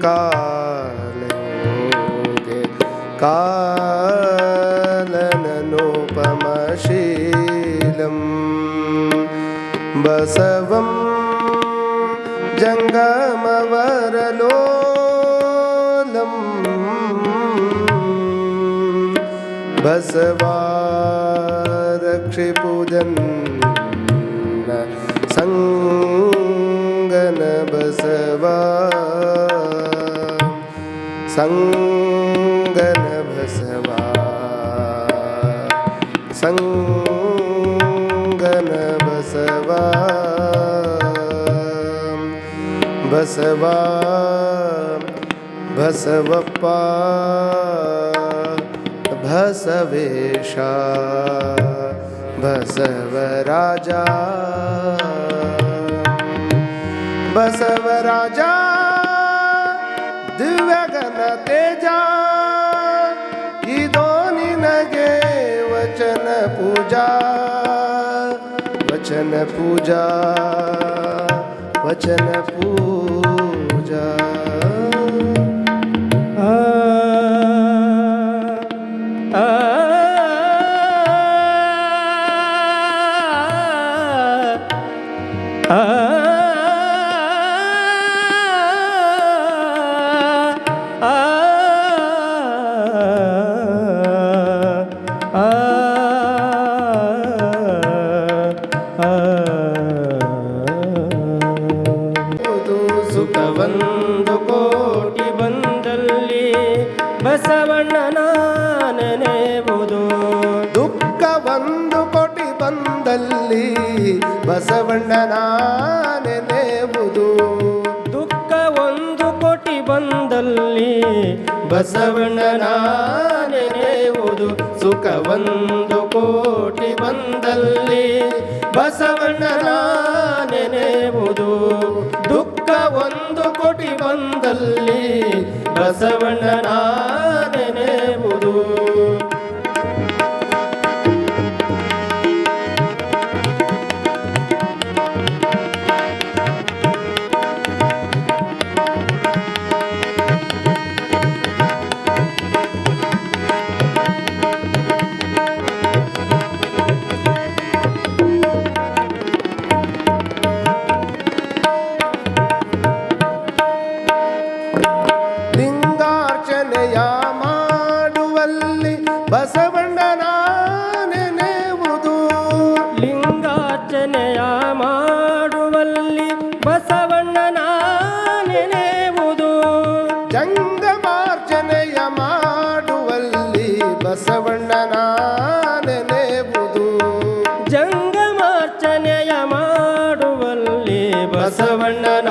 ಕಾಲೋಗೆ ಕಾಲನನುಪಮಶೀಲಂ ಬಸವಂ ಜಂಗಮವರಲೋಲಂ ಬಸವಾ ರಕ್ಷಿಪುಜನ್ನ ಸಂಗನ ಬಸವಾ ಸಂಗನ ಬಸವಾ ಸಂಗನ ಬಸವಾ ಬಸವಾ ಬಸವಪ್ಪ ಬಸವೇಶ ಬಸವರಾಜ ಬಸವರಾಜ ದಿವ್ಯಗನ ತೇಜ ಇದೋ ನಿನಗೆ ವಚನ ಪೂಜಾ ವಚನ ಪೂಜಾ ವಚನ ಪೂಜಾ ಸುಖವೊಂದು ಕೋಟಿ ಬಂದಲ್ಲಿ ಬಸವಣ್ಣನ ನೆನೆಯುವುದು. ದುಃಖ ಒಂದು ಕೋಟಿ ಬಂದಲ್ಲಿ ಬಸವಣ್ಣನ ನೆನೆಯುವುದು. ದುಃಖ ಒಂದು ಕೋಟಿ ಬಂದಲ್ಲಿ ಬಸವಣ್ಣನ ನೆನೆಯುವುದು. ಸುಖ ಒಂದು ಕೋಟಿ ಬಂದಲ್ಲಿ ಬಸವಣ್ಣನ ನೆನೆಯುವುದು. ದುಃಖ ಒಂದು ಕೋಟಿ ಬಂದಲ್ಲಿ ಬಸವಣ್ಣನ ನೆನೆಯುವುದು. ಬಸವಣ್ಣನ ನೆನೆಯುವುದು. ಲಿಂಗಾರ್ಚನೆಯ ಮಾಡುವಲ್ಲಿ ಬಸವಣ್ಣನ ನೆನೆಯುವುದು. ಜಂಗಮಾರ್ಚನೆಯ ಮಾಡುವಲ್ಲಿ ಬಸವಣ್ಣನ ನೆನೆಯುವುದು. ಜಂಗಮಾರ್ಚನೆಯ ಮಾಡುವಲ್ಲಿ ಬಸವಣ್ಣನ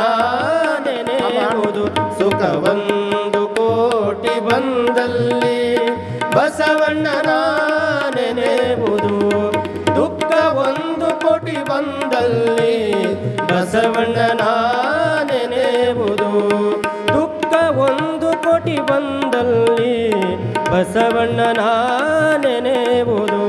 ನೆನೆಯುವುದು. ಸುಖ ಒಂದು ಕೋಟಿ ಬಂದಲ್ಲಿ ಬಸವಣ್ಣನ ನೆನೆಯುವುದು. ದುಃಖ ಒಂದು ಕೋಟಿ ಬಂದಲ್ಲಿ ಬಸವಣ್ಣನ ನೆನೆಯುವುದು. ದುಃಖ ಒಂದು ಕೋಟಿ ಬಂದಲ್ಲಿ ಬಸವಣ್ಣನ ನೆನೆಯುವುದು.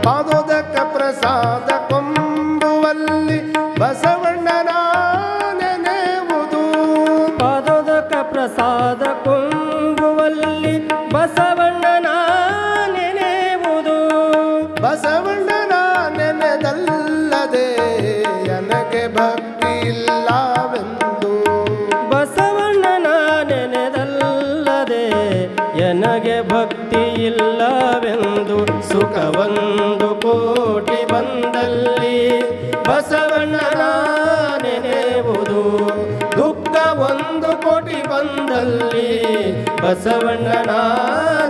ಪಾದೋದಕ ಪ್ರಸಾದ ಕೊಂಬುವಲ್ಲಿ ಬಸವಣ್ಣನ ನೆನೆಯುವುದು. ಪಾದೋದಕ ಪ್ರಸಾದ ಕೊಂಬುವಲ್ಲಿ ಬಸವಣ್ಣನ ನೆನೆಯುವುದು. ಬಸವಣ್ಣನ ನೆನೆದಲ್ಲದೆ ನನಗೆ ಭಕ್ತಿ ಇಲ್ಲವೆಂದು. ಬಸವಣ್ಣನ ನೆನೆದಲ್ಲದೆ ನನಗೆ ಭಕ್ತಿ ಇಲ್ಲವೆಂದು. ಸುಖ ಒಂದು ಕೋಟಿ ಬಂದಲ್ಲಿ ಬಸವಣ್ಣನ ನೆನೆಯುವುದು. ದುಃಖ ಒಂದು ಕೋಟಿ ಬಂದಲ್ಲಿ ಬಸವಣ್ಣನ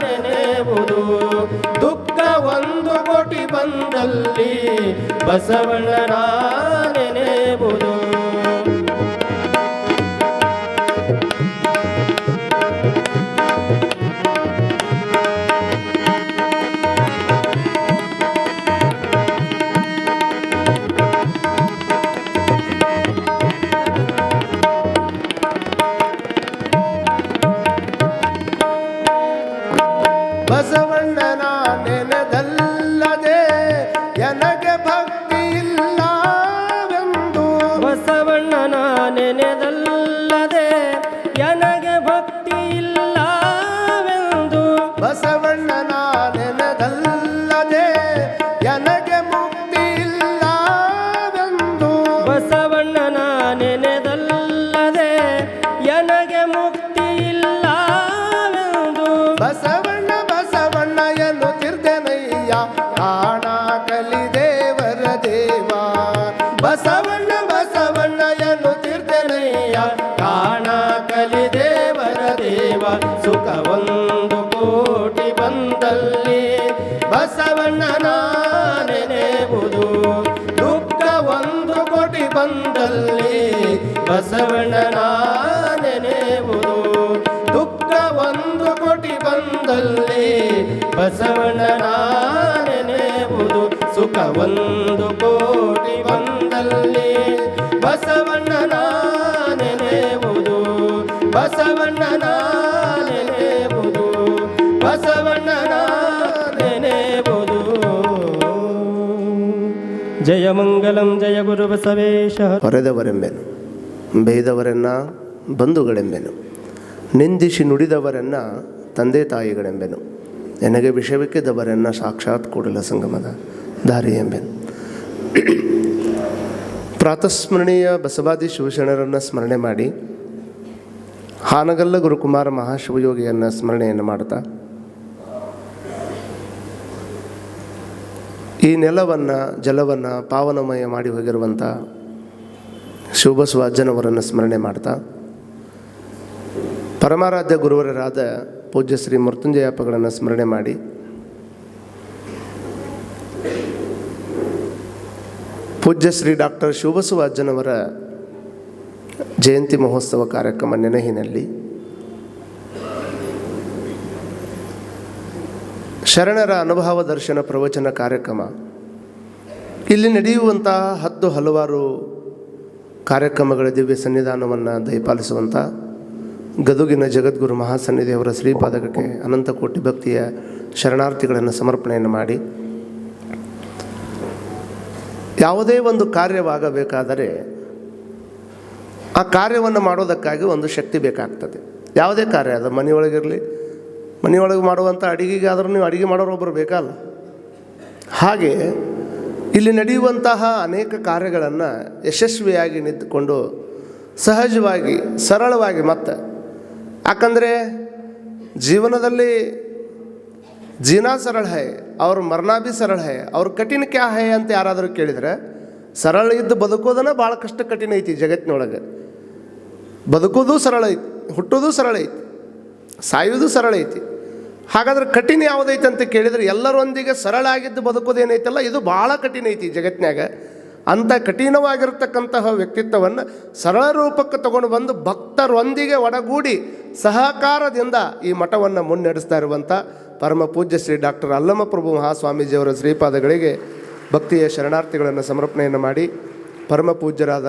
ನೆನೆಯುವುದು. ದುಃಖ ಒಂದು ಕೋಟಿ ಬಂದಲ್ಲಿ ಬಸವಣ್ಣನ ನೆನೆಯುವುದು. ಬಸವಣ್ಣ ಬಸವಣ್ಣ ಎನ್ನುತ್ತಿರ್ತೇನಯ್ಯ ಕಾಣ ಕಲಿ ದೇವರ ದೇವ ಸುಖವೊಂದು ಕೋಟಿ ಬಂದಲ್ಲಿ ಬಸವಣ್ಣನ ನೆನೆಯುವುದು ದುಃಖ ಒಂದು ಕೋಟಿ ಬಂದಲ್ಲಿ ಬಸವಣ್ಣನ ನೆನೆಯುವುದು ದುಃಖ ಒಂದು ಕೋಟಿ ಬಂದಲ್ಲಿ ಬಸವಣ್ಣನ ನೆನೆಯುವುದು ಸುಖ ಒಂದು ಕೋಟಿ ಬಂದಲ್ಲಿ ಬಸವಣ್ಣನ ನೆನೆಯುವುದು ಬಸವಣ್ಣನ ನೆನೆಯುವುದು ಬಸವಣ್ಣನ ನೆನೆಯುವುದು. ಜಯ ಮಂಗಲಂ ಜಯ ಗುರು ಬಸವೇಶ. ಹೊರೆದವರೆಂಬೆನು, ಬೈದವರನ್ನ ಬಂಧುಗಳೆಂಬೆನು, ನಿಂದಿಸಿ ನುಡಿದವರನ್ನ ತಂದೆ ತಾಯಿಗಳೆಂಬೆನು, ನನಗೆ ವಿಷವಿಕ್ಕಿದವರನ್ನ ಸಾಕ್ಷಾತ್ ಕೂಡಲ ಸಂಗಮದ ದಾರಿ ಎಂಬೆನು. ಪ್ರಾತಸ್ಮರಣೀಯ ಬಸವಾದಿ ಶಿವಶರಣರನ್ನು ಸ್ಮರಣೆ ಮಾಡಿ ಹಾನಗಲ್ಲ ಗುರುಕುಮಾರ ಮಹಾಶಿವಯೋಗಿಯನ್ನು ಸ್ಮರಣೆಯನ್ನು ಮಾಡ್ತಾ ಈ ನೆಲವನ್ನು ಜಲವನ್ನು ಪಾವನಮಯ ಮಾಡಿ ಹೋಗಿರುವಂಥ ಶಿವಬಸವ ಅಜ್ಜನವರನ್ನು ಸ್ಮರಣೆ ಮಾಡ್ತಾ ಪರಮಾರಾಧ್ಯ ಗುರುವರರಾದ ಪೂಜ್ಯ ಶ್ರೀ ಮೃತ್ಯುಂಜಯಪ್ಪಗಳನ್ನು ಸ್ಮರಣೆ ಮಾಡಿ ಪೂಜ್ಯ ಶ್ರೀ ಡಾಕ್ಟರ್ ಶಿವಬಸವ ಅಜ್ಜನವರ ಜಯಂತಿ ಮಹೋತ್ಸವ ಕಾರ್ಯಕ್ರಮ ನೆನಹಿನಲ್ಲಿ ಶರಣರ ಅನುಭವ ದರ್ಶನ ಪ್ರವಚನ ಕಾರ್ಯಕ್ರಮ ಇಲ್ಲಿ ನಡೆಯುವಂತಹ ಹಲವಾರು ಕಾರ್ಯಕ್ರಮಗಳ ದಿವ್ಯ ಸನ್ನಿಧಾನವನ್ನು ದಯಪಾಲಿಸುವಂಥ ಗದುಗಿನ ಜಗದ್ಗುರು ಮಹಾಸನ್ನಿಧಿಯವರ ಶ್ರೀಪಾದಕಕ್ಕೆ ಅನಂತ ಕೋಟಿ ಭಕ್ತಿಯ ಶರಣಾರ್ಥಿಗಳನ್ನು ಸಮರ್ಪಣೆಯನ್ನು ಮಾಡಿ ಯಾವುದೇ ಒಂದು ಕಾರ್ಯವಾಗಬೇಕಾದರೆ ಆ ಕಾರ್ಯವನ್ನು ಮಾಡೋದಕ್ಕಾಗಿ ಒಂದು ಶಕ್ತಿ ಬೇಕಾಗ್ತದೆ. ಯಾವುದೇ ಕಾರ್ಯ ಅದು ಮನೆಯೊಳಗಿರಲಿ, ಮನೆಯೊಳಗೆ ಮಾಡುವಂಥ ಅಡಿಗೆಗೆ ಆದರೂ ನೀವು ಅಡುಗೆ ಮಾಡೋರೊಬ್ಬರು ಬೇಕಲ್ಲ. ಹಾಗೆ ಇಲ್ಲಿ ನಡೆಯುವಂತಹ ಅನೇಕ ಕಾರ್ಯಗಳನ್ನು ಯಶಸ್ವಿಯಾಗಿ ನಿಂತುಕೊಂಡು ಸಹಜವಾಗಿ ಸರಳವಾಗಿ ಮತ್ತೆ ಯಾಕಂದರೆ ಜೀವನದಲ್ಲಿ ಜೀನಾ ಸರಳ ಹೈ ಅವ್ರ ಮರಣ ಭೀ ಸರಳ ಹೈ ಅವ್ರ ಕಠಿಣ ಕ್ಯಾ ಹೈ ಅಂತ ಯಾರಾದರೂ ಕೇಳಿದರೆ ಸರಳ ಇದ್ದು ಬದುಕೋದನ್ನ ಭಾಳ ಕಷ್ಟ ಕಠಿಣ ಐತಿ ಜಗತ್ತಿನೊಳಗೆ. ಬದುಕೋದು ಸರಳ ಐತಿ, ಹುಟ್ಟೋದು ಸರಳ ಐತಿ, ಸಾಯೋದು ಸರಳ ಐತಿ. ಹಾಗಾದ್ರೆ ಕಠಿಣ ಯಾವುದೈತೆ ಅಂತ ಕೇಳಿದರೆ ಎಲ್ಲರೊಂದಿಗೆ ಸರಳ ಆಗಿದ್ದು ಬದುಕೋದೇನೈತಲ್ಲ ಇದು ಭಾಳ ಕಠಿಣ ಐತಿ ಜಗತ್ತಿನಾಗ. ಅಂಥ ಕಠಿಣವಾಗಿರ್ತಕ್ಕಂತಹ ವ್ಯಕ್ತಿತ್ವವನ್ನು ಸರಳ ರೂಪಕ್ಕೆ ತಗೊಂಡು ಬಂದು ಭಕ್ತರೊಂದಿಗೆ ಒಡಗೂಡಿ ಸಹಕಾರದಿಂದ ಈ ಮಠವನ್ನು ಮುನ್ನಡೆಸ್ತಾ ಇರುವಂಥ ಪರಮ ಪೂಜ್ಯ ಶ್ರೀ ಡಾಕ್ಟರ್ ಅಲ್ಲಮಪ್ರಭು ಮಹಾಸ್ವಾಮೀಜಿಯವರ ಶ್ರೀಪಾದಗಳಿಗೆ ಭಕ್ತಿಯ ಶರಣಾರ್ಥಿಗಳನ್ನು ಸಮರ್ಪಣೆಯನ್ನು ಮಾಡಿ ಪರಮ ಪೂಜ್ಯರಾದ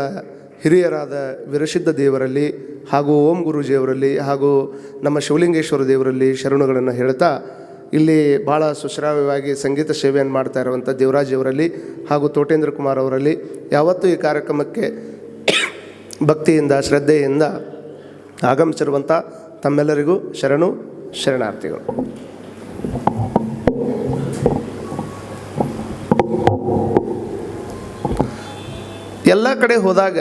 ಹಿರಿಯರಾದ ವಿರಸಿದ್ಧ ದೇವರಲ್ಲಿ ಹಾಗೂ ಓಂ ಗುರೂಜಿಯವರಲ್ಲಿ ಹಾಗೂ ನಮ್ಮ ಶಿವಲಿಂಗೇಶ್ವರ ದೇವರಲ್ಲಿ ಶರಣುಗಳನ್ನು ಹೇಳ್ತಾ ಇಲ್ಲಿ ಭಾಳ ಸುಶ್ರಾವ್ಯವಾಗಿ ಸಂಗೀತ ಸೇವೆಯನ್ನು ಮಾಡ್ತಾ ಇರುವಂಥ ದೇವರಾಜಿಯವರಲ್ಲಿ ಹಾಗೂ ತೋಟೇಂದ್ರ ಕುಮಾರ್ ಅವರಲ್ಲಿ ಯಾವತ್ತೂ ಈ ಕಾರ್ಯಕ್ರಮಕ್ಕೆ ಭಕ್ತಿಯಿಂದ ಶ್ರದ್ಧೆಯಿಂದ ಆಗಮಿಸಿರುವಂಥ ತಮ್ಮೆಲ್ಲರಿಗೂ ಶರಣಾರ್ಥಿಗಳು. ಎಲ್ಲ ಕಡೆ ಹೋದಾಗ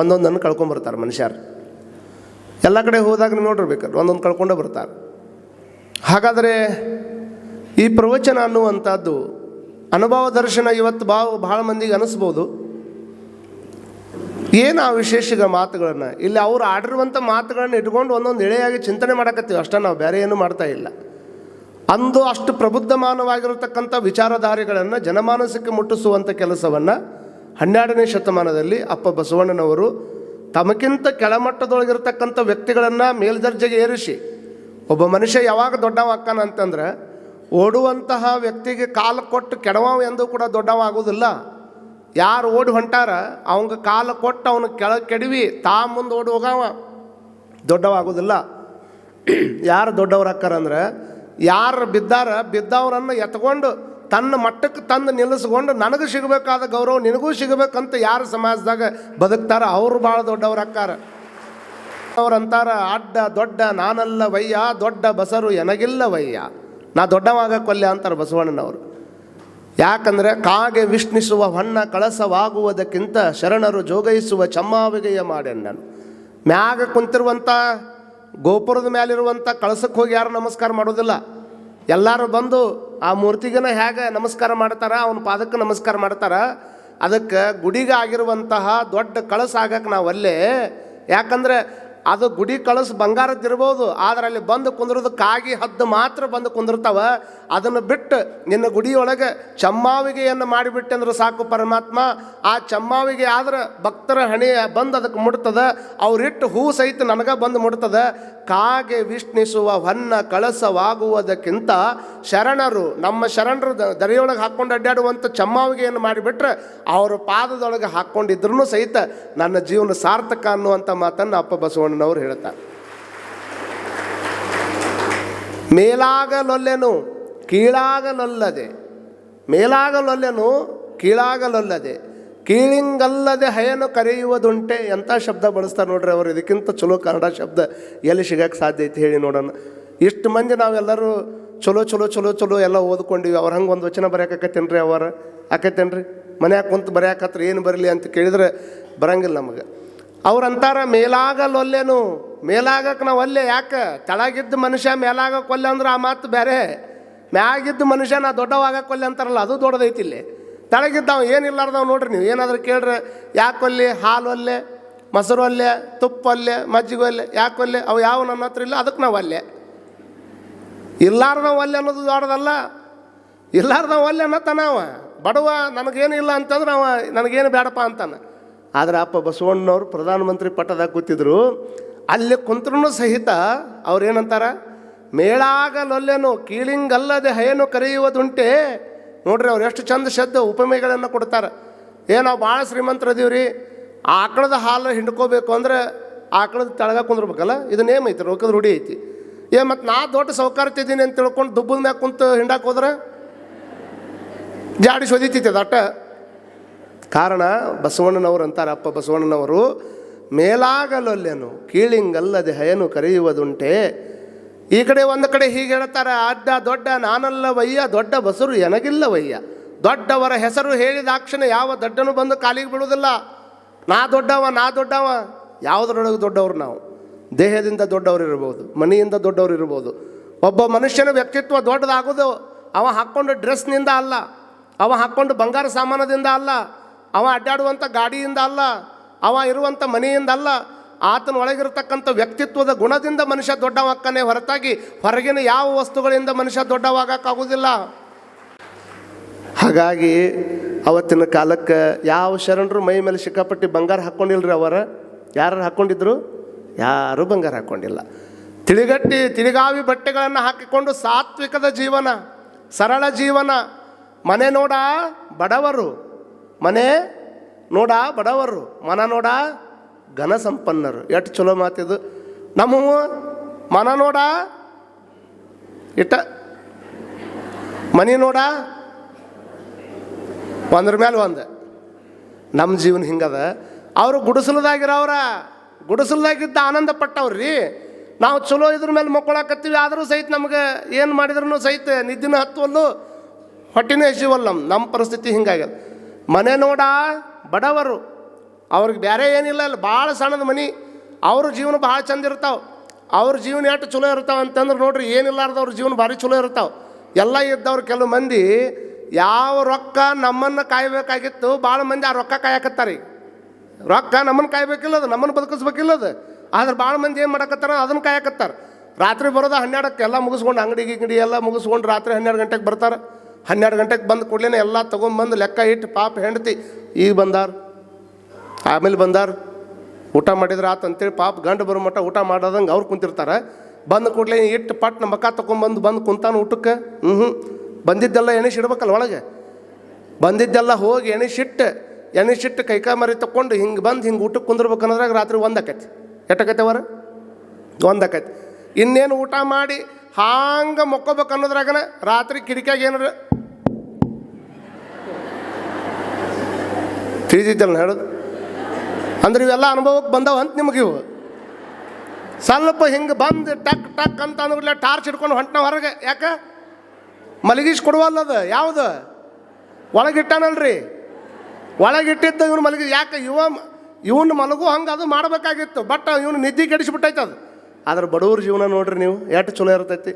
ಒಂದೊಂದನ್ನು ಕಳ್ಕೊಂಬರ್ತಾರೆ ಮನುಷ್ಯರು. ಎಲ್ಲ ಕಡೆ ಹೋದಾಗ ನೀವು ನೋಡಿರ್ಬೇಕಾದ್ರೆ ಒಂದೊಂದು ಕಳ್ಕೊಂಡೇ ಬರ್ತಾರೆ. ಹಾಗಾದರೆ ಈ ಪ್ರವಚನ ಅನ್ನುವಂಥದ್ದು ಅನುಭವ ದರ್ಶನ ಇವತ್ತು ಭಾಳ ಮಂದಿಗೆ ಅನಿಸ್ಬೋದು. ಏನು ಆ ವಿಶೇಷ ಮಾತುಗಳನ್ನು ಇಲ್ಲಿ ಅವ್ರು ಆಡಿರುವಂಥ ಮಾತುಗಳನ್ನು ಇಟ್ಕೊಂಡು ಒಂದೊಂದು ಎಳೆಯಾಗಿ ಚಿಂತನೆ ಮಾಡಕತ್ತೀವಿ ಅಷ್ಟೇ, ನಾವು ಬೇರೆ ಏನೂ ಮಾಡ್ತಾ ಇಲ್ಲ. ಅಂದು ಅಷ್ಟು ಪ್ರಬುದ್ಧಮಾನವಾಗಿರತಕ್ಕಂಥ ವಿಚಾರಧಾರೆಗಳನ್ನು ಜನಮಾನಸಕ್ಕೆ ಮುಟ್ಟಿಸುವಂಥ ಕೆಲಸವನ್ನು 12ನೇ ಶತಮಾನದಲ್ಲಿ ಅಪ್ಪ ಬಸವಣ್ಣನವರು ತಮಗಿಂತ ಕೆಳಮಟ್ಟದೊಳಗಿರ್ತಕ್ಕಂಥ ವ್ಯಕ್ತಿಗಳನ್ನು ಮೇಲ್ದರ್ಜೆಗೆ ಏರಿಸಿ ಒಬ್ಬ ಮನುಷ್ಯ ಯಾವಾಗ ದೊಡ್ಡವಾಗ್ತಾನ ಅಂತಂದ್ರೆ ಓಡುವಂತಹ ವ್ಯಕ್ತಿಗೆ ಕಾಲು ಕೊಟ್ಟು ಕೆಡವ ಎಂದು ಕೂಡ ದೊಡ್ಡವಾಗೋದಿಲ್ಲ. ಯಾರು ಓಡಿ ಹೊಂಟಾರ ಅವಂಗೆ ಕಾಲು ಕೊಟ್ಟು ಅವನು ಕೆಡವಿ ಮುಂದೆ ಓಡಿ ಹೋಗವ ದೊಡ್ಡವಾಗೋದಿಲ್ಲ. ಯಾರು ದೊಡ್ಡವ್ರು ಹಾಕಾರಂದ್ರೆ ಯಾರು ಬಿದ್ದವರನ್ನು ಎತ್ಕೊಂಡು ತನ್ನ ಮಟ್ಟಕ್ಕೆ ತಂದು ನಿಲ್ಲಿಸ್ಕೊಂಡು ನನಗೆ ಸಿಗಬೇಕಾದ ಗೌರವ ನಿನಗೂ ಸಿಗಬೇಕಂತ ಯಾರು ಸಮಾಜದಾಗ ಬದುಕ್ತಾರ ಅವರು ಭಾಳ ದೊಡ್ಡವ್ರು ಹಾಕಾರ. ಅವ್ರಂತಾರ ಅಡ್ಡ ದೊಡ್ಡ ನಾನಲ್ಲ ವಯ್ಯ, ದೊಡ್ಡ ಬಸರು ಎನಗಿಲ್ಲ ವಯ್ಯ, ನಾ ದೊಡ್ಡವಾಗಕ್ಕೊಲ್ಲೆ ಅಂತಾರೆ ಬಸವಣ್ಣನವರು. ಯಾಕಂದರೆ ಕಾಗೆ ವಿಷ್ಣಿಸುವ ಹೊನ್ನ ಕಳಸವಾಗುವುದಕ್ಕಿಂತ ಶರಣರು ಜೋಗೈಸುವ ಚಮ್ಮಾವಿಗೆಯ ಮಾಡೆಣ್ಣನು. ಮ್ಯಾಗ ಕುಂತಿರುವಂಥ ಗೋಪುರದ ಮೇಲಿರುವಂಥ ಕಳಸಕ್ಕೆ ಹೋಗಿ ಯಾರು ನಮಸ್ಕಾರ ಮಾಡೋದಿಲ್ಲ. ಎಲ್ಲರೂ ಬಂದು ಆ ಮೂರ್ತಿಗನ ಹೇಗೆ ನಮಸ್ಕಾರ ಮಾಡ್ತಾರ, ಅವನ ಪಾದಕ್ಕೆ ನಮಸ್ಕಾರ ಮಾಡ್ತಾರ. ಅದಕ್ಕೆ ಗುಡಿಗೆ ಆಗಿರುವಂತಹ ದೊಡ್ಡ ಕಳಸ ಆಗಕ್ಕೆ ನಾವು ಅಲ್ಲೇ, ಯಾಕಂದರೆ ಅದು ಗುಡಿ ಕಳಸ ಬಂಗಾರದ್ದಿರ್ಬೋದು, ಆದರೆ ಅಲ್ಲಿ ಬಂದು ಕುಂದ್ರದು ಕಾಗಿ ಹದ್ದು ಮಾತ್ರ ಬಂದು ಕುಂದಿರ್ತಾವ. ಅದನ್ನು ಬಿಟ್ಟು ನಿನ್ನ ಗುಡಿಯೊಳಗೆ ಚಮ್ಮಾವಿಗೆಯನ್ನು ಮಾಡಿಬಿಟ್ಟೆ ಅಂದ್ರೆ ಸಾಕು ಪರಮಾತ್ಮ. ಆ ಚಮ್ಮಾವಿಗೆ ಆದ್ರೆ ಭಕ್ತರ ಹಣೆ ಬಂದು ಅದಕ್ಕೆ ಮುಟ್ತದೆ, ಅವರಿಟ್ಟು ಹೂ ಸಹಿತ ನನಗೆ ಬಂದು ಮುಟ್ತದೆ. ಕಾಗೆ ವಿಷ್ಣಿಸುವ ಹೊನ್ನ ಕಳಸವಾಗುವುದಕ್ಕಿಂತ ಶರಣರು, ನಮ್ಮ ಶರಣರು ದರೆಯೊಳಗೆ ಹಾಕ್ಕೊಂಡು ಅಡ್ಡಾಡುವಂಥ ಚಮ್ಮಾವಿಗೆಯನ್ನು ಮಾಡಿಬಿಟ್ರೆ ಅವ್ರ ಪಾದದೊಳಗೆ ಹಾಕ್ಕೊಂಡಿದ್ರೂ ಸಹಿತ ನನ್ನ ಜೀವನ ಸಾರ್ಥಕ ಅನ್ನುವಂಥ ಮಾತನ್ನು ಅಪ್ಪ ಬಸವಣ್ಣನವರು ಹೇಳ್ತಾರೆ. ಮೇಲಾಗಲೊಲ್ಲೆನು ಕೀಳಾಗಲೊಲ್ಲದೆ, ಮೇಲಾಗಲೊಲ್ಲೆನು ಕೀಳಾಗಲೊಲ್ಲದೆ, ಕೀಳಿಂಗಲ್ಲದೆ ಹಯನು ಕರೆಯುವುದುಂಟೆ. ಎಂಥ ಶಬ್ದ ಬಳಸ್ತಾರೆ ನೋಡ್ರಿ ಅವರು. ಇದಕ್ಕಿಂತ ಚಲೋ ಕನ್ನಡ ಶಬ್ದ ಎಲ್ಲಿ ಸಿಗಕ್ಕೆ ಸಾಧ್ಯ ಐತಿ ಹೇಳಿ ನೋಡೋಣ. ಇಷ್ಟು ಮಂದಿ ನಾವೆಲ್ಲರೂ ಚಲೋ ಚಲೋ ಚಲೋ ಚಲೋ ಎಲ್ಲ ಓದ್ಕೊಂಡಿವಿ. ಅವ್ರು ಹಂಗೆ ಒಂದು ವಚನ ಬರೆಯೋಕತ್ತೇನು ರೀ? ಅವರ ಆಕತ್ತೇನು ರೀ? ಮನ್ಯಾಗ ಕುಂತು ಬರೆಯಾಕತ್ರ ಏನು ಬರಲಿ ಅಂತ ಕೇಳಿದ್ರೆ ಬರಂಗಿಲ್ಲ ನಮಗೆ. ಅವ್ರಂತಾರ ಮೇಲಾಗಲೊಲ್ಲೆನು, ಮೇಲಾಗಕ್ಕೆ ನಾವು ಅಲ್ಲೇ. ಯಾಕೆ? ತೆಳಗಿದ್ದ ಮನುಷ್ಯ ಮೇಲಾಗಕ್ಕೊಲ್ಲೆ ಅಂದ್ರೆ ಆ ಮಾತು ಬೇರೆ. ಮ್ಯಾಗಿದ್ದ ಮನುಷ್ಯ ನಾ ದೊಡ್ಡವಾಗಕ್ಕೊಲ್ಲೆ ಅಂತಾರಲ್ಲ, ಅದು ದೊಡ್ಡದೈತಿ. ಇಲ್ಲಿ ತೆಳಗಿದ್ದಾವ ಏನಿಲ್ಲಾರ್ದವ್ ನೋಡ್ರಿ ನೀವು. ಏನಾದರೂ ಕೇಳ್ರೆ ಯಾಕೊಲ್ಲಿ? ಹಾಲು ಅಲ್ಲೇ, ಮೊಸರು ಅಲ್ಲೇ, ತುಪ್ಪ ಅಲ್ಲೇ, ಮಜ್ಜಿಗೆ ಅಲ್ಲೇ. ಯಾಕೊಲ್ಲೆ? ಅವು ಯಾವ ನನ್ನ ಹತ್ರ ಇಲ್ಲ, ಅದಕ್ಕೆ ನಾವು ಅಲ್ಲೇ. ಇಲ್ಲಾರ್ದವ್ ಅಲ್ಲೇ ಅನ್ನೋದು ದೊಡ್ಡದಲ್ಲ. ಇಲ್ಲಾರ್ದವ್ ಅಲ್ಲೇ ಅನ್ನತ್ತಾನ ಅವ. ಬಡವ ನನಗೇನು ಇಲ್ಲ ಅಂತಂದ್ರೆ ಅವ ನನಗೇನು ಬೇಡಪ್ಪ ಅಂತಾನೆ. ಆದರೆ ಅಪ್ಪ ಬಸವಣ್ಣನವರು ಪ್ರಧಾನಮಂತ್ರಿ ಪಟ್ಟದಾಗ ಕೂತಿದ್ರು. ಅಲ್ಲಿ ಕುಂತ್ರೂ ಸಹಿತ ಅವ್ರೇನಂತಾರ? ಮೇಳಾಗಲೊಲ್ಲೆನು ಕೀಳಿಂಗಲ್ಲದೆ ಹಯನು ಕರೆಯುವುದುಂಟೆ. ನೋಡ್ರಿ ಅವ್ರು ಎಷ್ಟು ಚಂದ ಶಬ್ದ ಉಪಮೆಗಳನ್ನು ಕೊಡ್ತಾರೆ. ನಾವು ಭಾಳ ಶ್ರೀಮಂತರದೀವಿ ರೀ, ಆಕಳದ ಹಾಲು ಹಿಂಡ್ಕೋಬೇಕು ಅಂದ್ರೆ ಆಕಳದ ತೆಳಗ ಕುಂದ್ರಬೇಕಲ್ಲ, ಇದು ನೇಮ್ ಐತಿ, ರೊಕ್ಕದ ರೂಢಿ ಐತಿ. ಮತ್ತು ನಾ ದೊಡ್ಡ ಸೌಕರ್ತಿದ್ದೀನಿ ಅಂತ ತಿಳ್ಕೊಂಡು ದುಬ್ಬದ ಮ್ಯಾಗ ಕುಂತು ಹಿಂಡಕ್ಕೆ ಹೋದ್ರೆ ಜಾಡಿ ಸೊದಿತೈತಿ ಅದು ಅಟ್ಟ. ಕಾರಣ ಬಸವಣ್ಣನವರು ಅಂತಾರೆ, ಅಪ್ಪ ಬಸವಣ್ಣನವರು, ಮೇಲಾಗಲೊಲ್ಲೆನು ಕೀಳಿಂಗಲ್ಲದೆ ಹಯನು ಕರೆಯುವುದುಂಟೆ. ಈ ಕಡೆ ಒಂದು ಕಡೆ ಹೀಗೆ ಹೇಳ್ತಾರೆ, ಅಡ್ಡ ದೊಡ್ಡ ನಾನಲ್ಲವಯ್ಯ, ದೊಡ್ಡ ಬಸರು ಎನಗಿಲ್ಲವಯ್ಯ. ದೊಡ್ಡವರ ಹೆಸರು ಹೇಳಿದಾಕ್ಷಣ ಯಾವ ದೊಡ್ಡನು ಬಂದು ಕಾಲಿಗೆ ಬಿಡುವುದಿಲ್ಲ. ನಾ ದೊಡ್ಡವ, ನಾ ದೊಡ್ಡವ. ಯಾವುದರೊಳಗೆ ದೊಡ್ಡವರು? ನಾವು ದೇಹದಿಂದ ದೊಡ್ಡವರು ಇರ್ಬೋದು, ಮನೆಯಿಂದ ದೊಡ್ಡವರು ಇರ್ಬೋದು. ಒಬ್ಬ ಮನುಷ್ಯನ ವ್ಯಕ್ತಿತ್ವ ದೊಡ್ಡದಾಗೋದು ಅವ ಹಾಕ್ಕೊಂಡು ಡ್ರೆಸ್ನಿಂದ ಅಲ್ಲ, ಅವ ಹಾಕ್ಕೊಂಡು ಬಂಗಾರ ಸಾಮಾನದಿಂದ ಅಲ್ಲ, ಅವ ಅಡ್ಡಾಡುವಂಥ ಗಾಡಿಯಿಂದ ಅಲ್ಲ, ಅವ ಇರುವಂಥ ಮನೆಯಿಂದ ಅಲ್ಲ. ಆತನ ಒಳಗಿರ್ತಕ್ಕಂಥ ವ್ಯಕ್ತಿತ್ವದ ಗುಣದಿಂದ ಮನುಷ್ಯ ದೊಡ್ಡವಾಗ್ತಾನೆ ಹೊರತಾಗಿ ಹೊರಗಿನ ಯಾವ ವಸ್ತುಗಳಿಂದ ಮನುಷ್ಯ ದೊಡ್ಡವಾಗಕ್ಕಾಗೋದಿಲ್ಲ. ಹಾಗಾಗಿ ಅವತ್ತಿನ ಕಾಲಕ್ಕೆ ಯಾವ ಶರಣರು ಮೈ ಮೇಲೆ ಸಿಕ್ಕಾಪಟ್ಟಿ ಬಂಗಾರ ಹಾಕ್ಕೊಂಡಿಲ್ರಿ. ಅವರ ಯಾರು ಹಾಕ್ಕೊಂಡಿದ್ರು? ಯಾರೂ ಬಂಗಾರ ಹಾಕ್ಕೊಂಡಿಲ್ಲ. ತಿಳಿಗಾವಿ ಬಟ್ಟೆಗಳನ್ನು ಹಾಕಿಕೊಂಡು ಸಾತ್ವಿಕದ ಜೀವನ, ಸರಳ ಜೀವನ. ಮನೆ ನೋಡ ಬಡವರು, ಮನೆ ನೋಡ ಬಡವರು, ಮನ ನೋಡ ಘನ ಸಂಪನ್ನರು. ಎಷ್ಟು ಚಲೋ ಮಾತಿದು. ನಮ್ಮ ಮನ ನೋಡ ಇಟ್ಟ, ಮನೆ ನೋಡ ಒಂದ್ರ ಮೇಲೆ ಒಂದು. ನಮ್ಮ ಜೀವನ ಹಿಂಗದ. ಅವರು ಗುಡಿಸಲದಾಗಿರೋರ, ಗುಡಿಸಲದಾಗಿದ್ದ ಆನಂದ ಪಟ್ಟವ್ರಿ. ನಾವು ಚಲೋ ಇದ್ರ ಮೇಲೆ ಮಕ್ಕಳಾಕತ್ತೀವಿ, ಆದರೂ ಸಹಿತ ನಮ್ಗೆ ಏನು ಮಾಡಿದ್ರು ಸಹಿತ ನಿದ್ದಿನ ಹತ್ತುವಲ್ಲು, ಹೊಟ್ಟಿನೂ ಎಸಿವಲ್ಲ. ನಮ್ಮ ಪರಿಸ್ಥಿತಿ ಹಿಂಗಾಗ್ಯದ. ಮನೆ ನೋಡ ಬಡವರು, ಅವ್ರಿಗೆ ಬೇರೆ ಏನಿಲ್ಲ, ಇಲ್ಲ ಭಾಳ ಸಣ್ಣದ ಮನೆ, ಅವ್ರ ಜೀವನ ಭಾಳ ಚಂದ ಇರ್ತಾವೆ. ಅವ್ರ ಜೀವನ ಎಷ್ಟು ಚಲೋ ಇರ್ತಾವೆ ಅಂತಂದ್ರೆ ನೋಡ್ರಿ, ಏನಿಲ್ಲಾರ್ದವ್ರ ಜೀವನ ಭಾರಿ ಚಲೋ ಇರ್ತಾವೆ. ಎಲ್ಲ ಇದ್ದವ್ರು ಕೆಲವು ಮಂದಿ ಯಾವ ರೊಕ್ಕ ನಮ್ಮನ್ನು ಕಾಯಬೇಕಾಗಿತ್ತು, ಭಾಳ ಮಂದಿ ಆ ರೊಕ್ಕ ಕಾಯಕತ್ತಾರೆ. ರೊಕ್ಕ ನಮ್ಮನ್ನು ಕಾಯಬೇಕಿಲ್ಲದು, ನಮ್ಮನ್ನು ಬದುಕಿಸ್ಬೇಕಿಲ್ಲದು. ಆದ್ರೆ ಭಾಳ ಮಂದಿ ಏನು ಮಾಡಕತ್ತಾರ? ಅದನ್ನು ಕಾಯಕತ್ತಾರೆ. ರಾತ್ರಿ ಬರೋದು 12ಕ್ಕೆ ಎಲ್ಲ ಮುಗಿಸ್ಕೊಂಡು, ಅಂಗಡಿ ಎಲ್ಲ ಮುಗಿಸ್ಕೊಂಡು ರಾತ್ರಿ 12 ಗಂಟೆಗೆ ಬರ್ತಾರೆ. 12 ಗಂಟೆಗೆ ಬಂದು ಕೂಡಲೇ ಎಲ್ಲ ತೊಗೊಂಬಂದು ಲೆಕ್ಕ ಇಟ್ಟು ಪಾಪ ಹೆಂಡತಿ ಈಗ ಬಂದಾರ, ಆಮೇಲೆ ಬಂದಾರ, ಊಟ ಮಾಡಿದ್ರೆ ಆತು ಅಂತೇಳಿ ಪಾಪ ಗಂಡು ಬರೋ ಮಟ್ಟ ಊಟ ಮಾಡೋದಂಗೆ ಅವ್ರು ಕುಂತಿರ್ತಾರೆ. ಬಂದು ಕೂಡಲೇ ಇಟ್ಟು ಪಟ್ ನಮ್ಮ ಮಕ್ಕ ತೊಗೊಂಬಂದು ಕುಂತಾನ ಊಟಕ್ಕೆ. ಬಂದಿದ್ದೆಲ್ಲ ಎಣಿಸಿಡ್ಬೇಕಲ್ಲ ಒಳಗೆ. ಬಂದಿದ್ದೆಲ್ಲ ಹೋಗಿ ಎಣಿಸಿಟ್ಟು ಕೈಕಾಯಿ ಮರಿ ತಗೊಂಡು ಹಿಂಗೆ ಬಂದು ಹಿಂಗೆ ಊಟಕ್ಕೆ ಕುಂದಿರ್ಬೇಕು ಅನ್ನೋದ್ರಾಗ ರಾತ್ರಿ 1 ಆಕೈತಿ. ಎಷ್ಟಾಕೈತೆ ಅವರ? 1 ಆಕೈತಿ. ಇನ್ನೇನು ಊಟ ಮಾಡಿ ಹಾಂಗೆ ಮಕ್ಕೋಬೇಕು ಅನ್ನೋದ್ರಾಗನ ರಾತ್ರಿ ಕಿಡಿಕ್ಯಾಗ ಏನಾರ ತಿಳಿದಿದ್ದಲ್ಲ ಹೇಳೋದು. ಅಂದ್ರೆ ಇವೆಲ್ಲ ಅನುಭವಕ್ಕೆ ಬಂದವ ಅಂತ ನಿಮಗೆ. ಇವು ಸ್ವಲ್ಪ ಹಿಂಗೆ ಬಂದು ಟಕ್ ಟಕ್ ಅಂತ ಅಂದ್ಬಿಡ್ಲೆ ಟಾರ್ಚ್ ಹಿಡ್ಕೊಂಡು ಹೊಂಟನ ಹೊರಗೆ. ಯಾಕೆ? ಮಲಗಿಸಿ ಕೊಡುವಲ್ಲದು. ಯಾವುದು? ಒಳಗಿಟ್ಟಾನಲ್ರಿ, ಒಳಗಿಟ್ಟಿದ್ದ ಇವನು ಮಲಗಿ. ಯಾಕೆ? ಇವನು ಮಲಗು ಹಂಗೆ ಅದು ಮಾಡಬೇಕಾಗಿತ್ತು, ಬಟ್ ಇವನು ನಿದ್ದೆ ಕೆಡಿಸ್ಬಿಟ್ಟೈತೆ ಅದು. ಆದ್ರೆ ಬಡವ್ರ ಜೀವನ ನೋಡ್ರಿ ನೀವು, ಎಷ್ಟು ಚಲೋ ಇರ್ತೈತಿ.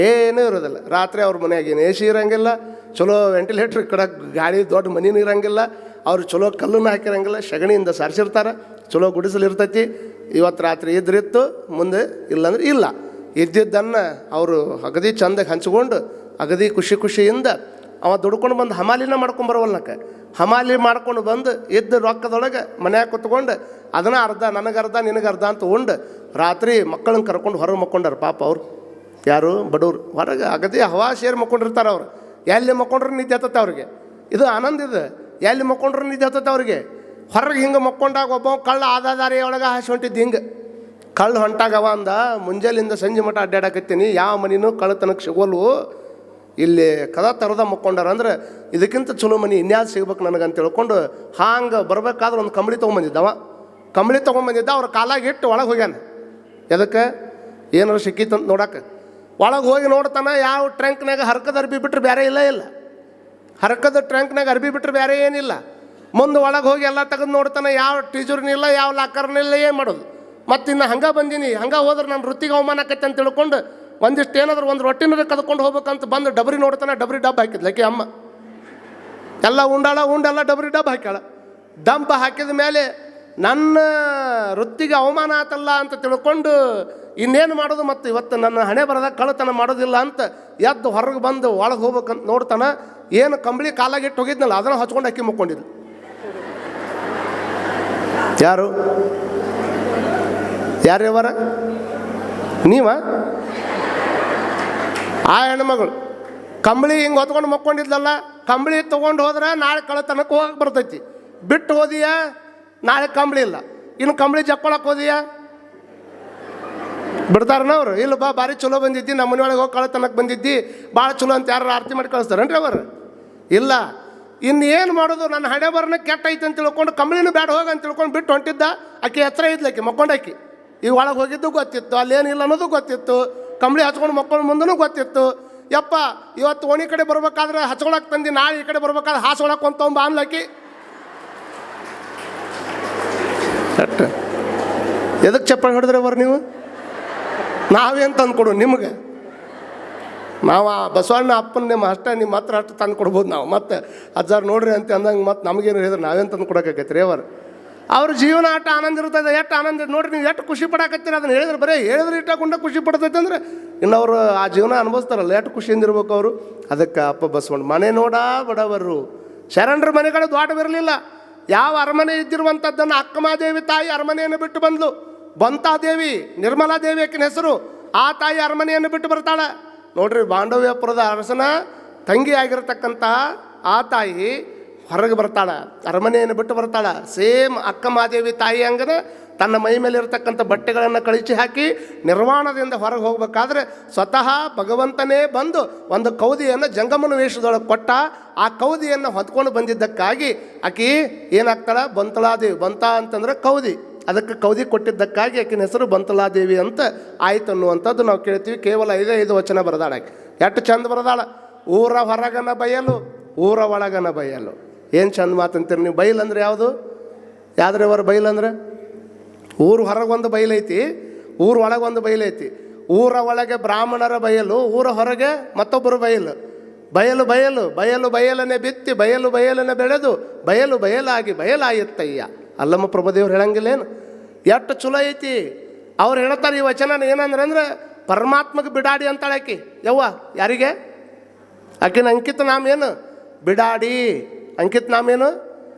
ಏನೂ ಇರೋದಿಲ್ಲ. ರಾತ್ರಿ ಅವ್ರ ಮನೆಯಾಗ ಏನು AC ಇರೋಂಗಿಲ್ಲ, ಚಲೋ ವೆಂಟಿಲೇಟ್ರ್, ಈ ಕಡೆ ಗಾಡಿ ದೊಡ್ಡ ಮನೇನೂ ಇರೋಂಗಿಲ್ಲ. ಅವ್ರು ಚಲೋ ಕಲ್ಲನ್ನು ಹಾಕಿರಂಗಿಲ್ಲ, ಸಗಣಿಯಿಂದ ಸಾರಿಸಿರ್ತಾರೆ, ಚಲೋ ಗುಡಿಸಲು ಇರ್ತೈತಿ. ಇವತ್ತು ರಾತ್ರಿ ಇದ್ರಿತ್ತು, ಮುಂದೆ ಇಲ್ಲಾಂದ್ರೆ ಇಲ್ಲ. ಇದ್ದಿದ್ದನ್ನು ಅವರು ಅಗದಿ ಚಂದಾಗಿ ಹಂಚ್ಕೊಂಡು ಅಗದಿ ಖುಷಿ ಖುಷಿಯಿಂದ ಅವ ದುಡ್ಕೊಂಡು ಬಂದು ಹಮಾಲಿನ ಮಾಡ್ಕೊಂಬರವಲ್ನಕ್ಕೆ ಹಮಾಲಿ ಮಾಡ್ಕೊಂಡು ಬಂದು ಇದ್ದ ರೊಕ್ಕದೊಳಗೆ ಮನ್ಯಾಗ ಕುತ್ಕೊಂಡು ಅದನ್ನು ಅರ್ಧ ನನಗರ್ಧ ನಿನಗರ್ಧ ಅಂತ ಉಂಡು ರಾತ್ರಿ ಮಕ್ಕಳನ್ನ ಕರ್ಕೊಂಡು ಹೊರಗೆ ಮಕ್ಕೊಂಡಾರ. ಪಾಪ ಅವ್ರು ಯಾರು ಬಡವ್ರು ಹೊರಗೆ ಅಗದಿ ಹವಾ ಸೇರಿ ಮಕ್ಕೊಂಡಿರ್ತಾರೆ. ಅವ್ರು ಎಲ್ಲಿ ಮಕ್ಕೊಂಡ್ರೆ ನಿದ್ದೆ ಹತ್ತತ್ತೆ ಅವ್ರಿಗೆ. ಇದು ಆನಂದ ಇದೆ. ಎಲ್ಲಿ ಮಕ್ಕೊಂಡ್ರೆ ನಿದ್ದೆ ಹತ್ತತ್ತೆ ಅವ್ರಿಗೆ. ಹೊರಗೆ ಹಿಂಗೆ ಮಕ್ಕೊಂಡಾಗ ಒಬ್ಬ ಕಳ್ಳ ಆದಾದಾರಿ ಒಳಗೆ ಹಾಸಿ ಹೊಂಟಿದ್ದು ಹಿಂಗೆ ಕಳ್ಳು ಹೊಂಟಾಗವ ಅಂದ, ಮುಂಜಾಲಿಂದ ಸಂಜೆ ಮಟ್ಟ ಅಡ್ಡಾಡಕತ್ತೀನಿ, ಯಾವ ಮನಿನೂ ಕಳ್ಳತನಕ್ಕೆ ಸಿಗೋಲ್ವು, ಇಲ್ಲಿ ಕದ ತರದ ಮಕ್ಕೊಂಡಾರ ಅಂದ್ರೆ ಇದಕ್ಕಿಂತ ಚಲೋ ಮನಿ ಇನ್ಯಾರು ಸಿಗ್ಬೇಕು ನನಗಂತ ತಿಳ್ಕೊಂಡು ಹಾಂಗೆ ಬರ್ಬೇಕಾದ್ರೆ ಒಂದು ಕಂಬಳಿ ತೊಗೊಂಬಂದಿದ್ದವ. ಕಂಬಳಿ ತೊಗೊಂಬಂದಿದ್ದ ಅವ್ರ ಕಾಲಾಗಿ ಇಟ್ಟು ಒಳಗೆ ಹೋಗ್ಯಾನ. ಎದಕ್ಕೆ ಏನಾರು ಸಿಕ್ಕಿತ್ತಂತ ನೋಡಕ್ಕೆ ಒಳಗೆ ಹೋಗಿ ನೋಡ್ತಾನೆ. ಯಾವ ಟ್ರಂಕ್ನಾಗ ಹರ್ಕದ ಅರ್ಬಿ ಬಿಟ್ಟರೆ ಬೇರೆ ಇಲ್ಲ. ಹರ್ಕದ ಟ್ರಂಕ್ನಾಗ ಅರ್ಬಿ ಬಿಟ್ಟರೆ ಬೇರೆ ಏನಿಲ್ಲ. ಮುಂದೆ ಒಳಗೆ ಹೋಗಿ ಎಲ್ಲ ತೆಗೆದು ನೋಡ್ತಾನೆ. ಯಾವ ಟೀಚರ್ನಿಲ್ಲ, ಯಾವ ಲಾಕರ್ನಿಲ್ಲ, ಏನು ಮಾಡೋದು. ಮತ್ತು ಇನ್ನು ಹಂಗೆ ಬಂದೀನಿ, ಹಂಗೆ ಹೋದ್ರೆ ನನ್ನ ವೃತ್ತಿಗೆ ಅವಮಾನ ಆಕೈತೆ ಅಂತ ತಿಳ್ಕೊಂಡು ಒಂದಿಷ್ಟು ಏನಾದ್ರು ಒಂದು ರೊಟ್ಟಿನ ಕದ್ಕೊಂಡು ಹೋಗ್ಬೇಕಂತ ಬಂದು ಡಬ್ರಿ ನೋಡ್ತಾನೆ. ಡಬ್ರಿ ಡಬ್ಬ ಹಾಕಿದ್ಲಕ್ಕೆ ಅಮ್ಮ ಎಲ್ಲ ಉಂಡೆಲ್ಲ ಡಬ್ರಿ ಡಬ್ಬ ಹಾಕ್ಯಾಳ. ಡಬ್ಬ ಹಾಕಿದ ಮೇಲೆ ನನ್ನ ವೃತ್ತಿಗೆ ಅವಮಾನ ಆತಲ್ಲ ಅಂತ ತಿಳ್ಕೊಂಡು ಇನ್ನೇನು ಮಾಡೋದು, ಮತ್ತು ಇವತ್ತು ನನ್ನ ಹಣೆ ಬರದಾಗ ಕಳ್ಳತನ ಮಾಡೋದಿಲ್ಲ ಅಂತ ಎದ್ದು ಹೊರಗೆ ಬಂದು ಒಳಗೆ ಹೋಗ್ಬೇಕಂತ ನೋಡ್ತಾನೆ. ಏನು ಕಂಬಳಿ ಕಾಲಾಗಿಟ್ಟು ಹೋಗಿದ್ನಲ್ಲ ಅದನ್ನು ಹಚ್ಕೊಂಡು ಅಕ್ಕಿ ಮುಕ್ಕೊಂಡಿದ್ಲು. ಯಾರು ಯಾರ್ಯವರ ನೀವ? ಆ ಹೆಣ್ಮಗಳು ಕಂಬಳಿ ಹಿಂಗೆ ಹೊತ್ಕೊಂಡು ಮಕ್ಕೊಂಡಿದ್ಲಲ್ಲ, ಕಂಬಳಿ ತೊಗೊಂಡು ಹೋದ್ರೆ ನಾಳೆ ಕಳ್ಳತನಕ್ಕೆ ಹೋಗಕ್ಕೆ ಬರ್ತೈತಿ. ಬಿಟ್ಟು ಹೋದಿಯ ನಾಳೆ ಕಂಬಳಿ ಇಲ್ಲ, ಇನ್ನು ಕಂಬಳಿ ಜಕ್ಕೊಳಕ್ಕೆ ಹೋದಿಯ ಬಿಡ್ತಾರನವ್ರು? ಇಲ್ಲ ಬಾ ಭಾರಿ ಚಲೋ ಬಂದಿದ್ದಿ, ನಮ್ಮ ಮನೆಯೊಳಗೆ ಹೋಗಿ ಕಳ್ಳತನಕ್ಕೆ ಬಂದಿದ್ದಿ, ಭಾಳ ಚಲೋ ಅಂತ ಯಾರು ಆರತಿ ಮಾಡಿ ಕಳಿಸ್ತಾರೇನ್ರಿ ಅವರು? ಇಲ್ಲ. ಇನ್ನು ಏನು ಮಾಡೋದು, ನನ್ನ ಹಣೆ ಬರನ ಕೆಟ್ಟ ಐತೆ ಅಂತ ತಿಳ್ಕೊಂಡು ಕಂಬಳಿನೂ ಬೇಡ ಹೋಗಿ ಅಂತ ತಿಳ್ಕೊಂಡು ಬಿಟ್ಟು ಹೊಂಟಿದ್ದ. ಆಕೆ ಎಚ್ಚರ ಇದ್ಲಕ್ಕೆ ಮಕ್ಕೊಂಡಾಕಿ. ಈಗ ಒಳಗೆ ಹೋಗಿದ್ದು ಗೊತ್ತಿತ್ತು, ಅಲ್ಲೇನಿಲ್ಲ ಅನ್ನೋದು ಗೊತ್ತಿತ್ತು, ಕಂಬಳಿ ಹಚ್ಕೊಂಡು ಮಕ್ಕಳ ಮುಂದೂ ಗೊತ್ತಿತ್ತು. ಯಪ್ಪ ಇವತ್ತು ಓಣಿ ಕಡೆ ಬರ್ಬೇಕಾದ್ರೆ ಹಚ್ಕೊಳಕ್ಕೆ ತಂದು ನಾಳೆ ಈ ಕಡೆ ಬರ್ಬೇಕಾದ್ರೆ ಹಾಸ್ಕೊಳಕ್ಕೆ ಒಂದು ತೊಗೊಂಬ ಅನ್ಲಕ್ಕಿ. ಎದಕ್ಕೆ ಚಪ್ಪಲ್ ಹಿಡಿದ್ರೆ ಬರ್ ನೀವು? ನಾವೇನು ತಂದು ಕೊಡು ನಿಮ್ಗೆ? ನಾವು ಆ ಬಸವಣ್ಣ ಅಪ್ಪನ ನಿಮ್ಮ ಅಷ್ಟೇ ನಿಮ್ಮ ಹತ್ರ ಅಷ್ಟು ತಂದು ಕೊಡ್ಬೋದು ನಾವು. ಮತ್ತು ಅಜ್ಜಾರು ನೋಡ್ರಿ ಅಂತ ಅಂದಂಗೆ ಮತ್ತು ನಮಗೇನು ಹೇಳಿದ್ರೆ ನಾವೇನು ತಂದು ಕೊಡೋಕೈತೆ ರೀ ಅವರು? ಅವ್ರ ಜೀವನ ಆಟ ಆನಂದ ಇರ್ತದೆ. ಎಷ್ಟು ಆನಂದ ನೋಡ್ರಿ, ನೀವು ಎಷ್ಟು ಖುಷಿ ಪಡಾಕತ್ತೀರಿ ಅದನ್ನು ಹೇಳಿದ್ರೆ ಬರೀ ಹೇಳಿದ್ರೆ ಇಟ್ಟಾಕೊಂಡ ಖುಷಿ ಪಡ್ತೈತೆ ಅಂದ್ರೆ ಇನ್ನು ಅವರು ಆ ಜೀವನ ಅನುಭವಿಸ್ತಾರಲ್ಲ, ಎಷ್ಟು ಖುಷಿಯಿಂದ ಇರ್ಬೇಕು ಅವರು. ಅದಕ್ಕೆ ಅಪ್ಪ ಬಸವಣ್ಣ ಮನೆ ನೋಡ ಬಡವರು ಶರಣರ ಮನೆಗಳು ದೊಡ್ಡವಿರಲಿಲ್ಲ. ಯಾವ ಅರಮನೆ ಇದ್ದಿರುವಂಥದ್ದನ್ನು ಅಕ್ಕಮಾದೇವಿ ತಾಯಿ ಅರಮನೆಯನ್ನು ಬಿಟ್ಟು ಬಂದ್ಲು. ಬಂತಾದೇವಿ ನಿರ್ಮಲಾದೇವಿ ಆಕಿನ ಹೆಸರು. ಆ ತಾಯಿ ಅರಮನೆಯನ್ನು ಬಿಟ್ಟು ಬರ್ತಾಳೆ. ನೋಡ್ರಿ, ಬಾಂಡವ್ಯಪುರದ ಅರಸನ ತಂಗಿ ಆಗಿರತಕ್ಕಂಥ ಆ ತಾಯಿ ಹೊರಗೆ ಬರ್ತಾಳೆ, ಅರಮನೆಯನ್ನು ಬಿಟ್ಟು ಬರ್ತಾಳೆ. ಸೇಮ್ ಅಕ್ಕಮಾದೇವಿ ತಾಯಿ ಹಂಗನ ತನ್ನ ಮೈ ಮೇಲೆ ಇರತಕ್ಕಂಥ ಬಟ್ಟೆಗಳನ್ನು ಕಳಿಸಿ ಹಾಕಿ ನಿರ್ವಾಣದಿಂದ ಹೊರಗೆ ಹೋಗ್ಬೇಕಾದ್ರೆ ಸ್ವತಃ ಭಗವಂತನೇ ಬಂದು ಒಂದು ಕೌದಿಯನ್ನು ಜಂಗಮನ ವೇಷದೊಳಗೆ ಕೊಟ್ಟ. ಆ ಕೌದಿಯನ್ನು ಹೊತ್ಕೊಂಡು ಬಂದಿದ್ದಕ್ಕಾಗಿ ಆಕಿ ಏನಾಗ್ತಾಳೆ? ಬಂತಲಾದೇವಿ. ಬಂತ ಅಂತಂದ್ರೆ ಕೌದಿ, ಅದಕ್ಕೆ ಕೌದಿ ಕೊಟ್ಟಿದ್ದಕ್ಕಾಗಿ ಆಕಿನ ಹೆಸರು ಬಂತಲಾದೇವಿ ಅಂತ ಆಯ್ತು ಅನ್ನುವಂಥದ್ದು ನಾವು ಕೇಳ್ತೀವಿ. ಕೇವಲ 5 ವಚನ ಬರದಾಳ ಆಕೆ. ಎಷ್ಟು ಚಂದ ಬರದಾಳ. ಊರ ಹೊರಗನ ಬಯಲು, ಊರ ಒಳಗನ ಬಯಲು. ಏನು ಚಂದ ಮಾತಂತೀರಿ ನೀವು? ಬೈಲ್ ಅಂದ್ರೆ ಯಾವುದು? ಯಾವ್ದ್ರೆ ಅವರ ಬೈಲ್ ಅಂದ್ರೆ? ಊರು ಹೊರಗೆ ಒಂದು ಬಯಲೈತಿ, ಊರ ಒಳಗೆ ಒಂದು ಬಯಲೈತಿ. ಊರ ಒಳಗೆ ಬ್ರಾಹ್ಮಣರ ಬಯಲು, ಊರ ಹೊರಗೆ ಮತ್ತೊಬ್ಬರು ಬಯಲು. ಬಯಲು ಬಯಲು ಬಯಲು ಬಯಲನೆ ಬಿತ್ತಿ ಬಯಲು ಬಯಲನೆ ಬೆಳೆದು ಬಯಲು ಬಯಲಾಗಿ ಬಯಲಾಯಿತ್ತಯ್ಯ. ಅಲ್ಲಮ್ಮ ಪ್ರಭುದೇವ್ರು ಹೇಳಂಗಿಲ್ಲೇನು? ಎಷ್ಟು ಚಲೋ ಐತಿ. ಅವ್ರು ಹೇಳ್ತಾರೆ ಈ ವಚನ ಏನಂದ್ರೆ ಪರಮಾತ್ಮಗೆ ಬಿಡಾಡಿ ಅಂತಾಳೆ ಆಕಿ. ಯವ್ವ ಯಾರಿಗೆ? ಆಕಿನ ಅಂಕಿತ ನಾಮೇನು? ಬಿಡಾಡಿ. ಅಂಕಿತ ನಾಮೇನು?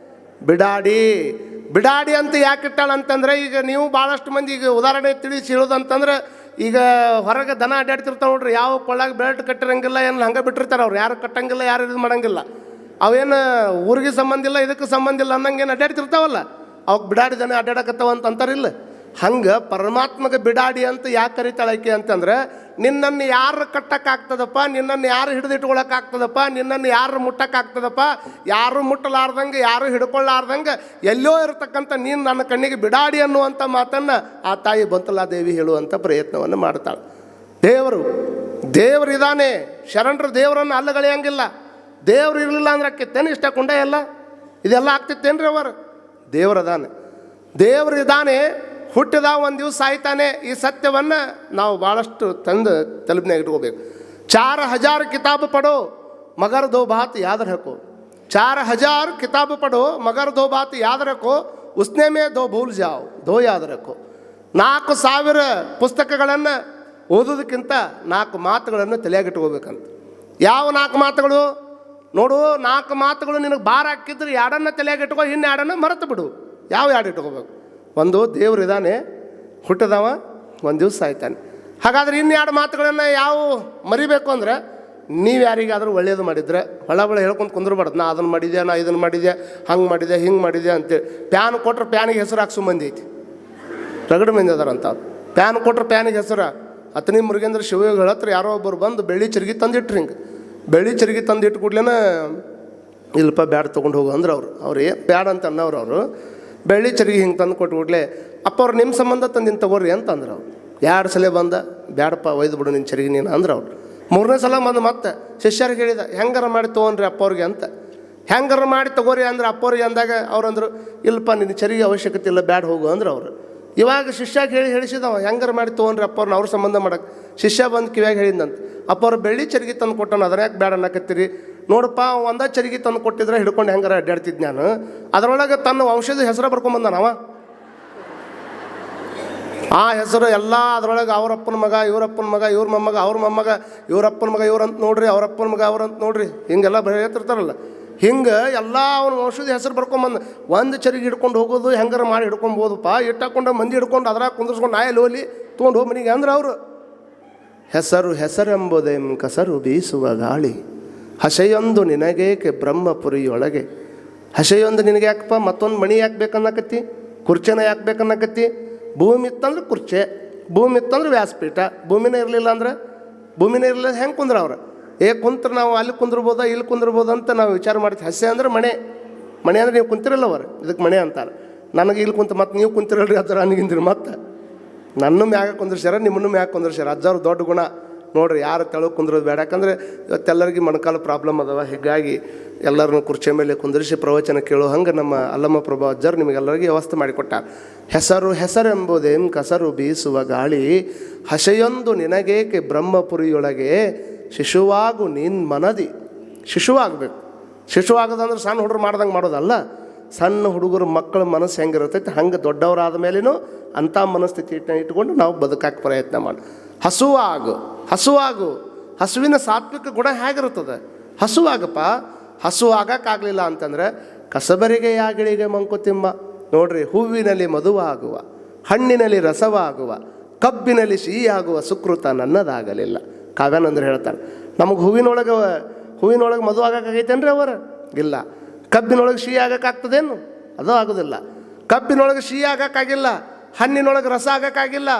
ಬಿಡಾಡಿ. ಬಿಡಾಡಿ ಅಂತ ಯಾಕೆ ಇಟ್ಟಾಳಂತಂದ್ರೆ, ಈಗ ನೀವು ಭಾಳಷ್ಟು ಮಂದಿ ಈಗ ಉದಾಹರಣೆ ತಿಳಿಸಿ ಹೇಳೋದಂತಂದ್ರೆ, ಈಗ ಹೊರಗೆ ದನ ಅಡ್ಡಾಡ್ತಿರ್ತಾವೆ ನೋಡ್ರಿ, ಯಾವ ಕೊಳ್ಳಾಗ ಬೆಲ್ಟ್ ಕಟ್ಟಿರಂಗಿಲ್ಲ, ಏನು ಹಂಗೆ ಬಿಟ್ಟಿರ್ತಾರೆ ಅವ್ರು. ಯಾರು ಕಟ್ಟಂಗಿಲ್ಲ, ಯಾರು ಇದು ಮಾಡೋಂಗಿಲ್ಲ. ಅವೇನು ಊರಿಗೆ ಸಂಬಂಧ ಇಲ್ಲ, ಇದಕ್ಕೆ ಸಂಬಂಧ ಇಲ್ಲ ಅನ್ನಂಗೆ ಏನು ಅಡ್ಡಾಡ್ತಿರ್ತಾವಲ್ಲ, ಅವಕ್ಕೆ ಬಿಡಾಡಿ ದನ ಅಡ್ಡಾಡಕತ್ತಾವ ಅಂತ ಅಂತಾರಿಲ್ಲ. ಹಂಗೆ ಪರಮಾತ್ಮಗೆ ಬಿಡಾಡಿ ಅಂತ ಯಾಕೆ ಕರಿತಾಳಕ್ಕೆ ಅಂತಂದ್ರೆ, ನಿನ್ನನ್ನು ಯಾರು ಕಟ್ಟಕ್ಕಾಗ್ತದಪ್ಪ, ನಿನ್ನನ್ನು ಯಾರು ಹಿಡಿದಿಟ್ಕೊಳಕ್ಕಾಗ್ತದಪ್ಪ, ನಿನ್ನನ್ನು ಯಾರು ಮುಟ್ಟಕ್ಕಾಗ್ತದಪ್ಪ, ಯಾರು ಮುಟ್ಟಲಾರ್ದಂಗೆ ಯಾರು ಹಿಡ್ಕೊಳ್ಳಾರ್ದಂಗೆ ಎಲ್ಲೋ ಇರತಕ್ಕಂಥ ನೀನು ನನ್ನ ಕಣ್ಣಿಗೆ ಬಿಡಾಡಿ ಅನ್ನುವಂಥ ಮಾತನ್ನು ಆ ತಾಯಿ ಬಂತಲಾದೇವಿ ಹೇಳುವಂಥ ಪ್ರಯತ್ನವನ್ನು ಮಾಡ್ತಾಳೆ. ದೇವರಿದ್ದಾನೆ. ಶರಣರು ದೇವರನ್ನು ಅಲ್ಲಗಳೆಯಂಗಿಲ್ಲ. ದೇವ್ರು ಇರಲಿಲ್ಲ ಅಂದ್ರೆ ಆಕ್ಕಿತ್ತೇನು ಇಷ್ಟ ಕುಂಡ ಎಲ್ಲ ಇದೆಲ್ಲ ಆಗ್ತಿತ್ತೇನ್ರಿ? ಅವರು ದೇವರದಾನೆ. ದೇವರಿದ್ದಾನೆ. ಹುಟ್ಟಿದ ಒಂದು ದಿವಸ ಸಾಯ್ತಾನೆ. ಈ ಸತ್ಯವನ್ನು ನಾವು ಭಾಳಷ್ಟು ತಂದು ತಲೆಬಿನಾಗ ಇಟ್ಕೋಬೇಕು. 4000 ಕಿತಾಬ್ ಪಡೋ ಮಗರ್ ದೋ ಬಾತ್ ಯಾದ್ರ ಹಾಕೋ. 4000 किताब पढ़ो मगर 2 बात याद रखो उसने में 2 भूल जाओ 2 याद रखो. 4000 ಪುಸ್ತಕಗಳನ್ನು ಓದೋದಕ್ಕಿಂತ 4 ಮಾತುಗಳನ್ನು ತಲೆಯಾಗಿಟ್ಕೋಬೇಕಂತ. ಯಾವ 4 ಮಾತುಗಳು ನೋಡು? 4 ಮಾತುಗಳು ನಿನಗೆ ಭಾರ ಹಾಕಿದ್ರೆ 2 ತಲೆಯಾಗಿಟ್ಕೋ, ಇನ್ನು 2 ಮರೆತು ಬಿಡು. ಯಾವ 2 ಇಟ್ಕೋಬೇಕು? ಒಂದು, ದೇವ್ರು ಇದ್ದಾನೆ, ಹುಟ್ಟಿದವ, ಒಂದು ದಿವಸ ಸಾಯ್ತಾನೆ. ಹಾಗಾದ್ರೆ ಇನ್ನು 2 ಮಾತುಗಳನ್ನು ಯಾವ ಮರಿಬೇಕು ಅಂದರೆ, ನೀವು ಯಾರಿಗಾದರೂ ಒಳ್ಳೇದು ಮಾಡಿದ್ರೆ ಹೊಳ ಹೇಳ್ಕೊಂಡು ಕುಂದ್ರಬಾರ್ದು. ನಾ ಅದನ್ನು ಮಾಡಿದ್ಯಾ, ನಾ ಇದನ್ನು ಮಾಡಿದ್ಯಾ, ಹಂಗೆ ಮಾಡಿದ್ಯಾ, ಹಿಂಗೆ ಮಾಡಿದ್ಯಾ ಅಂತೇಳಿ. ಪ್ಯಾನ್ ಕೊಟ್ರೆ ಪ್ಯಾನಿಗೆ ಹೆಸರು ಹಾಕ್ಸೋ ಮಂದಿ ಐತಿ, ರಗಡು ಮಂದಿ ಅದಾರಂತ. ಪ್ಯಾನ್ ಕೊಟ್ರೆ ಪ್ಯಾನಿಗೆ ಹೆಸರು. ಅತನಿ ಮುರುಗೇಂದ್ರ ಶಿವಯೋಗಿಗಳ ಹತ್ರ ಯಾರೋ ಒಬ್ಬರು ಬಂದು ಬೆಳ್ಳಿ ಚರ್ಗಿ ತಂದಿಟ್ರಿ. ಹಿಂಗೆ ಬೆಳ್ಳಿ ಚರ್ಗಿ ತಂದಿಟ್ಟು ಕೂಡ್ಲೇನ ಇಲ್ಲಪ್ಪ ಬ್ಯಾಡ್ ತೊಗೊಂಡು ಹೋಗು ಅಂದ್ರೆ ಅವ್ರು ಏನು ಬ್ಯಾಡ ಅಂತ ಅನ್ನೋರು. ಅವರು ಬೆಳ್ಳಿ ಚರ್ಗಿ ಹಿಂಗೆ ತಂದು ಕೊಟ್ಟು ಕೂಡಲೇ ಅಪ್ಪ ಅವ್ರು ನಿಮ್ಮ ಸಂಬಂಧ ತಂದಿನ ತಗೋರಿ ಅಂತಂದ್ರೆ ಅವ್ರು 2 ಸಲ ಬಂದ, ಬ್ಯಾಡಪ್ಪ ಒಯ್ದು ಬಿಡು ನಿನ್ನ ಚರ್ಗಿ ನೀನು ಅಂದ್ರೆ ಅವ್ರು. 3ನೇ ಸಲ ಬಂದು ಮತ್ತೆ ಶಿಷ್ಯರಿಗೆ ಹೇಳಿದ, ಹೆಂಗಾರ ಮಾಡಿ ತೊಗೊಂಡ್ರಿ ಅಪ್ಪವ್ರಿಗೆ ಅಂತ. ಹೆಂಗಾರ ಮಾಡಿ ತಗೋರಿ ಅಂದ್ರೆ ಅಪ್ಪವ್ರಿಗೆ ಅಂದಾಗ ಅವ್ರಂದ್ರು, ಇಲ್ಲಪ್ಪ ನಿನ್ನ ಚರಿಗೆ ಅವಶ್ಯಕತೆ ಇಲ್ಲ, ಬ್ಯಾಡ ಹೋಗು ಅಂದ್ರೆ ಅವರು. ಇವಾಗ ಶಿಷ್ಯಾಗೆ ಹೇಳಿಸಿದವ, ಹೆಂಗಾರ ಮಾಡಿ ತೊಗೊಂಡ್ರಿ ಅಪ್ಪವ್ರನ್ನ ಅವ್ರ ಸಂಬಂಧ ಮಾಡಕ್ಕೆ. ಶಿಷ್ಯ ಬಂದು ಕಿವ್ಯಾಗ ಹೇಳಿದಂತ, ಅಪ್ಪವ್ರು ಬೆಳ್ಳಿ ಚರಿಗೆ ತಂದು ಕೊಟ್ಟನು, ಅದನ್ನ ಯಾಕೆ ಬ್ಯಾಡ ಅನ್ನಕತ್ತೀರಿ? ನೋಡಪ್ಪ, ಒಂದೇ ಚರಿಗೆ ತಂದು ಕೊಟ್ಟಿದ್ರೆ ಹಿಡ್ಕೊಂಡು ಹೆಂಗಾರ ಅಡ್ಡಾಡ್ತಿದ್ದು ನಾನು. ಅದರೊಳಗೆ ತನ್ನ ವಂಶದ ಹೆಸರು ಬರ್ಕೊಂಬಂದಾನವ. ಆ ಹೆಸರು ಎಲ್ಲ ಅದರೊಳಗೆ ಅವರಪ್ಪನ ಮಗ, ಇವರಪ್ಪನ ಮಗ, ಇವ್ರ ಮೊಮ್ಮಗ, ಅವ್ರ ಮೊಮ್ಮಗ, ಇವರಪ್ಪನ ಮಗ ಇವ್ರಂತ ನೋಡ್ರಿ, ಅವರಪ್ಪನ ಮಗ ಅವ್ರಂತ ನೋಡ್ರಿ, ಹಿಂಗೆಲ್ಲ ಹೇಳ್ತಿರ್ತಾರಲ್ಲ. ಹಿಂಗೆ ಎಲ್ಲ ಅವನ ವಂಶದ ಹೆಸರು ಬರ್ಕೊಂಬಂದು ಒಂದು ಚರಿಗೆ ಹಿಡ್ಕೊಂಡು ಹೋಗೋದು, ಹೆಂಗಾರ ಮಾಡಿ ಹಿಡ್ಕೊಬೋದಪ್ಪ. ಇಟ್ಟಾಕೊಂಡು ಮಂದಿ ಹಿಡ್ಕೊಂಡು ಅದ್ರಾಗ ಕುಂದಿರ್ಸ್ಕೊಂಡು ನಾಯಲ್ಲಿ ಹೋಲಿ ತೊಗೊಂಡು ಹೋಗಿ ಮನೆಗೆ ಅಂದ್ರೆ ಅವರು. ಹೆಸರೆಂಬುದೇಂ ಕಸರು ಬೀಸುವ ಗಾಳಿ, ಹಸೆಯೊಂದು ನಿನಗೇಕೆ ಬ್ರಹ್ಮಪುರಿಯೊಳಗೆ. ಹಸೆಯೊಂದು ನಿನಗೆ ಯಾಕಪ್ಪ? ಮತ್ತೊಂದು ಮಣಿ ಯಾಕೆ ಬೇಕನ್ನಕತ್ತಿ? ಕುರ್ಚೆನ ಯಾಕೆ ಬೇಕನ್ನಕತ್ತಿ? ಭೂಮಿ ಇತ್ತಂದ್ರೆ ಕುರ್ಚೆ, ಭೂಮಿ ಇತ್ತಂದ್ರೆ ವ್ಯಾಸಪೀಠ. ಭೂಮಿನೇ ಇರಲಿಲ್ಲ ಅಂದ್ರೆ, ಭೂಮಿನೇ ಇರಲಿಲ್ಲ ಹೆಂಗೆ ಕುಂದ್ರ ಅವ್ರು? ಕುಂತ್ರೆ ನಾವು ಅಲ್ಲಿ ಕುಂದ್ರಬೋದಾ, ಇಲ್ಲಿ ಕುಂದ್ರಬೋದ ಅಂತ ನಾವು ವಿಚಾರ ಮಾಡ್ತೀವಿ. ಹಸೆ ಅಂದ್ರೆ ಮನೆ, ಮನೆ ಅಂದ್ರೆ ನೀವು ಕುಂತಿರಲ್ಲ ಅವರು, ಇದಕ್ಕೆ ಮನೆ ಅಂತಾರೆ. ನನಗೆ ಇಲ್ಲಿ ಕುಂತ ಮತ್ತು ನೀವು ಕುಂತಿರಲ್ರಿ ಅಜ್ಜರ ನನಗಿಂದ್ರಿ. ಮತ್ತು ನನ್ನ ಮ್ಯಾಗ ಕುಂದ್ರಸ್ಯಾರ, ನಿಮ್ಮನ್ನು ಮ್ಯಾಗ ಕುಂದ್ರಸ್ಯಾರ. ಅಜ್ಜವ್ರು ದೊಡ್ಡ ಗುಣ ನೋಡ್ರಿ, ಯಾರು ತೆಳಗೆ ಕುಂದ್ರೋದು ಬೇಡ. ಯಾಕಂದರೆ ಇವತ್ತೆಲ್ಲರಿಗೆ ಮೊಣಕಾಲು ಪ್ರಾಬ್ಲಮ್ ಅದಾವ. ಹೀಗಾಗಿ ಎಲ್ಲರನ್ನೂ ಕುರ್ಚಿ ಮೇಲೆ ಕುಂದ್ರಿಸಿ ಪ್ರವಚನ ಕೇಳೋ ಹಂಗೆ ನಮ್ಮ ಅಲ್ಲಮ್ಮ ಪ್ರಭಾ ಅಜ್ಜರು ನಿಮಗೆಲ್ಲರಿಗೆ ವ್ಯವಸ್ಥೆ ಮಾಡಿಕೊಟ್ಟಾರ. ಹೆಸರೆಂಬುದೇಂ ಕಸರು ಬೀಸುವ ಗಾಳಿ, ಹಸೆಯೊಂದು ನಿನಗೇಕೆ ಬ್ರಹ್ಮಪುರಿಯೊಳಗೆ. ಶಿಶುವಾಗು ನಿನ್ನ ಮನದಿ. ಶಿಶುವಾಗಬೇಕು. ಶಿಶುವಾಗೋದಂದ್ರೆ ಸಣ್ಣ ಹುಡುಗರು ಮಾಡ್ದಂಗೆ ಮಾಡೋದಲ್ಲ. ಸಣ್ಣ ಹುಡುಗರು ಮಕ್ಕಳ ಮನಸ್ಸು ಹೆಂಗಿರ್ತೈತೆ ಹಂಗೆ ದೊಡ್ಡವರಾದ ಮೇಲೇನೂ ಅಂಥ ಮನಸ್ಥಿತಿ ಇಟ್ಕೊಂಡು ನಾವು ಬದುಕಕ್ಕೆ ಪ್ರಯತ್ನ ಮಾಡಿ. ಹಸುವಾಗು, ಹಸುವಾಗು. ಹಸುವಿನ ಸಾತ್ವಿಕ ಗುಣ ಹೇಗಿರ್ತದೆ? ಹಸುವಾಗಪ್ಪ. ಹಸು ಆಗಕ್ಕಾಗಲಿಲ್ಲ ಅಂತಂದ್ರೆ ಕಸಬರಿಗೆ ಯಾಗಿಳಿಗೆ ಮಂಕುತಿಮ್ಮ. ನೋಡ್ರಿ, ಹೂವಿನಲ್ಲಿ ಮಧುವಾಗುವ, ಹಣ್ಣಿನಲ್ಲಿ ರಸವಾಗುವ, ಕಬ್ಬಿನಲ್ಲಿ ಸಿಹಿಯಾಗುವ ಸುಕೃತ ನನ್ನದಾಗಲಿಲ್ಲ. ಕಾವ್ಯಾನಂದ್ರು ಹೇಳ್ತಾರೆ, ನಮಗೆ ಹೂವಿನೊಳಗೆ ಮಧು ಆಗಕ್ಕಾಗೈತೇನ್ರಿ ಅವರ? ಇಲ್ಲ. ಕಬ್ಬಿನೊಳಗೆ ಸಿಹಿ ಆಗಕ್ಕಾಗ್ತದೇನು? ಅದು ಆಗೋದಿಲ್ಲ. ಕಬ್ಬಿನೊಳಗೆ ಸಿಹಿ ಆಗಕ್ಕಾಗಿಲ್ಲ, ಹಣ್ಣಿನೊಳಗೆ ರಸ ಆಗಕ್ಕಾಗಿಲ್ಲ,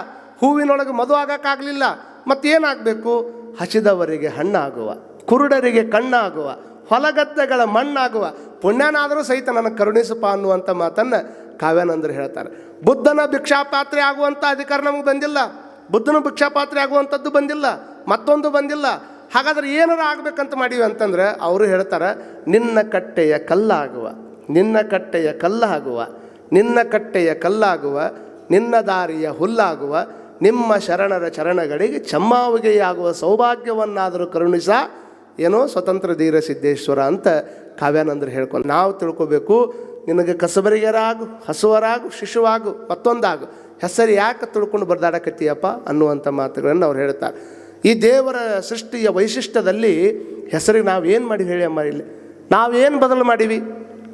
ಹೂವಿನೊಳಗೆ ಮಧು ಆಗಕ್ಕಾಗಲಿಲ್ಲ. ಮತ್ತೇನಾಗಬೇಕು? ಹಸಿದವರಿಗೆ ಹಣ್ಣಾಗುವ, ಕುರುಡರಿಗೆ ಕಣ್ಣಾಗುವ, ಹೊಲಗದ್ದೆಗಳ ಮಣ್ಣಾಗುವ ಪುಣ್ಯನಾದರೂ ಸಹಿತ ನನಗೆ ಕರುಣಿಸಪ್ಪ ಅನ್ನುವಂಥ ಮಾತನ್ನು ಕಾವ್ಯಾನಂದರು ಹೇಳ್ತಾರೆ. ಬುದ್ಧನ ಭಿಕ್ಷಾಪಾತ್ರೆ ಆಗುವಂಥ ಅಧಿಕಾರ ನಮಗೆ ಬಂದಿಲ್ಲ. ಬುದ್ಧನ ಭಿಕ್ಷಾಪಾತ್ರೆ ಆಗುವಂಥದ್ದು ಬಂದಿಲ್ಲ, ಮತ್ತೊಂದು ಬಂದಿಲ್ಲ. ಹಾಗಾದ್ರೆ ಏನಾರು ಆಗಬೇಕಂತ ಮಾಡೀವಿ ಅಂತಂದ್ರೆ ಅವರು ಹೇಳ್ತಾರೆ, ನಿನ್ನ ಕಟ್ಟೆಯ ಕಲ್ಲಾಗುವ, ನಿನ್ನ ಕಟ್ಟೆಯ ಕಲ್ಲಾಗುವ, ನಿನ್ನ ಕಟ್ಟೆಯ ಕಲ್ಲಾಗುವ, ನಿನ್ನ ದಾರಿಯ ಹುಲ್ಲಾಗುವ, ನಿಮ್ಮ ಶರಣರ ಚರಣಗಳಿಗೆ ಚಮ್ಮಾವಿಗೆಯಾಗುವ ಸೌಭಾಗ್ಯವನ್ನಾದರೂ ಕರುಣಿಸ ಏನೋ ಸ್ವತಂತ್ರ ಧೀರ ಸಿದ್ದೇಶ್ವರ ಅಂತ ಕಾವ್ಯಾನಂದರು ಹೇಳ್ಕೊಂಡು ನಾವು ತಿಳ್ಕೊಬೇಕು. ನಿನಗೆ ಕಸಬರಿಗರಾಗು, ಹಸುವರಾಗು, ಶಿಶುವಾಗು, ಮತ್ತೊಂದಾಗು. ಹೆಸರು ಯಾಕೆ ತಿಳ್ಕೊಂಡು ಬರ್ದಾಡಕತ್ತೀಯಪ್ಪ ಅನ್ನುವಂಥ ಮಾತುಗಳನ್ನು ಅವ್ರು ಹೇಳ್ತಾರೆ. ಈ ದೇವರ ಸೃಷ್ಟಿಯ ವೈಶಿಷ್ಟ್ಯದಲ್ಲಿ ಹೆಸರಿಗೆ ನಾವೇನು ಮಾಡಿವಿ ಹೇಳಿ ಅಮ್ಮ? ಇಲ್ಲಿ ನಾವೇನು ಬದಲು ಮಾಡೀವಿ?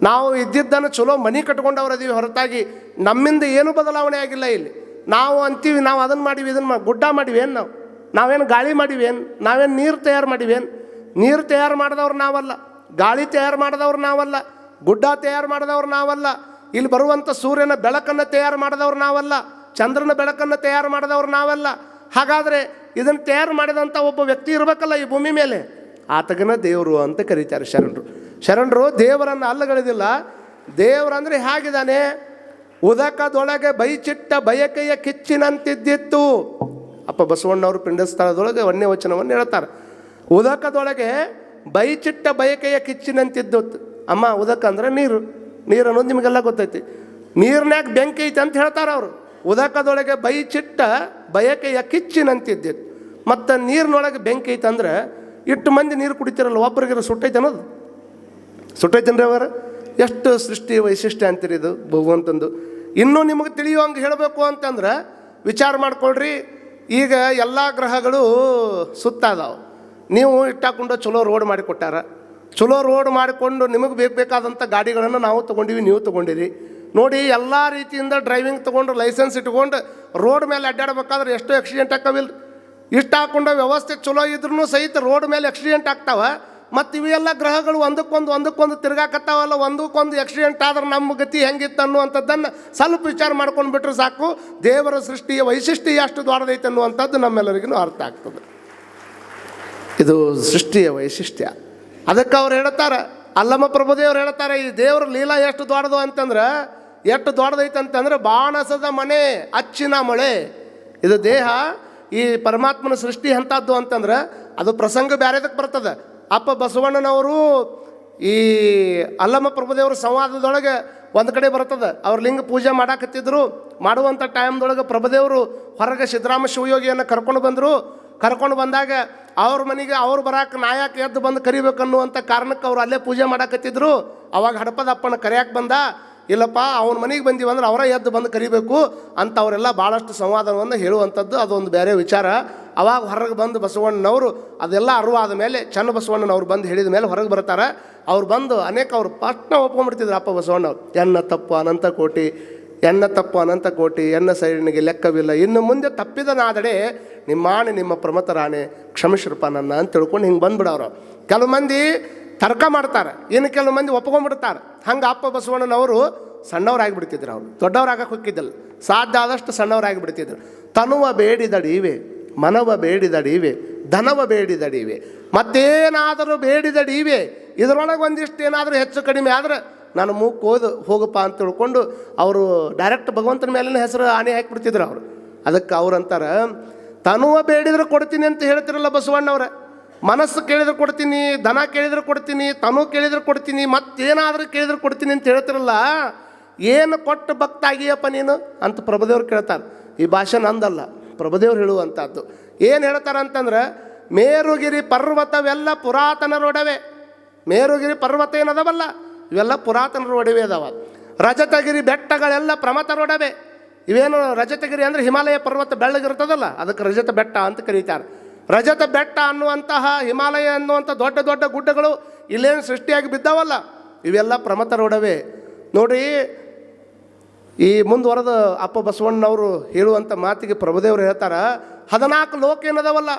ನಾವು ಇದ್ದಿದ್ದನ್ನು ಚಲೋ ಮನೆ ಕಟ್ಕೊಂಡವ್ರು ಅದೀವಿ, ಹೊರತಾಗಿ ನಮ್ಮಿಂದ ಏನೂ ಬದಲಾವಣೆ ಆಗಿಲ್ಲ. ಇಲ್ಲಿ ನಾವು ಅಂತೀವಿ, ನಾವು ಅದನ್ನು ಮಾಡೀವಿ, ಇದನ್ನು ಗುಡ್ಡ ಮಾಡಿವೇನು? ನಾವೇನು ಗಾಳಿ ಮಾಡಿವೇನು? ನಾವೇನು ನೀರು ತಯಾರು ಮಾಡಿವೇನು? ನೀರು ತಯಾರು ಮಾಡಿದವ್ರು ನಾವಲ್ಲ, ಗಾಳಿ ತಯಾರು ಮಾಡಿದವ್ರು ನಾವಲ್ಲ, ಗುಡ್ಡ ತಯಾರು ಮಾಡಿದವ್ರು ನಾವಲ್ಲ, ಇಲ್ಲಿ ಬರುವಂಥ ಸೂರ್ಯನ ಬೆಳಕನ್ನು ತಯಾರು ಮಾಡಿದವ್ರು ನಾವಲ್ಲ, ಚಂದ್ರನ ಬೆಳಕನ್ನು ತಯಾರು ಮಾಡಿದವ್ರು ನಾವಲ್ಲ. ಹಾಗಾದರೆ ಇದನ್ನು ತಯಾರು ಮಾಡಿದಂಥ ಒಬ್ಬ ವ್ಯಕ್ತಿ ಇರಬೇಕಲ್ಲ ಈ ಭೂಮಿ ಮೇಲೆ, ಆತಗನ ದೇವರು ಅಂತ ಕರೀತಾರೆ ಶರಣರು. ಶರಣರು ದೇವರನ್ನು ಅಲ್ಲಗಳಿದಿಲ್ಲ. ದೇವರಂದರೆ ಹೇಗಿದ್ದಾನೆ? ಉದಕದೊಳಗೆ ಬೈಚಿಟ್ಟ ಬಯಕೆಯ ಕಿಚ್ಚಿನಂತಿದ್ದಿತ್ತು. ಅಪ್ಪ ಬಸವಣ್ಣವರು ಪಿಂಡಸ್ಥಳದೊಳಗೆ ಒಂದೇ ವಚನವನ್ನು ಹೇಳ್ತಾರೆ. ಉದಕದೊಳಗೆ ಬೈಚಿಟ್ಟ ಬಯಕೆಯ ಕಿಚ್ಚಿನಂತಿದ್ದು. ಅಮ್ಮ, ಉದಕ ಅಂದರೆ ನೀರು. ನೀರು ಅನ್ನೋದು ನಿಮಗೆಲ್ಲ ಗೊತ್ತೈತಿ. ನೀರಿನ್ಯಾಗ ಬೆಂಕಿ ಐತೆ ಅಂತ ಹೇಳ್ತಾರೆ ಅವರು. ಉದಕದೊಳಗೆ ಬೈಚಿಟ್ಟ ಬಯಕೆಯ ಕಿಚ್ಚಿನಂತಿದ್ದಿತ್ತು. ಮತ್ತು ನೀರಿನೊಳಗೆ ಬೆಂಕಿ ಐತೆ ಅಂದ್ರೆ ಇಟ್ಟು ಮಂದಿ ನೀರು ಕುಡಿತಿರಲ್ಲ, ಒಬ್ರಿಗಿರೋ ಸುಟ್ಟೈತೆ ಅನ್ನೋದು ಸುಟ್ಟೈತೇನ್ರಿ ಅವರ? ಎಷ್ಟು ಸೃಷ್ಟಿ ವೈಶಿಷ್ಟ್ಯ ಅಂತೀರಿ ಇದು ಭಗವಂತಂದು. ಇನ್ನೂ ನಿಮಗೆ ತಿಳಿಯುವಂಗೆ ಹೇಳಬೇಕು ಅಂತಂದ್ರೆ ವಿಚಾರ ಮಾಡ್ಕೊಳ್ರಿ. ಈಗ ಎಲ್ಲ ಗ್ರಹಗಳು ಸುತ್ತಾದವು. ನೀವು ಇಟ್ಟಾಕೊಂಡು ಚಲೋ ರೋಡ್ ಮಾಡಿಕೊಟ್ಟಾರ. ಚಲೋ ರೋಡ್ ಮಾಡಿಕೊಂಡು ನಿಮಗೆ ಬೇಕಾದಂಥ ಗಾಡಿಗಳನ್ನು ನಾವು ತೊಗೊಂಡಿವಿ, ನೀವು ತೊಗೊಂಡಿರಿ. ನೋಡಿ, ಎಲ್ಲ ರೀತಿಯಿಂದ ಡ್ರೈವಿಂಗ್ ತೊಗೊಂಡು ಲೈಸೆನ್ಸ್ ಇಟ್ಕೊಂಡು ರೋಡ್ ಮೇಲೆ ಅಡ್ಡಾಡ್ಬೇಕಾದ್ರೆ ಎಷ್ಟೋ ಆಕ್ಸಿಡೆಂಟ್ ಆಕ್ಕವಿಲ್ಲ. ಇಷ್ಟು ಹಾಕೊಂಡು ವ್ಯವಸ್ಥೆ ಚಲೋ ಇದ್ರೂ ಸಹಿತ ರೋಡ್ ಮೇಲೆ ಆಕ್ಸಿಡೆಂಟ್ ಆಗ್ತಾವ. ಮತ್ತು ಇವೆಲ್ಲ ಗ್ರಹಗಳು ಒಂದಕ್ಕೊಂದು ತಿರ್ಗಾಕತ್ತಾವಲ್ಲ, ಒಂದಕ್ಕೊಂದು ಆಕ್ಸಿಡೆಂಟ್ ಆದ್ರೆ ನಮ್ಮ ಗತಿ ಹೆಂಗಿತ್ತು ಅನ್ನುವಂಥದ್ದನ್ನು ಸ್ವಲ್ಪ ವಿಚಾರ ಮಾಡ್ಕೊಂಡು ಬಿಟ್ರೆ ಸಾಕು. ದೇವರ ಸೃಷ್ಟಿಯ ವೈಶಿಷ್ಟ್ಯ ಎಷ್ಟು ದೊಡ್ಡದೈತೆ ಅನ್ನುವಂಥದ್ದು ನಮ್ಮೆಲ್ಲರಿಗೂ ಅರ್ಥ ಆಗ್ತದೆ. ಇದು ಸೃಷ್ಟಿಯ ವೈಶಿಷ್ಟ್ಯ. ಅದಕ್ಕೆ ಅವ್ರು ಹೇಳ್ತಾರೆ, ಅಲ್ಲಮ ಪ್ರಭುದೇವ್ರು ಹೇಳ್ತಾರೆ, ಈ ದೇವ್ರ ಲೀಲಾ ಎಷ್ಟು ದೊಡ್ಡದು ಅಂತಂದ್ರೆ, ಎಷ್ಟು ದೊಡ್ಡದೈತೆ ಅಂತಂದ್ರೆ ಬಾಣಸದ ಮನೆ ಅಚ್ಚಿನ ಮಳೆ. ಇದು ದೇಹ ಈ ಪರಮಾತ್ಮನ ಸೃಷ್ಟಿ ಅಂಥದ್ದು ಅಂತಂದ್ರೆ ಅದು ಪ್ರಸಂಗ ಬೇರೆದಕ್ಕೆ ಬರ್ತದೆ. ಅಪ್ಪ ಬಸವಣ್ಣನವರು ಈ ಅಲ್ಲಮ ಪ್ರಭುದೇವ್ರ ಸಂವಾದದೊಳಗೆ ಒಂದು ಕಡೆ ಬರ್ತದೆ. ಅವ್ರ ಲಿಂಗ ಪೂಜೆ ಮಾಡಾಕತ್ತಿದ್ರು. ಮಾಡುವಂಥ ಟೈಮ್ದೊಳಗೆ ಪ್ರಭುದೇವರು ಹೊರಗೆ ಸಿದ್ದರಾಮ ಶಿವಯೋಗಿಯನ್ನು ಕರ್ಕೊಂಡು ಬಂದಾಗ ಅವ್ರ ಮನೆಗೆ ಅವ್ರು ಬರಾಕ ನಾಯಕ ಎದ್ದು ಬಂದು ಕರಿಬೇಕನ್ನುವಂಥ ಕಾರಣಕ್ಕೆ ಅವ್ರು ಅಲ್ಲೇ ಪೂಜೆ ಮಾಡಾಕತ್ತಿದ್ರು. ಅವಾಗ ಹಡಪದಪ್ಪನ ಕರೆಯಕ್ಕೆ ಬಂದ, ಇಲ್ಲಪ್ಪ ಅವನ ಮನೆಗೆ ಬಂದೀವಂದ್ರೆ ಅವರ ಎದ್ದು ಬಂದು ಕರಿಬೇಕು ಅಂತ ಅವರೆಲ್ಲ ಭಾಳಷ್ಟು ಸಂವಾದವನ್ನು ಹೇಳುವಂಥದ್ದು ಅದೊಂದು ಬೇರೆ ವಿಚಾರ. ಅವಾಗ ಹೊರಗೆ ಬಂದು ಬಸವಣ್ಣನವರು ಅದೆಲ್ಲ ಅರಿವಾದ ಮೇಲೆ ಚನ್ನಬಸವಣ್ಣನವ್ರು ಬಂದು ಹೇಳಿದ ಮೇಲೆ ಹೊರಗೆ ಬರ್ತಾರೆ. ಅವ್ರು ಬಂದು ಅವ್ರು ಪಟ್ನ ಒಪ್ಕೊಂಡ್ಬಿಡ್ತಿದ್ರು ಅಪ್ಪ ಬಸವಣ್ಣವ್ರು. ಎನ್ನ ತಪ್ಪು ಅನಂತ ಕೋಟಿ ಎನ್ನ ಸೈನಿಗೆ ಲೆಕ್ಕವಿಲ್ಲ, ಇನ್ನು ಮುಂದೆ ತಪ್ಪಿದನಾದಡೆ ನಿಮ್ಮಾಣೆ ನಿಮ್ಮ ಪ್ರಮತರಾಣೆ ಕ್ಷಮಿಸ್ರಪ್ಪ ನನ್ನ ಅಂತ ತಿಳ್ಕೊಂಡು ಹಿಂಗೆ ಬಂದ್ಬಿಡವ್ರು. ಕೆಲವು ಮಂದಿ ತರ್ಕ ಮಾಡ್ತಾರೆ, ಇನ್ನು ಕೆಲವು ಮಂದಿ ಒಪ್ಕೊಂಡ್ಬಿಡ್ತಾರೆ. ಹಂಗೆ ಅಪ್ಪ ಬಸವಣ್ಣನವರು ಸಣ್ಣವರಾಗಿಬಿಡ್ತಿದ್ರು. ಅವರು ದೊಡ್ಡವರಾಗಕ್ಕೆ ಹೋಗಿದ್ದಿಲ್ಲ, ಸಾಧ್ಯ ಆದಷ್ಟು ಸಣ್ಣವರಾಗಿಬಿಡ್ತಿದ್ರು. ತನುವ ಬೇಡಿದಡಿವೆ, ಮನವ ಬೇಡಿದಡಿವೆ, ಧನವ ಬೇಡಿದಡಿವೆ, ಮತ್ತೇನಾದರೂ ಬೇಡಿದಡಿವೆ. ಇದರೊಳಗೆ ಒಂದಿಷ್ಟು ಏನಾದರೂ ಹೆಚ್ಚು ಕಡಿಮೆ ಆದರೆ ನಾನು ಮೂಕೋದು ಹೋಗಪ್ಪ ಅಂತ ತಿಳ್ಕೊಂಡು ಅವರು ಡೈರೆಕ್ಟ್ ಭಗವಂತನ ಮೇಲಿನ ಹೆಸರು ಆನೆ ಹಾಕಿಬಿಡ್ತಿದ್ರು ಅವರು. ಅದಕ್ಕೆ ಅವ್ರಂತಾರೆ, ತನುವ ಬೇಡಿದ್ರೆ ಕೊಡ್ತೀನಿ ಅಂತ ಹೇಳ್ತಿರಲ್ಲ ಬಸವಣ್ಣವ್ರ, ಮನಸ್ಸು ಕೇಳಿದ್ರೆ ಕೊಡ್ತೀನಿ, ಧನ ಕೇಳಿದ್ರೆ ಕೊಡ್ತೀನಿ, ತನು ಕೇಳಿದ್ರೆ ಕೊಡ್ತೀನಿ, ಮತ್ತೇನಾದರೂ ಕೇಳಿದ್ರೆ ಕೊಡ್ತೀನಿ ಅಂತ ಹೇಳ್ತಿರಲ್ಲ, ಏನು ಕೊಟ್ಟು ಭಕ್ತ ಆಗಿಯಪ್ಪ ನೀನು ಅಂತ ಪ್ರಭುದೇವ್ರು ಕೇಳ್ತಾರೆ. ಈ ಭಾಷೆ ನಂದಲ್ಲ, ಪ್ರಭುದೇವ್ರು ಹೇಳುವಂಥದ್ದು. ಏನು ಹೇಳ್ತಾರೆ ಅಂತಂದ್ರೆ, ಮೇರುಗಿರಿ ಪರ್ವತವೆಲ್ಲ ಪುರಾತನರೊಡವೆ. ಮೇರುಗಿರಿ ಪರ್ವತ ಏನದವಲ್ಲ ಇವೆಲ್ಲ ಪುರಾತನರ ಒಡವೆ ಅದಾವ. ರಜತಗಿರಿ ಬೆಟ್ಟಗಳೆಲ್ಲ ಪ್ರಮತರೊಡವೆ. ಇವೇನು ರಜತಗಿರಿ ಅಂದರೆ ಹಿಮಾಲಯ ಪರ್ವತ ಬೆಳ್ಳಗಿರ್ತದಲ್ಲ, ಅದಕ್ಕೆ ರಜತ ಬೆಟ್ಟ ಅಂತ ಕರೀತಾರೆ. ರಜತ ಬೆಟ್ಟ ಅನ್ನುವಂತಹ ಹಿಮಾಲಯ ಅನ್ನುವಂಥ ದೊಡ್ಡ ದೊಡ್ಡ ಗುಡ್ಡಗಳು ಇಲ್ಲೇನು ಸೃಷ್ಟಿಯಾಗಿ ಬಿದ್ದಾವಲ್ಲ, ಇವೆಲ್ಲ ಪ್ರಮತರೊಡವೆ. ನೋಡಿ, ಈ ಮುಂದುವರೆದ ಅಪ್ಪ ಬಸವಣ್ಣನವರು ಹೇಳುವಂಥ ಮಾತಿಗೆ ಪ್ರಭುದೇವರು ಹೇಳ್ತಾರೆ, 14 ಲೋಕ ಏನದವಲ್ಲ,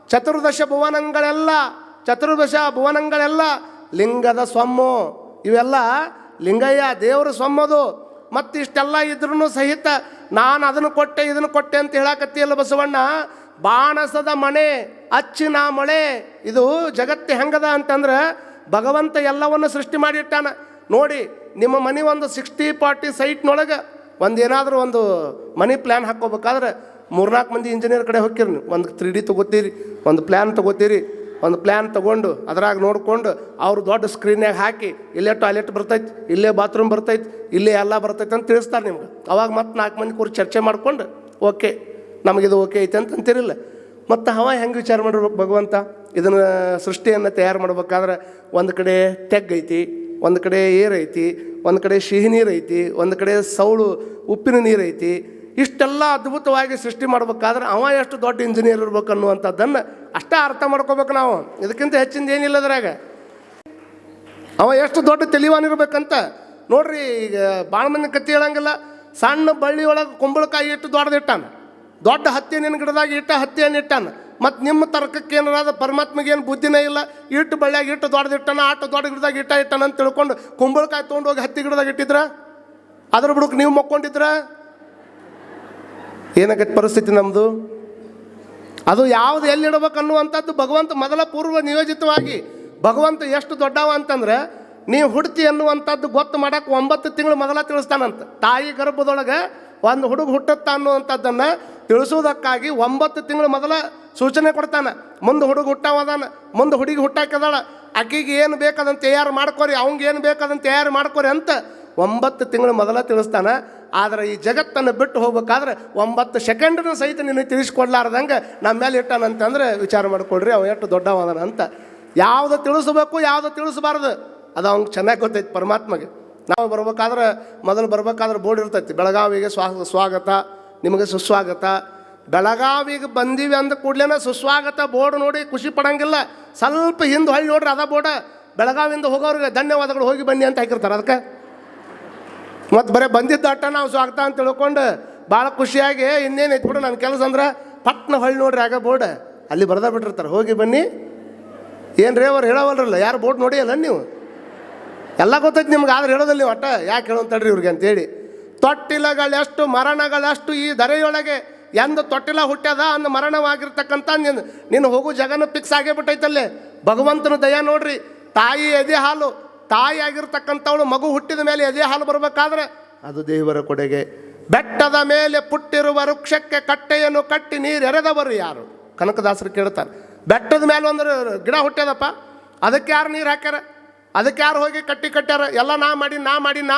ಚತುರ್ದಶ ಭುವನಗಳೆಲ್ಲ ಲಿಂಗದ ಸೊಮ್ಮು. ಇವೆಲ್ಲ ಲಿಂಗಯ್ಯ ದೇವರ ಸೊಮ್ಮದು. ಮತ್ತಿಷ್ಟೆಲ್ಲ ಇದ್ರೂ ಸಹಿತ ನಾನು ಅದನ್ನು ಕೊಟ್ಟೆ ಇದನ್ನು ಕೊಟ್ಟೆ ಅಂತ ಹೇಳಕತ್ತಿಯಲ್ಲ ಬಸವಣ್ಣ. ಬಾಣಸದ ಮನೆ ಅಚ್ಚಿನ ಮಳೆ. ಇದು ಜಗತ್ತು ಹೆಂಗದ ಅಂತಂದ್ರೆ ಭಗವಂತ ಎಲ್ಲವನ್ನು ಸೃಷ್ಟಿ ಮಾಡಿಟ್ಟಾನ. ನೋಡಿ, ನಿಮ್ಮ ಮನೆ ಒಂದು 60-40 ಸೈಟ್ನೊಳಗೆ ಏನಾದರೂ ಒಂದು ಮನಿ ಪ್ಲ್ಯಾನ್ ಹಾಕ್ಕೋಬೇಕಾದ್ರೆ 3-4 ಮಂದಿ ಇಂಜಿನಿಯರ್ ಕಡೆ ಹೋಗ್ತೀರಿ. ನೀವು ಒಂದು 3D ತೊಗೋತೀರಿ, ಒಂದು ಪ್ಲ್ಯಾನ್ ತೊಗೋತೀರಿ. ಒಂದು ಪ್ಲ್ಯಾನ್ ತೊಗೊಂಡು ಅದ್ರಾಗ ನೋಡಿಕೊಂಡು ಅವರು ದೊಡ್ಡ ಸ್ಕ್ರೀನ್ಯಾಗ ಹಾಕಿ ಇಲ್ಲೇ ಟಾಯ್ಲೆಟ್ ಬರ್ತೈತಿ, ಇಲ್ಲೇ ಬಾತ್ರೂಮ್ ಬರ್ತೈತಿ, ಇಲ್ಲೇ ಎಲ್ಲ ಬರ್ತೈತೆ ಅಂತ ತಿಳಿಸ್ತಾರೆ ನಿಮ್ಗೆ. ಅವಾಗ ಮತ್ತೆ 4 ಮಂದಿ ಕೂರಿ ಚರ್ಚೆ ಮಾಡ್ಕೊಂಡು ಓಕೆ ನಮಗಿದು ಓಕೆ ಐತೆ ಅಂತ ಅಂತಿರಿಲ್ಲ. ಮತ್ತು ಹೆಂಗೆ ವಿಚಾರ ಮಾಡಿರ್ಬೇಕು ಭಗವಂತ ಇದನ್ನು ಸೃಷ್ಟಿಯನ್ನು ತಯಾರು ಮಾಡ್ಬೇಕಾದ್ರೆ ಒಂದು ಕಡೆ ತೆಗ್ಗೈತಿ, ಒಂದು ಕಡೆ ಏರೈತಿ, ಒಂದು ಕಡೆ ಸಿಹಿ ನೀರು ಐತಿ, ಒಂದು ಕಡೆ ಸೌಳು ಉಪ್ಪಿನ ನೀರು ಐತಿ. ಇಷ್ಟೆಲ್ಲ ಅದ್ಭುತವಾಗಿ ಸೃಷ್ಟಿ ಮಾಡ್ಬೇಕಾದ್ರೆ ಎಷ್ಟು ದೊಡ್ಡ ಇಂಜಿನಿಯರ್ ಇರ್ಬೇಕು ಅನ್ನುವಂಥದ್ದನ್ನು ಅಷ್ಟೇ ಅರ್ಥ ಮಾಡ್ಕೋಬೇಕು ನಾವು. ಇದಕ್ಕಿಂತ ಹೆಚ್ಚಿಂದ ಏನಿಲ್ಲ ಅದ್ರಾಗ. ಎಷ್ಟು ದೊಡ್ಡ ತಿಳಿವಾನಿರ್ಬೇಕಂತ ನೋಡ್ರಿ. ಈಗ ಭಾಳ ಮಂದಿ ಕತ್ತಿ ಹೇಳಂಗಿಲ್ಲ. ಸಣ್ಣ ಬಳ್ಳಿ ಒಳಗೆ ಕುಂಬಳಕಾಯಿ ಇಟ್ಟು ದೊಡ್ಡದಿಟ್ಟಾನ, ದೊಡ್ಡ ಹತ್ತಿ ಹಣ್ಣಿನ ಗಿಡದಾಗ ಇಟ್ಟ ಹತ್ತಿ ಹಣ್ಣು ಇಟ್ಟಾನ. ಮತ್ತು ನಿಮ್ಮ ತರ್ಕಕ್ಕೆ ಏನಾರ ಪರಮಾತ್ಮಗೇನು ಬುದ್ಧಿನೇ ಇಲ್ಲ, ಇಟ್ಟು ಬಳ್ಳಿಯಾಗಿ ಇಟ್ಟು ದೊಡ್ಡದಿಟ್ಟಾನ, ದೊಡ್ಡ ಗಿಡದಾಗ ಇಟ್ಟಾನ ಅಂತ ತಿಳ್ಕೊಂಡು ಕುಂಬಳಕಾಯಿ ತೊಗೊಂಡೋಗಿ ಹತ್ತಿ ಗಿಡದಾಗ ಇಟ್ಟಿದ್ರ, ಅದ್ರ ಬುಡಕ್ಕೆ ನೀವು ಮಕ್ಕೊಂಡಿದ್ರ ಏನಾಗತ್ತೆ ಪರಿಸ್ಥಿತಿ ನಮ್ಮದು? ಅದು ಯಾವುದು ಎಲ್ಲಿಡ್ಬೇಕು ಅನ್ನುವಂಥದ್ದು ಭಗವಂತ ಮೊದಲ ಪೂರ್ವ ನಿಯೋಜಿತವಾಗಿ. ಭಗವಂತ ಎಷ್ಟು ದೊಡ್ಡವ ಅಂತಂದ್ರೆ, ನೀವು ಹುಡ್ತಿ ಅನ್ನುವಂಥದ್ದು ಗೊತ್ತು ಮಾಡೋಕೆ 9 ತಿಂಗಳು ಮೊದಲ ತಿಳಿಸ್ತಾನಂತ. ತಾಯಿ ಗರ್ಭದೊಳಗೆ ಒಂದು ಹುಡುಗ ಹುಟ್ಟುತ್ತ ಅನ್ನುವಂಥದ್ದನ್ನು ತಿಳಿಸೋದಕ್ಕಾಗಿ 9 ತಿಂಗಳು ಮೊದಲ ಸೂಚನೆ ಕೊಡ್ತಾನೆ. ಮುಂದೆ ಹುಡುಗ ಹುಟ್ಟಾವದಾನ, ಮುಂದೆ ಹುಡುಗಿ ಹುಟ್ಟಾಕದಾಳ, ಆಕೆಗೆ ಏನು ಬೇಕಾದಂತ ತಯಾರು ಮಾಡ್ಕೊರಿ, ಅವಂಗೆ ಏನು ಬೇಕಾದಂತ ತಯಾರು ಮಾಡ್ಕೊರಿ ಅಂತ 9 ತಿಂಗಳು ಮೊದಲ ತಿಳಿಸ್ತಾನೆ. ಆದರೆ ಈ ಜಗತ್ತನ್ನು ಬಿಟ್ಟು ಹೋಗ್ಬೇಕಾದ್ರೆ 9 ಸೆಕೆಂಡ್ನ ಸಹಿತ ನಿನಗೆ ತಿಳಿಸ್ಕೊಡ್ಲಾರ್ದಂಗೆ ನಮ್ಮ ಮೇಲೆ ಇಟ್ಟಾನಂತಂದ್ರೆ ವಿಚಾರ ಮಾಡಿಕೊಡ್ರಿ ಅವ ಎಷ್ಟು ದೊಡ್ಡವನ ಅಂತ. ಯಾವುದು ತಿಳಿಸ್ಬೇಕು, ಯಾವುದು ತಿಳಿಸಬಾರ್ದು ಅದು ಅವ್ನಿಗೆ ಚೆನ್ನಾಗಿ ಗೊತ್ತೈತಿ ಪರಮಾತ್ಮಗೆ. ನಾವು ಬರ್ಬೇಕಾದ್ರೆ ಮೊದಲು ಬರ್ಬೇಕಾದ್ರೆ ಬೋರ್ಡ್ ಇರ್ತೈತಿ, ಬೆಳಗಾವಿಗೆ ಸ್ವಾಗತ, ನಿಮಗೆ ಸುಸ್ವಾಗತ. ಬೆಳಗಾವಿಗೆ ಬಂದೀವಿ ಅಂದ ಕೂಡಲೇ ಸುಸ್ವಾಗತ ಬೋರ್ಡ್ ನೋಡಿ ಖುಷಿ ಪಡಂಗಿಲ್ಲ. ಸ್ವಲ್ಪ ಹಿಂದೆ ಹೊಳ್ಳಿ ನೋಡ್ರಿ ಅದ ಬೋರ್ಡ, ಬೆಳಗಾವಿಯಿಂದ ಹೋಗೋರಿಗೆ ಧನ್ಯವಾದಗಳು, ಹೋಗಿ ಬನ್ನಿ ಅಂತ ಹಾಕಿರ್ತಾರೆ. ಅದಕ್ಕೆ ಮತ್ತು ಬರೀ ಬಂದಿದ್ದ ಅಟ್ಟ ನಾವು ಸ್ವಾಗತ ಅಂತ ತಿಳ್ಕೊಂಡು ಭಾಳ ಖುಷಿಯಾಗಿ ಇನ್ನೇನು ಐತ್ಬಿಡು ನನ್ನ ಕೆಲಸ ಅಂದ್ರೆ ಪಟ್ನ ಹೊಳ್ಳಿ ನೋಡ್ರಿ ಆಗ ಬೋರ್ಡ್ ಅಲ್ಲಿ ಬರ್ದ ಬಿಟ್ಟಿರ್ತಾರೆ, ಹೋಗಿ ಬನ್ನಿ. ಏನು ರೀ ಅವ್ರು ಹೇಳೋವಲ್ರಲ್ಲ, ಯಾರು ಬೋರ್ಡ್ ನೋಡಿಯಲ್ಲ ನೀವು, ಎಲ್ಲ ಗೊತ್ತೈತಿ ನಿಮ್ಗೆ, ಆದ್ರೆ ಹೇಳೋದಿಲ್ಲ ನೀವು ಅಟ್ಟ. ಯಾಕೆ ಹೇಳೋಂತಡ್ರಿ ಇವ್ರಿಗೆ ಅಂತೇಳಿ. ತೊಟ್ಟಿಲಗಳೆಷ್ಟು ಮರಣಗಳಷ್ಟು ಈ ಧರೆಯೊಳಗೆ, ಎಂದು ತೊಟ್ಟಿಲ ಹುಟ್ಟ್ಯದ ಅಂದು ಮರಣವಾಗಿರ್ತಕ್ಕಂಥ ನೀನು ಹೋಗು ಜಗನ ಫಿಕ್ಸ್ ಆಗೇ ಬಿಟ್ಟೈತಲ್ಲೇ. ಭಗವಂತನ ದಯ ನೋಡ್ರಿ, ತಾಯಿ ಎದೆ ಹಾಲು, ತಾಯಿ ಆಗಿರ್ತಕ್ಕಂಥವಳು ಮಗು ಹುಟ್ಟಿದ ಮೇಲೆ ಎದೆ ಹಾಲು ಬರಬೇಕಾದ್ರೆ ಅದು ದೇವರ ಕೊಡುಗೆ. ಬೆಟ್ಟದ ಮೇಲೆ ಪುಟ್ಟಿರುವ ವೃಕ್ಷಕ್ಕೆ ಕಟ್ಟೆಯನ್ನು ಕಟ್ಟಿ ನೀರು ಎರೆದವರು ಯಾರು? ಕನಕದಾಸರು ಕೇಳ್ತಾರೆ. ಬೆಟ್ಟದ ಮೇಲೆ ಒಂದು ಗಿಡ ಹುಟ್ಟ್ಯದಪ್ಪ, ಅದಕ್ಕೆ ಯಾರು ನೀರು ಹಾಕ್ಯಾರ, ಅದಕ್ಕೆ ಯಾರು ಹೋಗಿ ಕಟ್ಟ್ಯಾರ? ಎಲ್ಲ ನಾ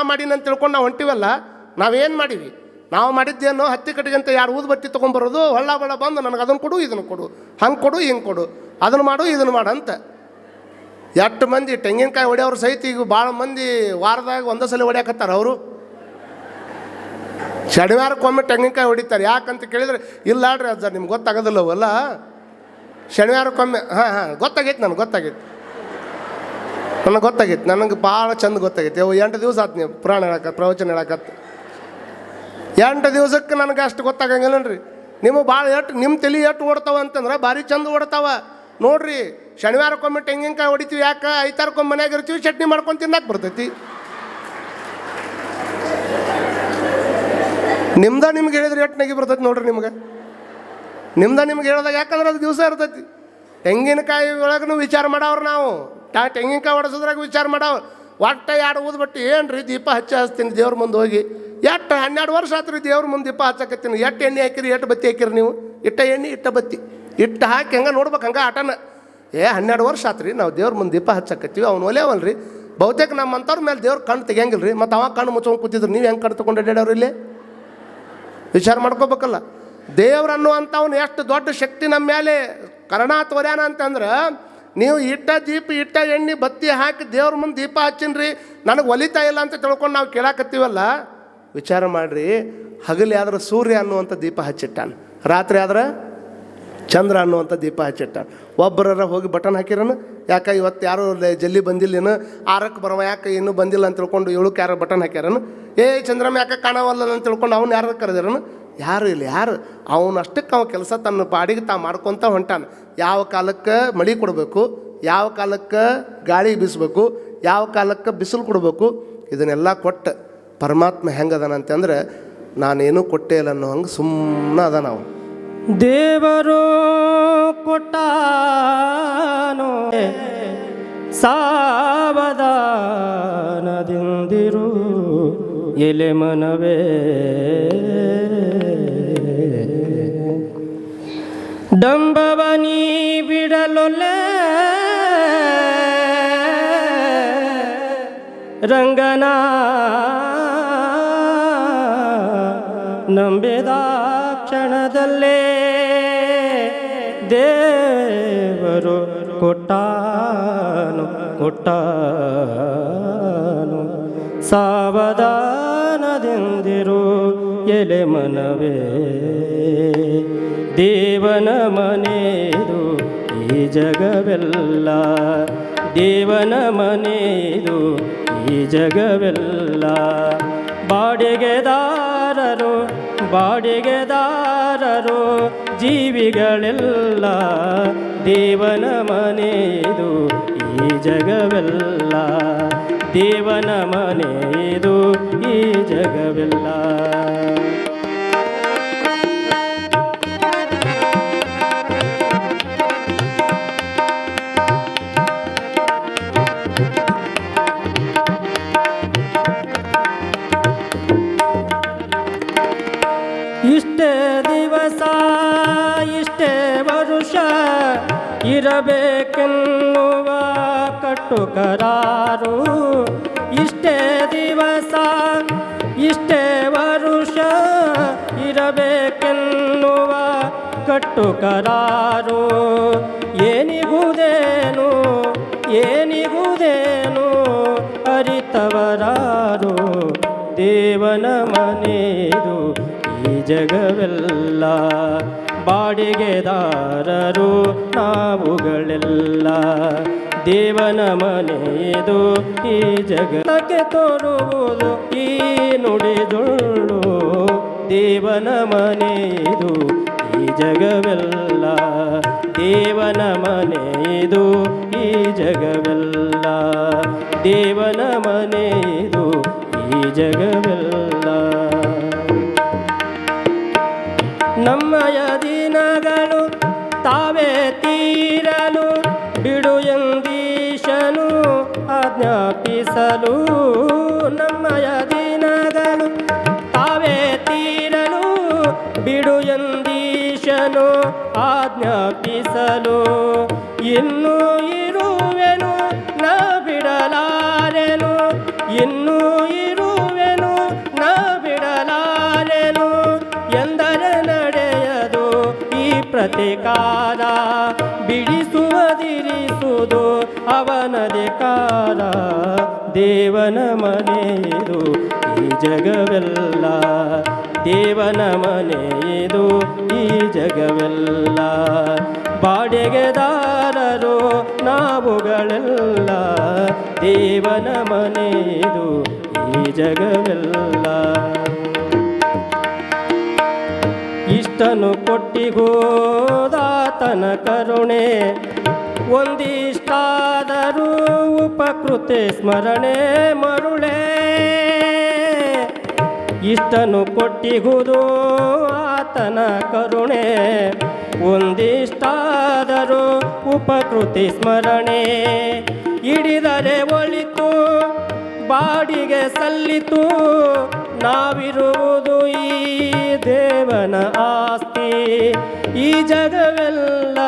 ಮಾಡೀನಿ ಅಂತ ತಿಳ್ಕೊಂಡು ನಾವು ಹೊಂಟಿವಲ್ಲ. ನಾವೇನು ಮಾಡೀವಿ? ನಾವು ಮಾಡಿದ್ದೇನೋ ಹತ್ತಿ ಕಟ್ಟಿಗೆ ಅಂತ ಯಾರು ಊದುಬತ್ತಿ ತೊಗೊಂಬರೋದು, ಹೊಳ್ಳ ಬಳ್ಳ ಬಂದು ನನಗೆ ಅದನ್ನು ಕೊಡು, ಇದನ್ನು ಕೊಡು, ಹಂಗೆ ಕೊಡು, ಹಿಂಗೆ ಕೊಡು, ಅದನ್ನು ಮಾಡು, ಇದನ್ನು ಮಾಡು ಅಂತ. ಎಷ್ಟು ಮಂದಿ ತೆಂಗಿನಕಾಯಿ ಹೊಡೆಯವ್ರು ಸಹಿತ ಈಗ ಭಾಳ ಮಂದಿ ವಾರದಾಗ ಒಂದೇ ಸಲ ಹೊಡ್ಯಾಕತ್ತಾರ. ಅವರು ಶನಿವಾರಕ್ಕೊಮ್ಮೆ ತೆಂಗಿನಕಾಯಿ ಹೊಡಿತಾರೆ. ಯಾಕಂತ ಕೇಳಿದ್ರೆ, ಇಲ್ಲ ಅಲ್ರಿ ಅಜ್ಜ ನಿಮ್ಗೆ ಗೊತ್ತಾಗೋದಿಲ್ಲವಲ್ಲ, ಶನಿವಾರಕ್ಕೊಮ್ಮೆ. ಹಾಂ ಗೊತ್ತಾಗೈತೆ, ನನಗೆ ಗೊತ್ತಾಗೈತೆ, ನನಗೆ ಭಾಳ ಚಂದ ಗೊತ್ತಾಗೈತೆ. 8 ದಿವಸ ಆತು ನೀವು ಪ್ರವಚನ ಹೇಳಕತ್ತ. 8 ದಿವಸಕ್ಕೆ ನನಗೆ ಅಷ್ಟು ಗೊತ್ತಾಗಂಗಿಲ್ಲನ್ರಿ. ನಿಮಗೆ ಭಾಳ ನಿಮ್ಮ ತಲೆ ಓಡ್ತಾವ ಅಂತಂದ್ರೆ ಭಾರಿ ಚಂದ ಓಡ್ತಾವ ನೋಡ್ರಿ. ಶನಿವಾರಕ್ಕೊಮ್ಮೆ ತೆಂಗಿನಕಾಯಿ ಹೊಡಿತೀವಿ, ಯಾಕೆ? ಐತಾರಕ್ಕೊಮ್ಮೆ ಮನ್ಯಾಗ ಇರ್ತೀವಿ, ಚಟ್ನಿ ಮಾಡ್ಕೊಂಡು ತಿನ್ನಕ್ಕೆ ಬರ್ತೈತಿ. ನಿಮ್ಗೆ ಹೇಳಿದ್ರೆ ಎಷ್ಟು ನಗಿ ಬರ್ತೈತಿ ನೋಡ್ರಿ. ನಿಮ್ಗೆ ಹೇಳ್ದಾಗ, ಯಾಕಂದ್ರೆ ಅದು ದಿವಸ ಇರ್ತೈತಿ. ತೆಂಗಿನಕಾಯಿ ಒಳಗೂ ವಿಚಾರ ಮಾಡವ್ರು ನಾವು, ತೆಂಗಿನಕಾಯಿ ಹೊಡೆಸೋದ್ರಾಗ ವಿಚಾರ ಮಾಡವ್ರು. ಒಟ್ಟ 2 ಊದ್ಬಿಟ್ಟು ಏನು ರೀ ದೀಪ ಹಚ್ತೀನಿ ದೇವ್ರ ಮುಂದೆ ಹೋಗಿ. 12 ವರ್ಷ ಆತ್ರಿ ದೇವ್ರ ಮುಂದೆ ದೀಪ ಹಚ್ಚಕತ್ತೀನಿ. ಎಷ್ಟು ಎಣ್ಣೆ ಹಾಕಿರಿ, ಎಷ್ಟು ಬತ್ತಿ ಹಾಕಿರಿ ನೀವು? ಇಟ್ಟ ಎಣ್ಣೆ, ಇಟ್ಟ ಬತ್ತಿ, ಇಟ್ಟು ಹಾಕಿ ಹಂಗೆ ನೋಡ್ಬೇಕು, ಹಂಗೆ ಆಟನ. 12 ವರ್ಷ ಆತ್ರಿ ನಾವು ದೇವ್ರ ಮುಂದೆ ದೀಪ ಹಚ್ಚಕತ್ತೀವಿ. ಅವ್ನು ಒಲೆಯವಲ್ರಿ. ಬಹುತೇಕ ನಮ್ಮಂಥವ್ರ ಮೇಲೆ ದೇವ್ರ ಕಣ್ಣು ತೆಗಿಯಂಗಿಲ್ಲ ರೀ. ಮತ್ತು ಅವ ಕಣ್ಣು ಮುಚ್ಕೊಂಡು ಕೂತಿದ್ರು, ನೀವು ಹೆಂಗೆ ಕಣ್ಣು ತೊಗೊಂಡು ಅಡ್ಯಾಡವ್ರು? ಇಲ್ಲಿ ವಿಚಾರ ಮಾಡ್ಕೋಬೇಕಲ್ಲ. ದೇವ್ರನ್ನು ಅಂಥವ್ನು ಎಷ್ಟು ದೊಡ್ಡ ಶಕ್ತಿ ನಮ್ಮ ಮೇಲೆ ಕರುಣಾತ್ವರ್ಯಾನ ಅಂತಂದ್ರೆ, ನೀವು ಇಟ್ಟ ದೀಪ, ಇಟ್ಟ ಎಣ್ಣೆ, ಬತ್ತಿ ಹಾಕಿ ದೇವ್ರ ಮುಂದೆ ದೀಪ ಹಚ್ಚಿನ್ರಿ, ನನಗೆ ಒಲಿತಾ ಇಲ್ಲ ಅಂತ ತಿಳ್ಕೊಂಡು ನಾವು ಕೇಳಾಕತ್ತೀವಲ್ಲ. ವಿಚಾರ ಮಾಡಿರಿ, ಹಗಲಿ ಆದ್ರೆ ಸೂರ್ಯ ಅನ್ನುವಂಥ ದೀಪ ಹಚ್ಚಿಟ್ಟಾನ, ರಾತ್ರಿ ಆದ್ರೆ ಚಂದ್ರ ಅನ್ನುವಂಥ ದೀಪ ಹಚ್ಚಿಟ್ಟಾನ. ಒಬ್ಬರ ಹೋಗಿ ಬಟನ್ ಹಾಕಿರನು, ಯಾಕೆ ಇವತ್ತು ಯಾರು ಜಲ್ದಿ ಬಂದಿಲ್ಲೇನು, 6ಕ್ಕೆ ಬರವ ಯಾಕೆ ಇನ್ನೂ ಬಂದಿಲ್ಲ ಅಂತ ತಿಳ್ಕೊಂಡು 7ಕ್ಕೆ ಯಾರು ಬಟನ್ ಹಾಕ್ಯಾರನು, ಚಂದ್ರಮ್ಮ ಯಾಕೆ ಕಾಣವಲ್ಲ ಅಂತ ತಿಳ್ಕೊಂಡು ಅವ್ನು ಯಾರು ಕರೆದಿರನು? ಯಾರು ಇಲ್ಲ. ಯಾರು ಅವನು ಅಷ್ಟಕ್ಕೆ ಅವ ಕೆಲಸ ತನ್ನ ಪಾಡಿಗೆ ಮಾಡ್ಕೊತ ಹೊಂಟಾನ. ಯಾವ ಕಾಲಕ್ಕೆ ಮಳೆ ಕೊಡಬೇಕು, ಯಾವ ಕಾಲಕ್ಕೆ ಗಾಳಿ ಬೀಸಬೇಕು, ಯಾವ ಕಾಲಕ್ಕೆ ಬಿಸಿಲು ಕೊಡಬೇಕು, ಇದನ್ನೆಲ್ಲ ಕೊಟ್ಟು ಪರಮಾತ್ಮ ಹೆಂಗದಾನ ಅಂತಂದ್ರೆ, ನಾನೇನು ಕೊಟ್ಟೇ ಇಲ್ಲ ಅನ್ನೋ ಹಂಗೆ ಸುಮ್ಮನೆ ಅದ. ನಾವು ದೇವರು ಕೊಟ್ಟಾನೋ ಸಾವಧಾನದಿಂದಿರು ಎಲೆ ಮನವೇ, ಡಂಬವನಿ ಬಿಡಲೊಲ್ಲೆ ರಂಗನ ನಂಬಿದ ಕ್ಷಣದಲ್ಲೇ ದೇವರು ಕೊಟ್ಟಾನು ಸಾವಧಾನದಿಂದಿರು ಎಲೆ ಮನವೇ, ದೇವನ ಮನೆದು ಈ ಜಗವೆಲ್ಲ, ದೇವನ ಮನೆದು ಈ ಜಗವೆಲ್ಲ. ಬಾಡಿಗೆದಾರರು ಜೀವಿಗಳೆಲ್ಲ, ದೇವನ ಮನೆದು ಈ ಜಗವೆಲ್ಲ, ದೇವನ ಮನೆದು ಈ ಜಗವೆಲ್ಲ. ಇಷ್ಟೇ ದಿವಸ ಇಷ್ಟೇ ವರುಷ ಇರಬೇಕೆನ್ನುವ ಕಟ್ಟುಕರಾರು, ಇಷ್ಟೇ ದಿವಸ ಇಷ್ಟೇ ವರುಷ ಇರಬೇಕೆನ್ನುವ ಕಟ್ಟುಕರಾರು. ಏನಿಗುವುದೇನು ಬಲ್ಲವರಾರು ದೇವನ ಮನೆಯದು ಈ ಜಗವೆಲ್ಲ ಬಾಡಿಗೆದಾರರು ನಾವುಗಳೆಲ್ಲ ದೇವನ ಮನೆಯದು ಈ ಜಗಕ್ಕೆ ತೋರುವುದು ಈ ನುಡಿದುಳ್ಳು ದೇವನ ಮನೆಯದು ಈ ಜಗವೆಲ್ಲ ದೇವನ ಮನೆಯದು ಈ ಜಗವೆಲ್ಲ ದೇವನ ಮನೆಯದು ಈ ಜಗವೆಲ್ಲ ನಮ್ಮಯ ದಿನಗಳು ತಾವೇ ತೀರಲು ಬಿಡು ಎಂದೀಶನು ಆಜ್ಞಾಪಿಸಲು ನಮ್ಮಯ ದಿನಗಳು ತಾವೇ ತೀರಲು ಬಿಡು ಎಂದೀಶನು ಆಜ್ಞಾಪಿಸಲು ಇನ್ನೂ ಇರುವೆನು ನ ಬಿಡಲಾರೆನು ಇನ್ನೂ ಇರುವೆನು ನ ಬಿಡಲಾರೆನು ಎಂದರೆ ನಡೆಯದು ಈ ಪ್ರತಿಕಾರ ಬಿಡಿಸುವುದಿರಿಸುವುದು ಅವನಧಿಕಾರ ದೇವನ ಮನೆಯದು ಈ ಜಗವೆಲ್ಲ ದೇವನ ಮನೆಯದು ಈ ಜಗವೆಲ್ಲ ಬಾಡಿಗೆದಾರರು ನಾವುಗಳೆಲ್ಲ ದೇವನ ಮನೆಯದು ಈ ಜಗವೆಲ್ಲ ಇಷ್ಟನು ಕೊಟ್ಟಿಗೋದಾತನ ಕರುಣೆ ಒಂದಿಷ್ಟಾದರೂ ಉಪಕೃತಿ ಸ್ಮರಣೆ ಮರುಳೆ ಇಷ್ಟನು ಕೊಟ್ಟಿಗುವುದು ಆತನ ಕರುಣೆ ಒಂದಿಷ್ಟಾದರೂ ಉಪಕೃತಿ ಸ್ಮರಣೆ ಹಿಡಿದರೆ ಒಳಿತು ಬಾಡಿಗೆ ಸಲ್ಲಿತು ನಾವಿರುವುದು ಈ ದೇವನ ಆಸ್ತಿ ಈ ಜಗವೆಲ್ಲ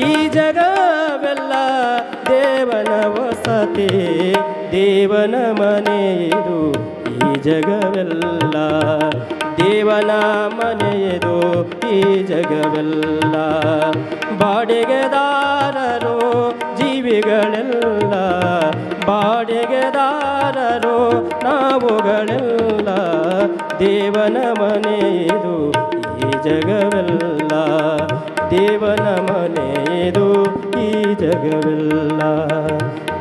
ಈ ಜಗವೆಲ್ಲ ದೇವನ ವಸತಿ ದೇವನ ಮನೆಯದು ಈ ಜಗವೆಲ್ಲ ದೇವನ ಮನೆಯದು ಈ ಜಗವೆಲ್ಲ ಬಾಡಿಗೆದಾರರು ಜೀವಿಗಳೆಲ್ಲ ಬಾಡಿಗೆದಾರರು ನಾವುಗಳೆಲ್ಲ ದೇವನ ಮನೆಯದು ಈ ಜಗವೆಲ್ಲ ದೇವನ ಮನೆಯದು ಈ ಜಗವೆಲ್ಲ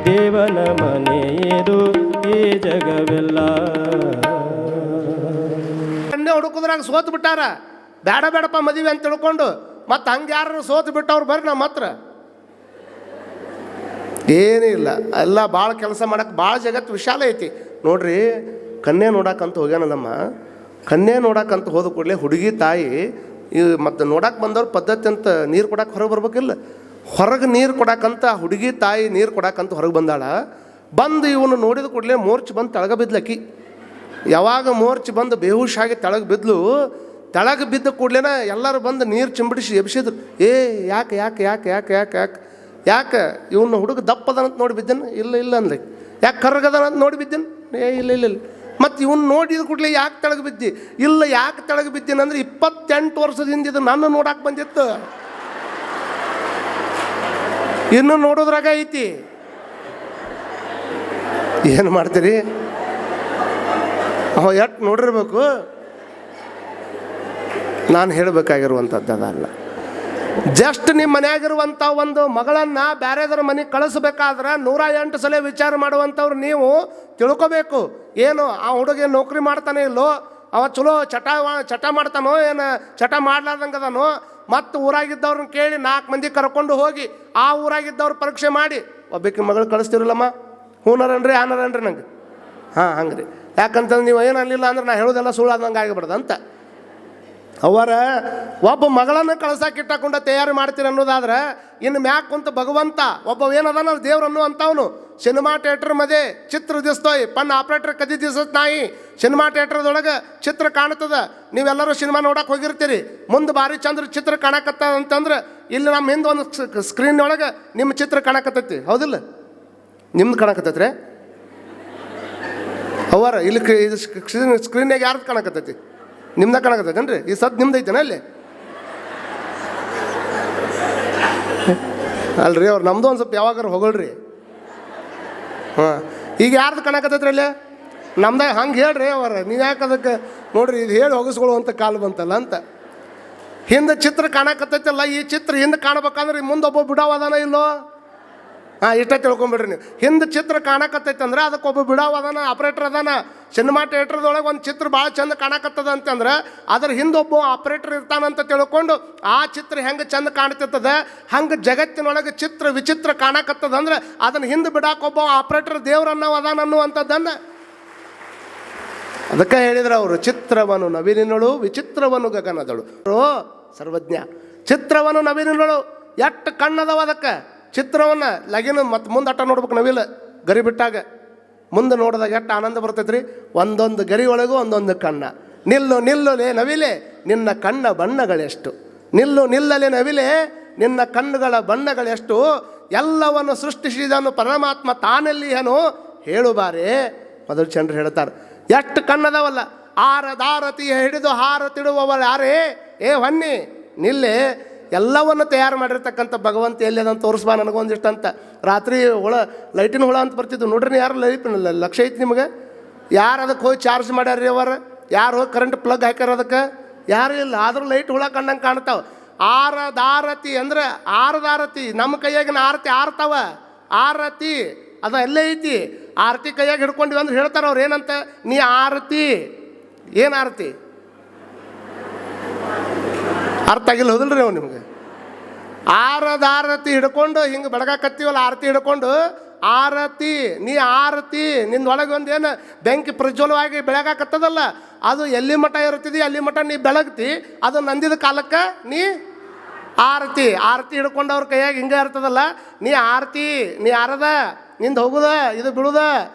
ದೇವನ ಮನೆಯದು ಈ ಜಗವೆಲ್ಲ ಹುಡುಕುದ್ರಾಗ ಸೋತು ಬಿಟ್ಟಾರ ಬೇಡ ಬೇಡಪ್ಪ ಮದುವೆ ಅಂತ ತಿಳ್ಕೊಂಡು ಮತ್ತು ಹಂಗೆ ಯಾರು ಸೋತು ಬಿಟ್ಟವ್ರು ಬರ್ರಿ ನಮ್ಮ ಹತ್ರ ಏನೂ ಇಲ್ಲ ಎಲ್ಲ ಭಾಳ ಕೆಲಸ ಮಾಡಕ್ಕೆ ಭಾಳ ಜಗತ್ತು ವಿಶಾಲ ಐತಿ ನೋಡ್ರಿ. ಕನ್ಯೆ ನೋಡಕ್ಕಂತ ಹೋಗ್ಯಾನಲ್ಲಮ್ಮ, ಕನ್ಯೆ ನೋಡಕ್ಕಂತ ಹೋದ ಕೂಡಲೇ ಹುಡುಗಿ ತಾಯಿ ಈ ಮತ್ತು ನೋಡಕ್ಕೆ ಬಂದವ್ರ ಪದ್ಧತಿ ಅಂತ ನೀರು ಕೊಡಕ್ಕೆ ಹೊರಗೆ ಬರ್ಬೇಕಿಲ್ಲ, ಹೊರಗೆ ನೀರು ಕೊಡಕ್ಕಂತ ಹುಡುಗಿ ತಾಯಿ ನೀರು ಕೊಡಕ್ಕಂತ ಹೊರಗೆ ಬಂದಾಳ. ಬಂದು ಇವನು ನೋಡಿದ ಕೂಡಲೇ ಮೋರ್ಚ್ ಬಂದು ತೆಳಗೆ ಬಿದ್ಲಕ್ಕಿ. ಯಾವಾಗ ಮೋರ್ಚ್ ಬಂದು ಬೇಹುಷಾಗಿ ತೆಳಗೆ ಬಿದ್ಲು, ತೆಳಗೆ ಬಿದ್ದ ಕೂಡಲೇ ಎಲ್ಲರೂ ಬಂದು ನೀರು ಚಿಂಬಿಡಿಸಿ ಎಬ್ಸಿದ್ರು. ಯಾಕೆ ಯಾಕೆ ಯಾಕೆ ಯಾಕೆ ಯಾಕೆ ಯಾಕೆ ಯಾಕೆ ಇವನ್ನ ಹುಡುಗ ದಪ್ಪದನಂತ ನೋಡಿ ಬಿದ್ದನು? ಇಲ್ಲ ಇಲ್ಲ ಅಂದ್ರಿ. ಯಾಕೆ ಕರ್ಗದನಂತ ನೋಡಿ ಬಿದ್ದನು? ಇಲ್ಲ ಇಲ್ಲ ಇಲ್ಲ. ಮತ್ತು ಇವನು ನೋಡಿದ ಕೂಡಲೇ ಯಾಕೆ ತೆಳಗೆ ಬಿದ್ದಿ? ಇಲ್ಲ ಯಾಕೆ ತೆಳಗೆ ಬಿದ್ದೀನಂದ್ರೆ 28 ವರ್ಷದಿಂದ ಇದು ನನ್ನ ನೋಡಕ್ಕೆ ಬಂದಿತ್ತು, ಇನ್ನೂ ನೋಡೋದ್ರಾಗ ಐತಿ. ಏನು ಮಾಡ್ತೀರಿ? ಅವ ಎಷ್ಟು ನೋಡಿರ್ಬೇಕು. ನಾನು ಹೇಳಬೇಕಾಗಿರುವಂಥದ್ದು ಅದಲ್ಲ. ಜಸ್ಟ್ ನಿಮ್ಮ ಮನೆಯಾಗಿರುವಂಥ ಒಂದು ಮಗಳನ್ನು ಬೇರೆದರ ಮನೆಗೆ ಕಳಿಸ್ಬೇಕಾದ್ರೆ 108 ಸಲ ವಿಚಾರ ಮಾಡುವಂಥವ್ರು ನೀವು ತಿಳ್ಕೊಬೇಕು. ಏನು ಆ ಹುಡುಗ ನೌಕರಿ ಮಾಡ್ತಾನೆ ಇಲ್ಲೋ, ಅವ ಚಲೋ ಚಟ ಮಾಡ್ತಾನೋ, ಏನು ಚಟ ಮಾಡ್ಲಾರ್ದಂಗದಾನೋ, ಮತ್ತು ಊರಾಗಿದ್ದವ್ರನ್ನ ಕೇಳಿ 4 ಮಂದಿ ಕರ್ಕೊಂಡು ಹೋಗಿ ಆ ಊರಾಗಿದ್ದವ್ರು ಪರೀಕ್ಷೆ ಮಾಡಿ ಒಬ್ಬಕ್ಕೆ ಮಗಳು ಕಳಿಸ್ತಿರಲ್ಲಮ್ಮ, ಹೂನರನ್ರಿ ಆನರನ್ರಿ ನಂಗೆ. ಹಾಂ ಹಂಗೆ ರೀ. ಯಾಕಂತಂದ್ರೆ ನೀವು ಏನು ಅನ್ನಲಿಲ್ಲ ಅಂದ್ರೆ ನಾ ಹೇಳೋದೆಲ್ಲ ಸುಳ್ಳು ಆದಂಗೆ ಆಗಿಬಿಡ್ದು ಅಂತ. ಅವರ ಒಬ್ಬ ಮಗಳನ್ನು ಕಳ್ಸಕ್ಕೆ ಇಟ್ಟಕೊಂಡು ತಯಾರಿ ಮಾಡ್ತೀರಿ ಅನ್ನೋದಾದ್ರೆ ಇನ್ನು ಮ್ಯಾಕ್ ಕುಂತ ಭಗವಂತ ಒಬ್ಬ ಏನದಾನ ದೇವ್ರು ಅನ್ನುವಂಥವನು. ಸಿನಿಮಾ ಥಿಯೇಟ್ರ್ ಮಧ್ಯೆ ಚಿತ್ರ ದಿಸ್ತೋಯ್ ಪನ್ ಆಪ್ರೇಟರ್ ಕದಿ ದಿಸತ್ ನಾಯಿ. ಸಿನಿಮಾ ಥಿಯೇಟ್ರದೊಳಗೆ ಚಿತ್ರ ಕಾಣ್ತದ, ನೀವೆಲ್ಲರೂ ಸಿನಿಮಾ ನೋಡಕ್ಕೆ ಹೋಗಿರ್ತೀರಿ. ಮುಂದೆ ಭಾರಿ ಚಂದ್ರ ಚಿತ್ರ ಕಾಣಕತ್ತ ಅಂತಂದ್ರೆ ಇಲ್ಲಿ ನಮ್ಮ ಹಿಂದೆ ಒಂದು ಸ್ಕ್ರೀನ್ ಒಳಗೆ ನಿಮ್ಮ ಚಿತ್ರ ಕಾಣಕತ್ತೈತಿ, ಹೌದಿಲ್ಲ? ನಿಮ್ದು ಕಾಣಕತ್ತೈತ್ರಿ ಅವರ ಇಲ್ಲಿ ಸ್ಕ್ರೀನ್ಯಾಗ ಯಾರ್ದು ಕಾಣಕತ್ತೈತಿ? ನಿಮ್ದ ಕಾಣಕತ್ತೈತೇನ್ರಿ? ಈ ಸದ್ ನಿಮ್ದು ಐತೇನ ಅಲ್ಲಿ? ಅಲ್ರಿ ಅವ್ರು ನಮ್ಮದು ಒಂದು ಸ್ವಲ್ಪ ಯಾವಾಗಾರು ಹೊಗಳ್ರಿ. ಹಾಂ ಈಗ ಯಾರ್ದು ಕಾಣಕತ್ತೈತ್ರಿ ಅಲ್ಲಿ? ನಮ್ದಾಗ ಹಂಗೆ ಹೇಳ್ರಿ ಅವರ, ನೀವು ಯಾಕೆ ಅದಕ್ಕೆ ನೋಡ್ರಿ ಇದು ಹೇಳಿ ಹೋಗಿಸ್ಕೊಳ್ಳುವಂಥ ಕಾಲ ಬಂತಲ್ಲ ಅಂತ. ಹಿಂದೆ ಚಿತ್ರ ಕಾಣಕತ್ತೈತಲ್ಲ, ಈ ಚಿತ್ರ ಹಿಂದೆ ಕಾಣ್ಬೇಕಂದ್ರೆ ಮುಂದೆ ಒಬ್ಬ ಬಿಡಾವದಾನ ಇಲ್ಲೋ? ಹಾಂ, ಇಷ್ಟ ತಿಳ್ಕೊಂಬಿಡ್ರಿ ನೀವು. ಹಿಂದೆ ಚಿತ್ರ ಕಾಣಕತ್ತೈತೆ ಅಂದ್ರೆ ಅದಕ್ಕೆ ಒಬ್ಬ ಬಿಡಾವದಾನ, ಆಪ್ರೇಟರ್ ಅದಾನ. ಸಿನಿಮಾ ಥಿಯೇಟ್ರದೊಳಗೆ ಒಂದು ಚಿತ್ರ ಭಾಳ ಚಂದ ಕಾಣಕತ್ತದ ಅಂತಂದ್ರೆ ಅದ್ರ ಹಿಂದೆ ಒಬ್ಬ ಆಪ್ರೇಟರ್ ಇರ್ತಾನಂತ ತಿಳ್ಕೊಂಡು ಆ ಚಿತ್ರ ಹೆಂಗೆ ಚಂದ ಕಾಣ್ತಿರ್ತದ, ಹಂಗೆ ಜಗತ್ತಿನೊಳಗೆ ಚಿತ್ರ ವಿಚಿತ್ರ ಕಾಣಕತ್ತದ ಅಂದ್ರೆ ಅದನ್ನು ಹಿಂದೆ ಬಿಡಾಕ ಒಬ್ಬ ಆಪ್ರೇಟರ್ ದೇವ್ರನ್ನ ಅದಾನ ಅನ್ನುವಂಥದ್ದನ್ನು. ಅದಕ್ಕೆ ಹೇಳಿದ್ರು ಅವರು, ಚಿತ್ರವನು ನವಿಲಿನಳು ವಿಚಿತ್ರವನು ಗಗನದಳು. ಸರ್ವಜ್ಞ. ಚಿತ್ರವನು ನವಿಲಿನಳು, ಎಷ್ಟು ಕಣ್ಣದವ ಅದಕ್ಕೆ. ಚಿತ್ರವನ್ನು ಲಗಿನ ಮತ್ತು ಮುಂದೆ ಅಟ್ಟ ನೋಡ್ಬೇಕು ನವಿಲು ಗರಿ ಬಿಟ್ಟಾಗ. ಮುಂದೆ ನೋಡಿದಾಗ ಎಷ್ಟು ಆನಂದ ಬರ್ತೈತ್ರಿ. ಒಂದೊಂದು ಗರಿ ಒಳಗೂ ಒಂದೊಂದು ಕಣ್ಣ. ನಿಲ್ಲು ನಿಲ್ಲುಲೇ ನವಿಲೆ ನಿನ್ನ ಕಣ್ಣ ಬಣ್ಣಗಳೆಷ್ಟು. ನಿಲ್ಲು ನಿಲ್ಲಲೆ ನವಿಲೆ ನಿನ್ನ ಕಣ್ಣುಗಳ ಬಣ್ಣಗಳೆಷ್ಟು. ಎಲ್ಲವನ್ನು ಸೃಷ್ಟಿಸಿದನು ಪರಮಾತ್ಮ ತಾನೆಲ್ಲಿಯನು ಹೇಳುಬಾರೆ. ಮೊದಲು ಚಂದ್ರ ಹೇಳ್ತಾರೆ, ಎಷ್ಟು ಕಣ್ಣದವಲ್ಲ. ಆರದಾರತಿ ಹಿಡಿದು ಹಾರತಿಡುವವಳ ಯಾರೇ ಏ ಹೊನ್ನಿ ನಿಲ್ಲೆ. ಎಲ್ಲವನ್ನು ತಯಾರು ಮಾಡಿರ್ತಕ್ಕಂಥ ಭಗವಂತ ಎಲ್ಲಿ ಅದನ್ನು ತೋರಿಸ್ಬಾ ನನಗೊಂದಿಷ್ಟು ಅಂತ. ರಾತ್ರಿ ಲೈಟಿನ ಹುಳ ಅಂತ ಬರ್ತಿದ್ದು ನೋಡ್ರಿ. ಯಾರು ಲೈಟ್ ಲಕ್ಷ್ಯ ಐತಿ ನಿಮಗೆ? ಯಾರು ಅದಕ್ಕೆ ಹೋಗಿ ಚಾರ್ಜ್ ಮಾಡ್ಯಾರ್ರಿ ಅವರು? ಯಾರು ಹೋಗಿ ಕರೆಂಟ್ ಪ್ಲಗ್ ಹಾಕ್ಯಾರ ಅದಕ್ಕೆ? ಯಾರು ಇಲ್ಲ. ಆದರೂ ಲೈಟ್ ಹುಳ ಕಂಡಂಗೆ ಕಾಣ್ತಾವೆ. ಆರದಾರತಿ ಅಂದ್ರೆ ಆರದಾರತಿ, ನಮ್ಮ ಕೈಯಾಗಿನ ಆರತಿ ಆರ್ತಾವ. ಆರತಿ ಅದು ಅಲ್ಲೇ ಐತಿ. ಆರತಿ ಕೈಯಾಗ ಹಿಡ್ಕೊಂಡಿವಿ ಅಂದ್ರೆ ಹೇಳ್ತಾರೆ ಅವ್ರು ಏನಂತ, ನೀ ಆರತಿ. ಏನು ಆರತಿ? ಅರ್ಥ ಆಗಿಲ್ಲ ಹೋದಿಲ್ರಿ ಅವು ನಿಮ್ಗೆ? ಆರದಾರತಿ ಹಿಡ್ಕೊಂಡು ಹಿಂಗೆ ಬೆಳಗಾಕತ್ತೀವಲ್ಲ, ಆರತಿ ಹಿಡ್ಕೊಂಡು ಆರತಿ. ನೀ ಆರತಿ, ನಿಂದೊಳಗೆ ಒಂದು ಏನು ಬೆಂಕಿ ಪ್ರಜ್ವಲವಾಗಿ ಬೆಳಗಾಕತ್ತದಲ್ಲ, ಅದು ಎಲ್ಲಿ ಮಠ ಇರ್ತಿದಿ ಅಲ್ಲಿ ಮಠ ನೀ ಬೆಳಗ್ತಿ. ಅದು ನಂದಿದ ಕಾಲಕ್ಕೆ ನೀ ಆರತಿ. ಆರತಿ ಹಿಡ್ಕೊಂಡು ಅವ್ರ ಕೈಯಾಗ ಹಿಂಗೆ ಇರ್ತದಲ್ಲ, ನೀ ಆರತಿ. ನೀ ಆರದ, ನಿಂದು ಹೋಗುದ, ಇದು ಬಿಡುದ.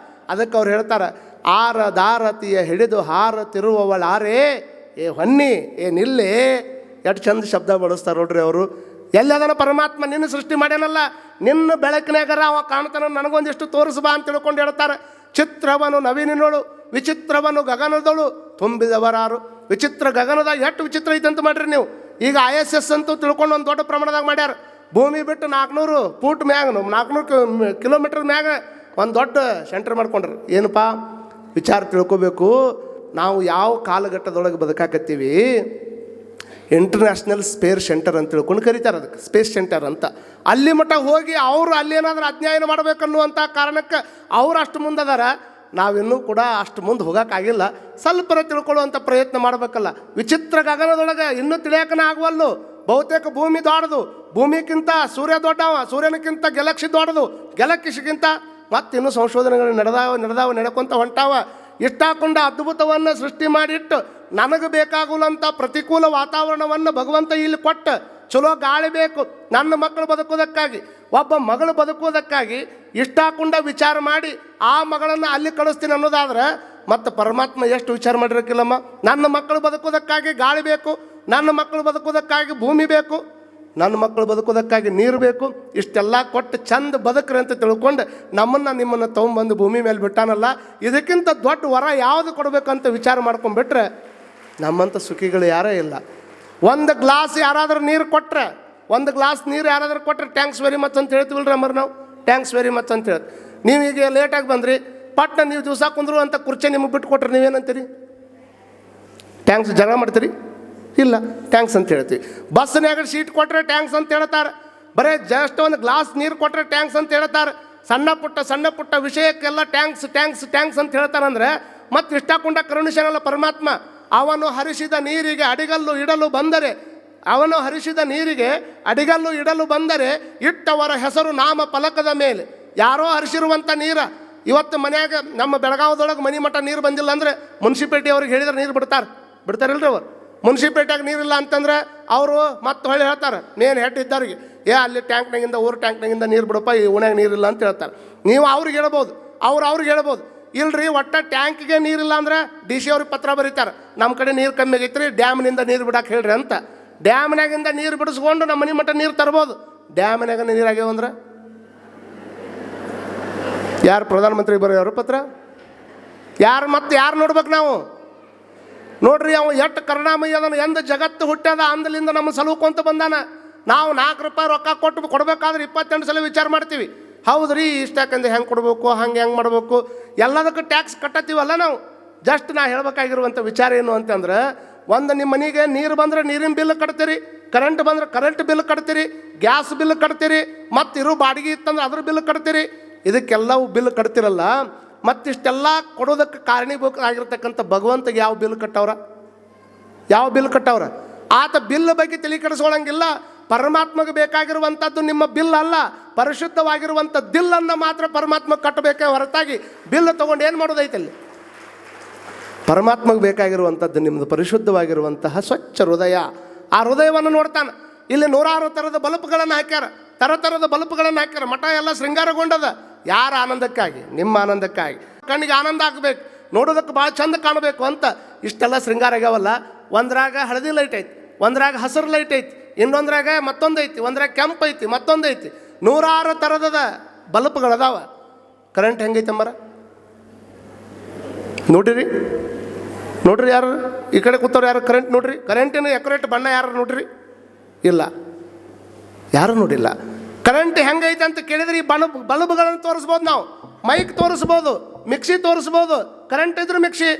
ಅದಕ್ಕೆ ಅವ್ರು ಹೇಳ್ತಾರೆ, ಆರದಾರತಿಯ ಹಿಡಿದು ಹಾರತಿರುವವಳಾರೇ ಏ ಹೊನ್ನಿ ಏ ನಿಲ್ಲಿ. ಎಷ್ಟು ಚಂದ ಶಬ್ದ ಬಳಸ್ತಾರೆ ನೋಡ್ರಿ ಅವರು. ಎಲ್ಲದನ ಪರಮಾತ್ಮ ನಿನ್ನ ಸೃಷ್ಟಿ ಮಾಡ್ಯಾನಲ್ಲ, ನಿನ್ನ ಬೆಳಕಿನಾಗರ ಅವ ಕಾಣ್ತಾನ, ನನಗೊಂದಿಷ್ಟು ತೋರಿಸ್ಬಾ ಅಂತ ತಿಳ್ಕೊಂಡು ಹೇಳ್ತಾರೆ. ಚಿತ್ರವನು ನವೀನಿನೋಳು ವಿಚಿತ್ರವನು ಗಗನದಳು ತುಂಬಿದವರಾರು. ವಿಚಿತ್ರ ಗಗನದಾಗ ಎಷ್ಟು ವಿಚಿತ್ರ ಐತೆ ಅಂತ ಮಾಡ್ರಿ ನೀವು. ಈಗ ISS ಅಂತೂ ತಿಳ್ಕೊಂಡು ಒಂದು ದೊಡ್ಡ ಪ್ರಮಾಣದಾಗ ಮಾಡ್ಯಾರ. ಭೂಮಿ ಬಿಟ್ಟು 400 ಫೂಟ್ ಮ್ಯಾಗ 400 ಕಿಲೋಮೀಟರ್ ಮ್ಯಾಗ ಒಂದು ದೊಡ್ಡ ಸೆಂಟರ್ ಮಾಡ್ಕೊಂಡ್ರಿ. ಏನಪ್ಪ ವಿಚಾರ ತಿಳ್ಕೊಬೇಕು. ನಾವು ಯಾವ ಕಾಲಘಟ್ಟದೊಳಗೆ ಬದುಕಾಕತ್ತೀವಿ, ಇಂಟರ್ನ್ಯಾಷನಲ್ ಸ್ಪೇಸ್ ಸೆಂಟರ್ ಅಂತ ತಿಳ್ಕೊಂಡು ಕರೀತಾರೆ ಅದಕ್ಕೆ, ಸ್ಪೇಸ್ ಸೆಂಟರ್ ಅಂತ. ಅಲ್ಲಿ ಮಟ್ಟ ಹೋಗಿ ಅವರು ಅಲ್ಲೇನಾದ್ರೂ ಅಧ್ಯಯನ ಮಾಡಬೇಕನ್ನುವಂಥ ಕಾರಣಕ್ಕೆ ಅವ್ರು ಅಷ್ಟು ಮುಂದದಾರ. ನಾವಿನ್ನೂ ಕೂಡ ಅಷ್ಟು ಮುಂದೆ ಹೋಗೋಕ್ಕಾಗಿಲ್ಲ. ಸ್ವಲ್ಪ ತಿಳ್ಕೊಳ್ಳುವಂಥ ಪ್ರಯತ್ನ ಮಾಡಬೇಕಲ್ಲ. ವಿಚಿತ್ರ ಗಗನದೊಳಗೆ ಇನ್ನೂ ತಿಳಿಯೋಕನ ಆಗುವಲ್ಲು. ಬಹುತೇಕ ಭೂಮಿ ದೊಡ್ಡದು, ಭೂಮಿಗಿಂತ ಸೂರ್ಯ ದೊಡ್ಡವ, ಸೂರ್ಯನಕ್ಕಿಂತ ಗ್ಯಾಲಕ್ಸಿ ದೊಡ್ಡದು, ಗ್ಯಾಲಕ್ಸಿಗಿಂತ ಮತ್ತಿನ್ನೂ ಸಂಶೋಧನೆಗಳು ನಡ್ಕೊಂತ ಹೊಂಟಾವ. ಇಷ್ಟಾಕೊಂಡ ಅದ್ಭುತವನ್ನು ಸೃಷ್ಟಿ ಮಾಡಿಟ್ಟು ನನಗೆ ಬೇಕಾಗುವಂಥ ಪ್ರತಿಕೂಲ ವಾತಾವರಣವನ್ನು ಭಗವಂತ ಇಲ್ಲಿ ಕೊಟ್ಟು, ಚಲೋ ಗಾಳಿ ಬೇಕು ನನ್ನ ಮಕ್ಕಳು ಬದುಕೋದಕ್ಕಾಗಿ, ಒಬ್ಬ ಮಗಳು ಬದುಕೋದಕ್ಕಾಗಿ ಇಷ್ಟಾಕೊಂಡ ವಿಚಾರ ಮಾಡಿ ಆ ಮಗಳನ್ನು ಅಲ್ಲಿ ಕಳಿಸ್ತೀನಿ ಅನ್ನೋದಾದ್ರೆ ಮತ್ತು ಪರಮಾತ್ಮ ಎಷ್ಟು ವಿಚಾರ ಮಾಡಿರಕ್ಕಿಲ್ಲಮ್ಮ. ನನ್ನ ಮಕ್ಕಳು ಬದುಕೋದಕ್ಕಾಗಿ ಗಾಳಿ ಬೇಕು, ನನ್ನ ಮಕ್ಕಳು ಬದುಕೋದಕ್ಕಾಗಿ ಭೂಮಿ ಬೇಕು, ನನ್ನ ಮಕ್ಕಳು ಬದುಕೋದಕ್ಕಾಗಿ ನೀರು ಬೇಕು. ಇಷ್ಟೆಲ್ಲ ಕೊಟ್ಟು ಚಂದ ಬದುಕ್ರಿ ಅಂತ ತಿಳ್ಕೊಂಡು ನಿಮ್ಮನ್ನು ತೊಗೊಂಬಂದು ಭೂಮಿ ಮೇಲೆ ಬಿಟ್ಟಾನಲ್ಲ. ಇದಕ್ಕಿಂತ ದೊಡ್ಡ ವರ ಯಾವುದು ಕೊಡಬೇಕಂತ ವಿಚಾರ ಮಾಡ್ಕೊಂಡ್ಬಿಟ್ರೆ ನಮ್ಮಂಥ ಸುಖಿಗಳು ಯಾರೇ ಇಲ್ಲ. ಒಂದು ಗ್ಲಾಸ್ ಯಾರಾದರೂ ನೀರು ಕೊಟ್ಟರೆ, ಒಂದು ಗ್ಲಾಸ್ ನೀರು ಯಾರಾದರೂ ಕೊಟ್ಟರೆ ಟ್ಯಾಂಕ್ಸ್ ವೆರಿ ಮಚ್ ಅಂತ ಹೇಳ್ತೀವಲ್ರಿ ಅಮ್ಮರು ನಾವು. ಟ್ಯಾಂಕ್ಸ್ ವೆರಿ ಮಚ್ ಅಂತ ಹೇಳಿ ನೀವೀಗ ಲೇಟಾಗಿ ಬಂದ್ರಿ, ಪಟ್ನ ನೀವು ದಿವಸ ಕುಂದ್ರು ಅಂತ ಕುರ್ಚಿ ನಿಮಗೆ ಬಿಟ್ಟು ಕೊಟ್ರೆ ನೀವೇನಂತೀರಿ? ಟ್ಯಾಂಕ್ಸ್ ಜಗಳ ಮಾಡ್ತೀರಿ? ಇಲ್ಲ, ಟ್ಯಾಂಕ್ಸ್ ಅಂತ ಹೇಳ್ತೀವಿ. ಬಸ್ನ್ಯಾಗ ಸೀಟ್ ಕೊಟ್ಟರೆ ಟ್ಯಾಂಕ್ಸ್ ಅಂತ ಹೇಳ್ತಾರೆ. ಬರೀ ಜಸ್ಟ್ ಒಂದು ಗ್ಲಾಸ್ ನೀರು ಕೊಟ್ಟರೆ ಟ್ಯಾಂಕ್ಸ್ ಅಂತ ಹೇಳ್ತಾರೆ. ಸಣ್ಣ ಪುಟ್ಟ ವಿಷಯಕ್ಕೆಲ್ಲ ಟ್ಯಾಂಕ್ಸ್ ಟ್ಯಾಂಕ್ಸ್ ಟ್ಯಾಂಕ್ಸ್ ಅಂತ ಹೇಳ್ತಾರಂದ್ರೆ ಮತ್ತು ಇಷ್ಟಾಕೊಂಡ ಕರುಣಿಸನಲ್ಲ ಪರಮಾತ್ಮ. ಅವನು ಹರಿಸಿದ ನೀರಿಗೆ ಅಡಿಗಲ್ಲು ಇಡಲು ಬಂದರೆ, ಅವನು ಹರಿಸಿದ ನೀರಿಗೆ ಅಡಿಗಲ್ಲು ಇಡಲು ಬಂದರೆ ಇಟ್ಟವರ ಹೆಸರು ನಾಮ ಫಲಕದ ಮೇಲೆ. ಯಾರೋ ಹರಿಸಿರುವಂಥ ನೀರು ಇವತ್ತು ಮನ್ಯಾಗ ನಮ್ಮ ಬೆಳಗಾವದೊಳಗೆ ಮನೆ ಮಠ ನೀರು ಬಂದಿಲ್ಲ ಅಂದರೆ ಮುನ್ಸಿಪಾಲ್ಟಿ ಅವ್ರಿಗೆ ಹೇಳಿದ್ರೆ ನೀರು ಬಿಡ್ತಾರಿಲ್ರಿ ಅವರು. ಮುನ್ಸಿಪಾಲ್ಟಿಯಾಗ ನೀರಿಲ್ಲ ಅಂತಂದ್ರೆ ಅವರು ಮತ್ತೆ ಹೊಳ್ಳಿ ಹೇಳ್ತಾರೆ ಮೇನ್ ಹೆಡ್ ಇದ್ದವ್ರಿಗೆ, ಅಲ್ಲಿ ಟ್ಯಾಂಕ್ನಾಗಿಂದ ಟ್ಯಾಂಕ್ನಾಗಿಂದ ನೀರು ಬಿಡಪ್ಪ, ಈ ಓಣ್ಯಾಗ ನೀರಿಲ್ಲ ಅಂತ ಹೇಳ್ತಾರೆ. ನೀವು ಅವ್ರಿಗೆ ಹೇಳ್ಬೋದು, ಅವ್ರಿಗೆ ಹೇಳ್ಬೋದು, ಇಲ್ರಿ ಒಟ್ಟ ಟ್ಯಾಂಕಿಗೆ ನೀರಿಲ್ಲ ಅಂದ್ರೆ DC ಅವ್ರಿಗೆ ಪತ್ರ ಬರೀತಾರೆ, ನಮ್ಮ ಕಡೆ ನೀರು ಕಮ್ಮಿ ಆಗೈತ್ರಿ, ಡ್ಯಾಮ್ನಿಂದ ನೀರು ಬಿಡಕ್ಕೆ ಹೇಳ್ರಿ ಅಂತ. ಡ್ಯಾಮ್ನಾಗಿಂದ ನೀರು ಬಿಡಿಸ್ಕೊಂಡು ನಮ್ಮ ಮನೆ ಮಟ್ಟ ನೀರು ತರ್ಬೋದು. ಡ್ಯಾಮ್ನಾಗ ನೀರಾಗ್ಯಾವಂದ್ರೆ ಯಾರು ಪ್ರಧಾನಮಂತ್ರಿ ಬರೆಯೋರು ಪತ್ರ? ಯಾರು ನೋಡ್ಬೇಕು ನಾವು? ನೋಡ್ರಿ, ಅವ ಎಷ್ಟು ಕರುಣಾಮಯಿ ಅದನ್ನು. ಎಂದ ಜಗತ್ತು ಹುಟ್ಟ್ಯದ ಅಂದಲಿಂದ ನಮ್ಮ ಸಲುಕೊಂತ ಬಂದಾನ. ನಾವು 4 ರೂಪಾಯಿ ರೊಕ್ಕ ಕೊಡಬೇಕಾದ್ರೆ 28 ಸಲ ವಿಚಾರ ಮಾಡ್ತೀವಿ. ಹೌದು ರೀ, ಇಷ್ಟಾಕಂದ್ರೆ ಹೆಂಗೆ ಕೊಡಬೇಕು, ಹೆಂಗೆ ಮಾಡ್ಬೇಕು, ಎಲ್ಲದಕ್ಕೂ ಟ್ಯಾಕ್ಸ್ ಕಟ್ಟತ್ತೀವಲ್ಲ ನಾವು. ಜಸ್ಟ್ ನಾ ಹೇಳ್ಬೇಕಾಗಿರುವಂಥ ವಿಚಾರ ಏನು ಅಂತಂದ್ರೆ, ಒಂದು ನಿಮ್ಮ ಮನೆಗೆ ನೀರು ಬಂದ್ರೆ ನೀರಿನ ಬಿಲ್ ಕಟ್ತೀರಿ, ಕರೆಂಟ್ ಬಂದ್ರೆ ಕರೆಂಟ್ ಬಿಲ್ ಕಟ್ತೀರಿ, ಗ್ಯಾಸ್ ಬಿಲ್ ಕಟ್ತೀರಿ, ಮತ್ತು ಇರೋ ಬಾಡಿಗೆ ಇತ್ತಂದ್ರೆ ಅದ್ರ ಬಿಲ್ ಕಟ್ತೀರಿ. ಇದಕ್ಕೆಲ್ಲವೂ ಬಿಲ್ ಕಟ್ತಿರಲ್ಲ, ಮತ್ತಿಷ್ಟೆಲ್ಲ ಕೊಡೋದಕ್ಕೆ ಕಾರಣೀಭೂತರಾಗಿರ್ತಕ್ಕಂಥ ಭಗವಂತಗೆ ಯಾವ ಬಿಲ್ ಕಟ್ಟವ್ರ? ಯಾವ ಬಿಲ್ ಕಟ್ಟವ್ರ? ಆತ ಬಿಲ್ ಬಗ್ಗೆ ತಲೆ ಕೆಡಿಸ್ಕೊಳ್ಳಂಗಿಲ್ಲ. ಪರಮಾತ್ಮಗೆ ಬೇಕಾಗಿರುವಂಥದ್ದು ನಿಮ್ಮ ಬಿಲ್ ಅಲ್ಲ, ಪರಿಶುದ್ಧವಾಗಿರುವಂಥ ದಿಲ್ಲನ್ನು ಮಾತ್ರ ಪರಮಾತ್ಮ ಕಟ್ಟಬೇಕೇ ಹೊರತಾಗಿ ಬಿಲ್ ತೊಗೊಂಡು ಏನು ಮಾಡೋದೈತಲ್ಲಿ? ಪರಮಾತ್ಮಗೆ ಬೇಕಾಗಿರುವಂಥದ್ದು ನಿಮ್ಮದು ಪರಿಶುದ್ಧವಾಗಿರುವಂತಹ ಸ್ವಚ್ಛ ಹೃದಯ. ಆ ಹೃದಯವನ್ನು ನೋಡ್ತಾನೆ. ಇಲ್ಲಿ 106 ಥರದ ಬಲ್ಪ್ಗಳನ್ನು ಹಾಕ್ಯಾರ, ಥರದ ಬಲ್ಪ್ಗಳನ್ನು ಹಾಕ್ಯಾರ. ಮಠ ಎಲ್ಲ ಶೃಂಗಾರಗೊಂಡದ. ಯಾರ ಆನಂದಕ್ಕಾಗಿ? ನಿಮ್ಮ ಆನಂದಕ್ಕಾಗಿ. ಕಣ್ಣಿಗೆ ಆನಂದ ಆಗಬೇಕು, ನೋಡೋದಕ್ಕೆ ಭಾಳ ಚಂದ ಕಾಣಬೇಕು ಅಂತ ಇಷ್ಟೆಲ್ಲ ಶೃಂಗಾರ ಆಗ್ಯಾವಲ್ಲ. ಒಂದ್ರಾಗ ಹಳದಿ ಲೈಟ್ ಐತಿ, ಒಂದ್ರಾಗ ಹಸಿರು ಲೈಟ್ ಐತಿ, ಇನ್ನೊಂದ್ರಾಗ ಮತ್ತೊಂದು ಐತಿ, ಒಂದ್ರಾಗ ಕೆಂಪು ಐತಿ, ಮತ್ತೊಂದು ಐತಿ. 106 ಥರದ ಬಲ್ಪ್ಗಳದಾವ. ಕರೆಂಟ್ ಹೆಂಗೈತೆ ಅಂಬರ ನೋಡಿರಿ? ನೋಡ್ರಿ ಯಾರು ಈ ಕಡೆ ಕೂತವ್ರು ಯಾರು ಕರೆಂಟ್ ನೋಡ್ರಿ? ಕರೆಂಟಿನ ಎಕ್ಯುರೇಟ್ ಬಣ್ಣ ಯಾರು ನೋಡ್ರಿ? ಇಲ್ಲ, ಯಾರು ನೋಡಿಲ್ಲ. ಕರೆಂಟ್ ಹೆಂಗೈತೆ ಅಂತ ಕೇಳಿದ್ರೆ ಈ ಬಲ್ಬ್ಗಳನ್ನು ತೋರಿಸ್ಬೋದು, ನಾವು ಮೈಕ್ ತೋರಿಸ್ಬೋದು, ಮಿಕ್ಸಿ ತೋರಿಸ್ಬೋದು. ಕರೆಂಟ್ ಇದ್ರೆ ಮಿಕ್ಸಿ.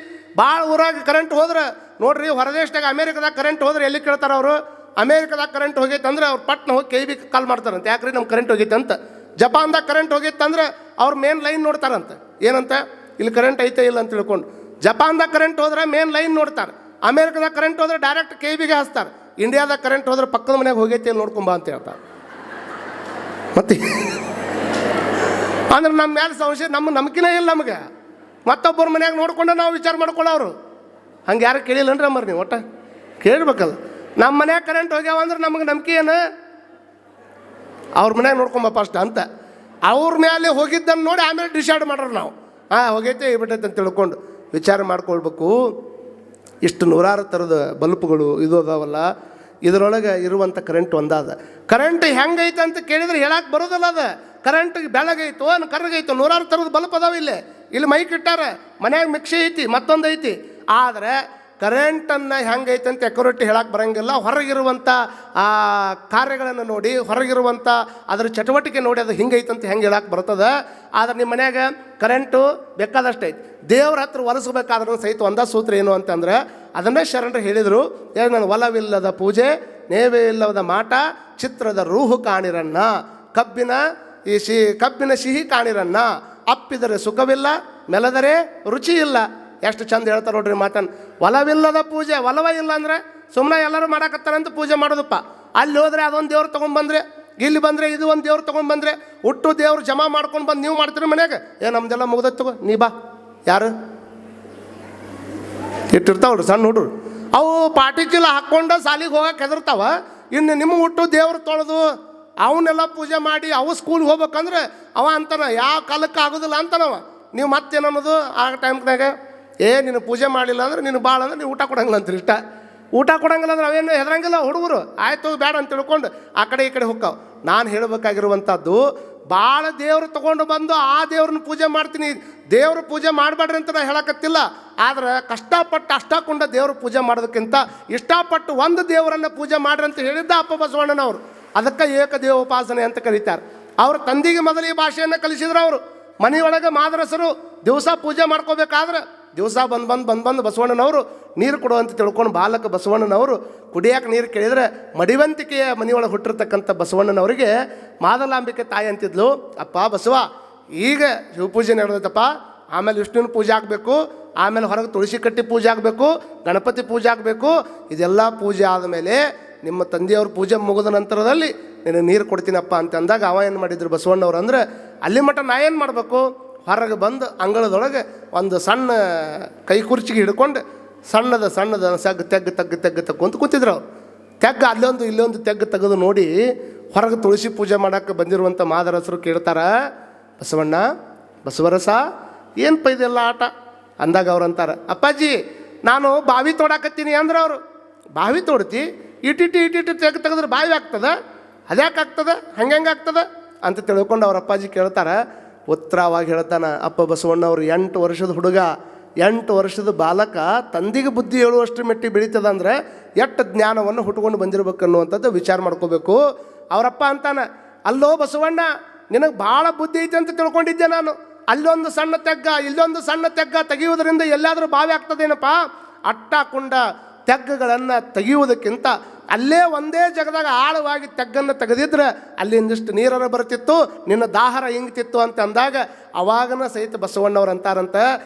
ಭಾಳ ಊರಾಗ ಕರೆಂಟ್ ಹೋದ್ರೆ ನೋಡ್ರಿ, ಹೊರದೇಶದಾಗ ಅಮೇರಿಕದಾಗ ಕರೆಂಟ್ ಹೋದ್ರೆ ಎಲ್ಲಿ ಕೇಳ್ತಾರೆ ಅವರು? ಅಮೇರಿಕದಾಗ ಕರೆಂಟ್ ಹೋಗೈತೆ ಅಂದ್ರೆ ಅವ್ರು ಪಟ್ನ ಹೋಗಿ KV ಕಾಲ್ ಮಾಡ್ತಾರಂತೆ, ಯಾಕ್ರಿ ನಮ್ಮ ಕರೆಂಟ್ ಹೋಗೈತೆ ಅಂತ. ಜಪಾನ್ದಾಗ ಕರೆಂಟ್ ಹೋಗಿತ್ತು ಅಂದ್ರೆ ಅವ್ರು ಮೇನ್ ಲೈನ್ ನೋಡ್ತಾರಂತೆ. ಏನಂತ? ಇಲ್ಲಿ ಕರೆಂಟ್ ಐತೆ ಇಲ್ಲ ಅಂತ ತಿಳ್ಕೊಂಡು. ಜಪಾನ್ದಾಗ ಕರೆಂಟ್ ಹೋದ್ರೆ ಮೇನ್ ಲೈನ್ ನೋಡ್ತಾರೆ. ಅಮೇರಿಕದಾಗ ಕರೆಂಟ್ ಹೋದ್ರೆ ಡೈರೆಕ್ಟ್ KVಗೆ ಹಚ್ತಾರೆ. ಇಂಡಿಯಾದಾಗ ಕರೆಂಟ್ ಹೋದ್ರೆ ಪಕ್ಕದ ಮನೆಗೆ ಹೋಗೈತೆ ಇಲ್ಲಿ ನೋಡ್ಕೊಂಬ ಅಂತ ಹೇಳ್ತಾರೆ. ಮತ್ತೆ ಅಂದ್ರೆ ನಮ್ಮ ಮೇಲೆ ಸಂಶಯ, ನಮ್ಮ ನಂಬಿಕೆನೇ ಇಲ್ಲ ನಮಗೆ. ಮತ್ತೊಬ್ಬರ ಮನ್ಯಾಗ ನೋಡ್ಕೊಂಡು ನಾವು ವಿಚಾರ ಮಾಡ್ಕೊಳ್ಳೋರು. ಹಂಗೆ ಯಾರು ಕೇಳಿಲ್ಲನ್ರಿ ಅಮ್ಮರು? ನೀವು ಒಟ್ಟು ಕೇಳಬೇಕಲ್ಲ. ನಮ್ಮ ಮನ್ಯಾಗ ಕರೆಂಟ್ ಹೋಗ್ಯಾವ ಅಂದ್ರೆ ನಮಗೆ ನಂಬಿಕೆ ಏನು? ಅವ್ರ ಮನ್ಯಾಗ ನೋಡ್ಕೊಂಬ ಫಸ್ಟ್ ಅಂತ. ಅವ್ರ ಮೇಲೆ ಹೋಗಿದ್ದನ್ನು ನೋಡಿ ಆಮೇಲೆ ಡಿಸೈಡ್ ಮಾಡೋರು ನಾವು. ಹೋಗೈತೆ ಬಿಟ್ಟೈತೆ ಅಂತ ತಿಳ್ಕೊಂಡು ವಿಚಾರ ಮಾಡ್ಕೊಳ್ಬೇಕು. ಇಷ್ಟು 106 ಥರದ ಬಲ್ಪ್ಗಳು ಇದು ಅದಾವಲ್ಲ, ಇದರೊಳಗೆ ಇರುವಂಥ ಕರೆಂಟ್ ಒಂದಾದ. ಕರೆಂಟ್ ಹೆಂಗೈತೆ ಅಂತ ಕೇಳಿದ್ರೆ ಹೇಳಕ್ಕೆ ಬರೋದಲ್ಲ. ಅದು ಕರೆಂಟ್ ಬೆಳಗೈತೋ ಕರ್ರಗೈತೋ, 106 ಥರದ ಬಲ್ಪ್ ಅದಾವ. ಇಲ್ಲಿ ಮೈಕ್ ಇಟ್ಟಾರ, ಮನ್ಯಾಗ ಮಿಕ್ಸಿ ಐತಿ, ಮತ್ತೊಂದು ಐತಿ. ಆದರೆ ಕರೆಂಟನ್ನು ಹೆಂಗೈತೆ ಅಂತ ಎಕ್ಯುರೇಟ್ ಹೇಳಕ್ಕೆ ಬರೋಂಗಿಲ್ಲ. ಹೊರಗಿರುವಂಥ ಆ ಕಾರ್ಯಗಳನ್ನು ನೋಡಿ, ಹೊರಗಿರುವಂಥ ಅದರ ಚಟುವಟಿಕೆ ನೋಡಿ ಅದು ಹಿಂಗೈತೆ ಅಂತ ಹೆಂಗೆ ಹೇಳಕ್ಕೆ ಬರ್ತದೆ. ಆದರೆ ನಿಮ್ಮ ಮನ್ಯಾಗ ಕರೆಂಟು ಬೇಕಾದಷ್ಟು ಐತಿ. ದೇವ್ರ ಹತ್ರ ಒಲಿಸ್ಬೇಕಾದ್ರೂ ಸಹಿತ ಒಂದೇ ಸೂತ್ರ ಏನು ಅಂತಂದ್ರೆ, ಅದನ್ನೇ ಶರಣರು ಹೇಳಿದರು. ನಾನು ಒಲವಿಲ್ಲದ ಪೂಜೆ, ನೇವೇ ಇಲ್ಲದ ಮಾಟ, ಚಿತ್ರದ ರೂಹು ಕಾಣಿರನ್ನ, ಕಬ್ಬಿನ ಸಿಹಿ ಕಾಣಿರನ್ನ, ಅಪ್ಪಿದರೆ ಸುಖವಿಲ್ಲ, ಮೆಲದರೆ ರುಚಿ ಇಲ್ಲ. ಎಷ್ಟು ಚಂದ ಹೇಳ್ತಾರೆ ನೋಡ್ರಿ ಮಾತನ್ನು. ಒಲವಿಲ್ಲದ ಪೂಜೆ, ಒಲವ ಇಲ್ಲ ಅಂದರೆ ಸುಮ್ಮನೆ ಎಲ್ಲರೂ ಮಾಡಾಕತ್ತಾರಂತ ಪೂಜೆ ಮಾಡೋದಪ್ಪ. ಅಲ್ಲಿ ಹೋದರೆ ಅದೊಂದು ದೇವ್ರು ತೊಗೊಂಡ್ಬಂದ್ರೆ, ಇಲ್ಲಿ ಬಂದರೆ ಇದು ಒಂದು ದೇವ್ರು ತೊಗೊಂಡ್ಬಂದ್ರೆ, ಹುಟ್ಟು ದೇವ್ರು ಜಮಾ ಮಾಡ್ಕೊಂಡು ಬಂದು ನೀವು ಮಾಡ್ತೀರಿ ಮನ್ಯಾಗ. ನಮ್ದೆಲ್ಲ ಮುಗ್ದತ್ ತಗೋ, ನೀ ಬಾ. ಯಾರು ಇಟ್ಟಿರ್ತಾವಲ್ರಿ ಸಣ್ಣ ಹುಡ್ರು, ಅವು ಪಾಟಿ ಚೀಲ ಹಾಕ್ಕೊಂಡು ಸಾಲಿಗೆ ಹೋಗಕ್ಕೆ ಹೆದರ್ತಾವ. ಇನ್ನು ನಿಮ್ಮ ಹುಟ್ಟು ದೇವ್ರು ತೊಳೆದು ಅವನ್ನೆಲ್ಲ ಪೂಜೆ ಮಾಡಿ ಅವು ಸ್ಕೂಲ್ಗೆ ಹೋಗ್ಬೇಕಂದ್ರೆ ಅವ ಅಂತಾನ ಯಾವ ಕಾಲಕ್ಕೆ ಆಗೋದಿಲ್ಲ ಅಂತಾನವ. ನೀವು ಮತ್ತೇನನ್ನೋದು ಆ ಟೈಮ್ನಾಗ, ನೀನು ಪೂಜೆ ಮಾಡಲಿಲ್ಲ ಅಂದ್ರೆ ನೀನು ಭಾಳ ಅಂದ್ರೆ ನೀವು ಊಟ ಕೊಡಂಗಿಲ್ಲ ಅಂತೀರಿ. ಊಟ ಕೊಡಂಗಿಲ್ಲ ಅಂದ್ರೆ ಅವೇನು ಹೆದರಂಗಿಲ್ಲ ಹುಡುಗರು. ಆಯಿತು ಬೇಡ ಅಂತ ತಿಳ್ಕೊಂಡು ಆ ಕಡೆ ಈ ಕಡೆ ಹೋಗ್ತಾವ. ನಾನು ಹೇಳಬೇಕಾಗಿರುವಂಥದ್ದು, ಭಾಳ ದೇವ್ರು ತೊಗೊಂಡು ಬಂದು ಆ ದೇವ್ರನ್ನ ಪೂಜೆ ಮಾಡ್ತೀನಿ, ದೇವ್ರ ಪೂಜೆ ಮಾಡಬೇಡ್ರಿ ಅಂತ ನಾನು ಹೇಳಕತ್ತಿಲ್ಲ. ಆದ್ರೆ ಕಷ್ಟಪಟ್ಟು ಅಷ್ಟಕೊಂಡ ದೇವ್ರ ಪೂಜೆ ಮಾಡೋದಕ್ಕಿಂತ ಇಷ್ಟಪಟ್ಟು ಒಂದು ದೇವರನ್ನು ಪೂಜೆ ಮಾಡ್ರಿ ಅಂತ ಹೇಳಿದ್ದ ಅಪ್ಪ ಬಸವಣ್ಣನವರು. ಅದಕ್ಕೆ ಏಕದೇವೋಪಾಸನೆ ಅಂತ ಕರೀತಾರೆ. ಅವ್ರ ತಂದೆಗೆ ಮೊದಲು ಈ ಭಾಷೆಯನ್ನು ಕಲಿಸಿದ್ರು. ಅವರು ಮನೆಯೊಳಗೆ ಮಾದರಸರು ದಿವಸ ಪೂಜೆ ಮಾಡ್ಕೋಬೇಕಾದ್ರೆ ದಿವಸ ಬಂದು ಬಸವಣ್ಣನವರು ನೀರು ಕೊಡುವಂತ ತಿಳ್ಕೊಂಡು ಬಾಲಕ ಬಸವಣ್ಣನವರು ಕುಡಿಯೋಕೆ ನೀರು ಕೇಳಿದರೆ ಮಡಿವಂತಿಕೆಯ ಮನೆಯೊಳಗೆ ಹುಟ್ಟಿರ್ತಕ್ಕಂಥ ಬಸವಣ್ಣನವರಿಗೆ ಮಾದಲಾಂಬಿಕೆ ತಾಯಿ ಅಂತಿದ್ಲು, ಅಪ್ಪ ಬಸವ, ಈಗ ಶಿವಪೂಜೆ ನಡೆದೈತಪ್ಪ, ಆಮೇಲೆ ವಿಷ್ಣುವಿನ ಪೂಜೆ ಆಗಬೇಕು, ಆಮೇಲೆ ಹೊರಗೆ ತುಳಸಿ ಕಟ್ಟಿ ಪೂಜೆ ಆಗಬೇಕು, ಗಣಪತಿ ಪೂಜೆ ಆಗಬೇಕು. ಇದೆಲ್ಲ ಪೂಜೆ ಆದಮೇಲೆ ನಿಮ್ಮ ತಂದೆಯವ್ರ ಪೂಜೆ ಮುಗಿದ ನಂತರದಲ್ಲಿ ನೀನು ನೀರು ಕೊಡ್ತೀನಪ್ಪ ಅಂತ ಅಂದಾಗ ಅವ ಏನು ಮಾಡಿದ್ರು ಬಸವಣ್ಣವ್ರು ಅಂದರೆ, ಅಲ್ಲಿ ಮಟ್ಟ ನಾ ಏನು ಮಾಡಬೇಕು? ಹೊರಗೆ ಬಂದು ಅಂಗಳದೊಳಗೆ ಒಂದು ಸಣ್ಣ ಕೈ ಕುರ್ಚಿಗೆ ಹಿಡ್ಕೊಂಡು ಸಣ್ಣದ ತೆಗ್ಗ ಕುಂತ ಕೂತಿದ್ರು. ಅವ್ರು ತೆಗ್ಗ ಅಲ್ಲೊಂದು ಇಲ್ಲೊಂದು ತೆಗ್ಗ ತೆಗೆದು ನೋಡಿ ಹೊರಗೆ ತುಳಸಿ ಪೂಜೆ ಮಾಡೋಕ್ಕೆ ಬಂದಿರುವಂಥ ಮಾದರಸರು ಕೇಳ್ತಾರ, ಬಸವಣ್ಣ ಬಸವರಸ ಏನಪ್ಪ ಇದೆಲ್ಲ ಆಟ ಅಂದಾಗ ಅವ್ರು ಅಂತಾರೆ, ಅಪ್ಪಾಜಿ ನಾನು ಬಾವಿ ತೋಡಾಕತ್ತೀನಿ ಅಂದ್ರೆ ಅವರು, ಬಾವಿ ತೋಡ್ತಿ ಇಟ್ಟಿಟ್ಟು ತೆಗೆದ್ರೆ ಬಾವಿ ಆಗ್ತದೆ, ಅದ್ಯಾಕೆ ಆಗ್ತದೆ, ಹಂಗೆ ಆಗ್ತದೆ ಅಂತ ತಿಳ್ಕೊಂಡು ಅವ್ರ ಅಪ್ಪಾಜಿ ಕೇಳ್ತಾರೆ. ಉತ್ತರವಾಗಿ ಹೇಳ್ತಾನೆ ಅಪ್ಪ ಬಸವಣ್ಣವ್ರು, 8 ವರ್ಷದ ಹುಡುಗ, 8 ವರ್ಷದ ಬಾಲಕ ತಂದೆಗೆ ಬುದ್ಧಿ ಹೇಳುವಷ್ಟು ಮೆಟ್ಟಿ ಬೆಳೀತದಂದ್ರೆ ಎಷ್ಟು ಜ್ಞಾನವನ್ನು ಹುಟ್ಕೊಂಡು ಬಂದಿರ್ಬೇಕು ಅನ್ನುವಂಥದ್ದು ವಿಚಾರ ಮಾಡ್ಕೋಬೇಕು. ಅವರಪ್ಪ ಅಂತಾನೆ, ಅಲ್ಲೋ ಬಸವಣ್ಣ, ನಿನಗೆ ಭಾಳ ಬುದ್ಧಿ ಐತೆ ಅಂತ ತಿಳ್ಕೊಂಡಿದ್ದೆ ನಾನು. ಅಲ್ಲೊಂದು ಸಣ್ಣ ತೆಗ್ಗ ಇಲ್ಲೊಂದು ಸಣ್ಣ ತೆಗ್ಗ ತೆಗೆಯುವುದರಿಂದ ಎಲ್ಲಾದರೂ ಬಾವಿ ಆಗ್ತದೇನಪ್ಪ? ಅಟ್ಟಾಕುಂಡ ತೆಗ್ಗಗಳನ್ನು ತೆಗೆಯುವುದಕ್ಕಿಂತ ಅಲ್ಲೇ ಒಂದೇ ಜಾಗದಾಗ ಆಳವಾಗಿ ತೆಗ್ಗನ್ನು ತೆಗೆದಿದ್ರೆ ಅಲ್ಲಿಂದಿಷ್ಟು ನೀರನ್ನು ಬರ್ತಿತ್ತು, ನಿನ್ನ ದಾಹರ ಹಿಂಗ್ತಿತ್ತು ಅಂತ ಅಂದಾಗ ಅವಾಗನ ಸಹಿತ ಬಸವಣ್ಣವ್ರು ಅಂತಾರಂತ,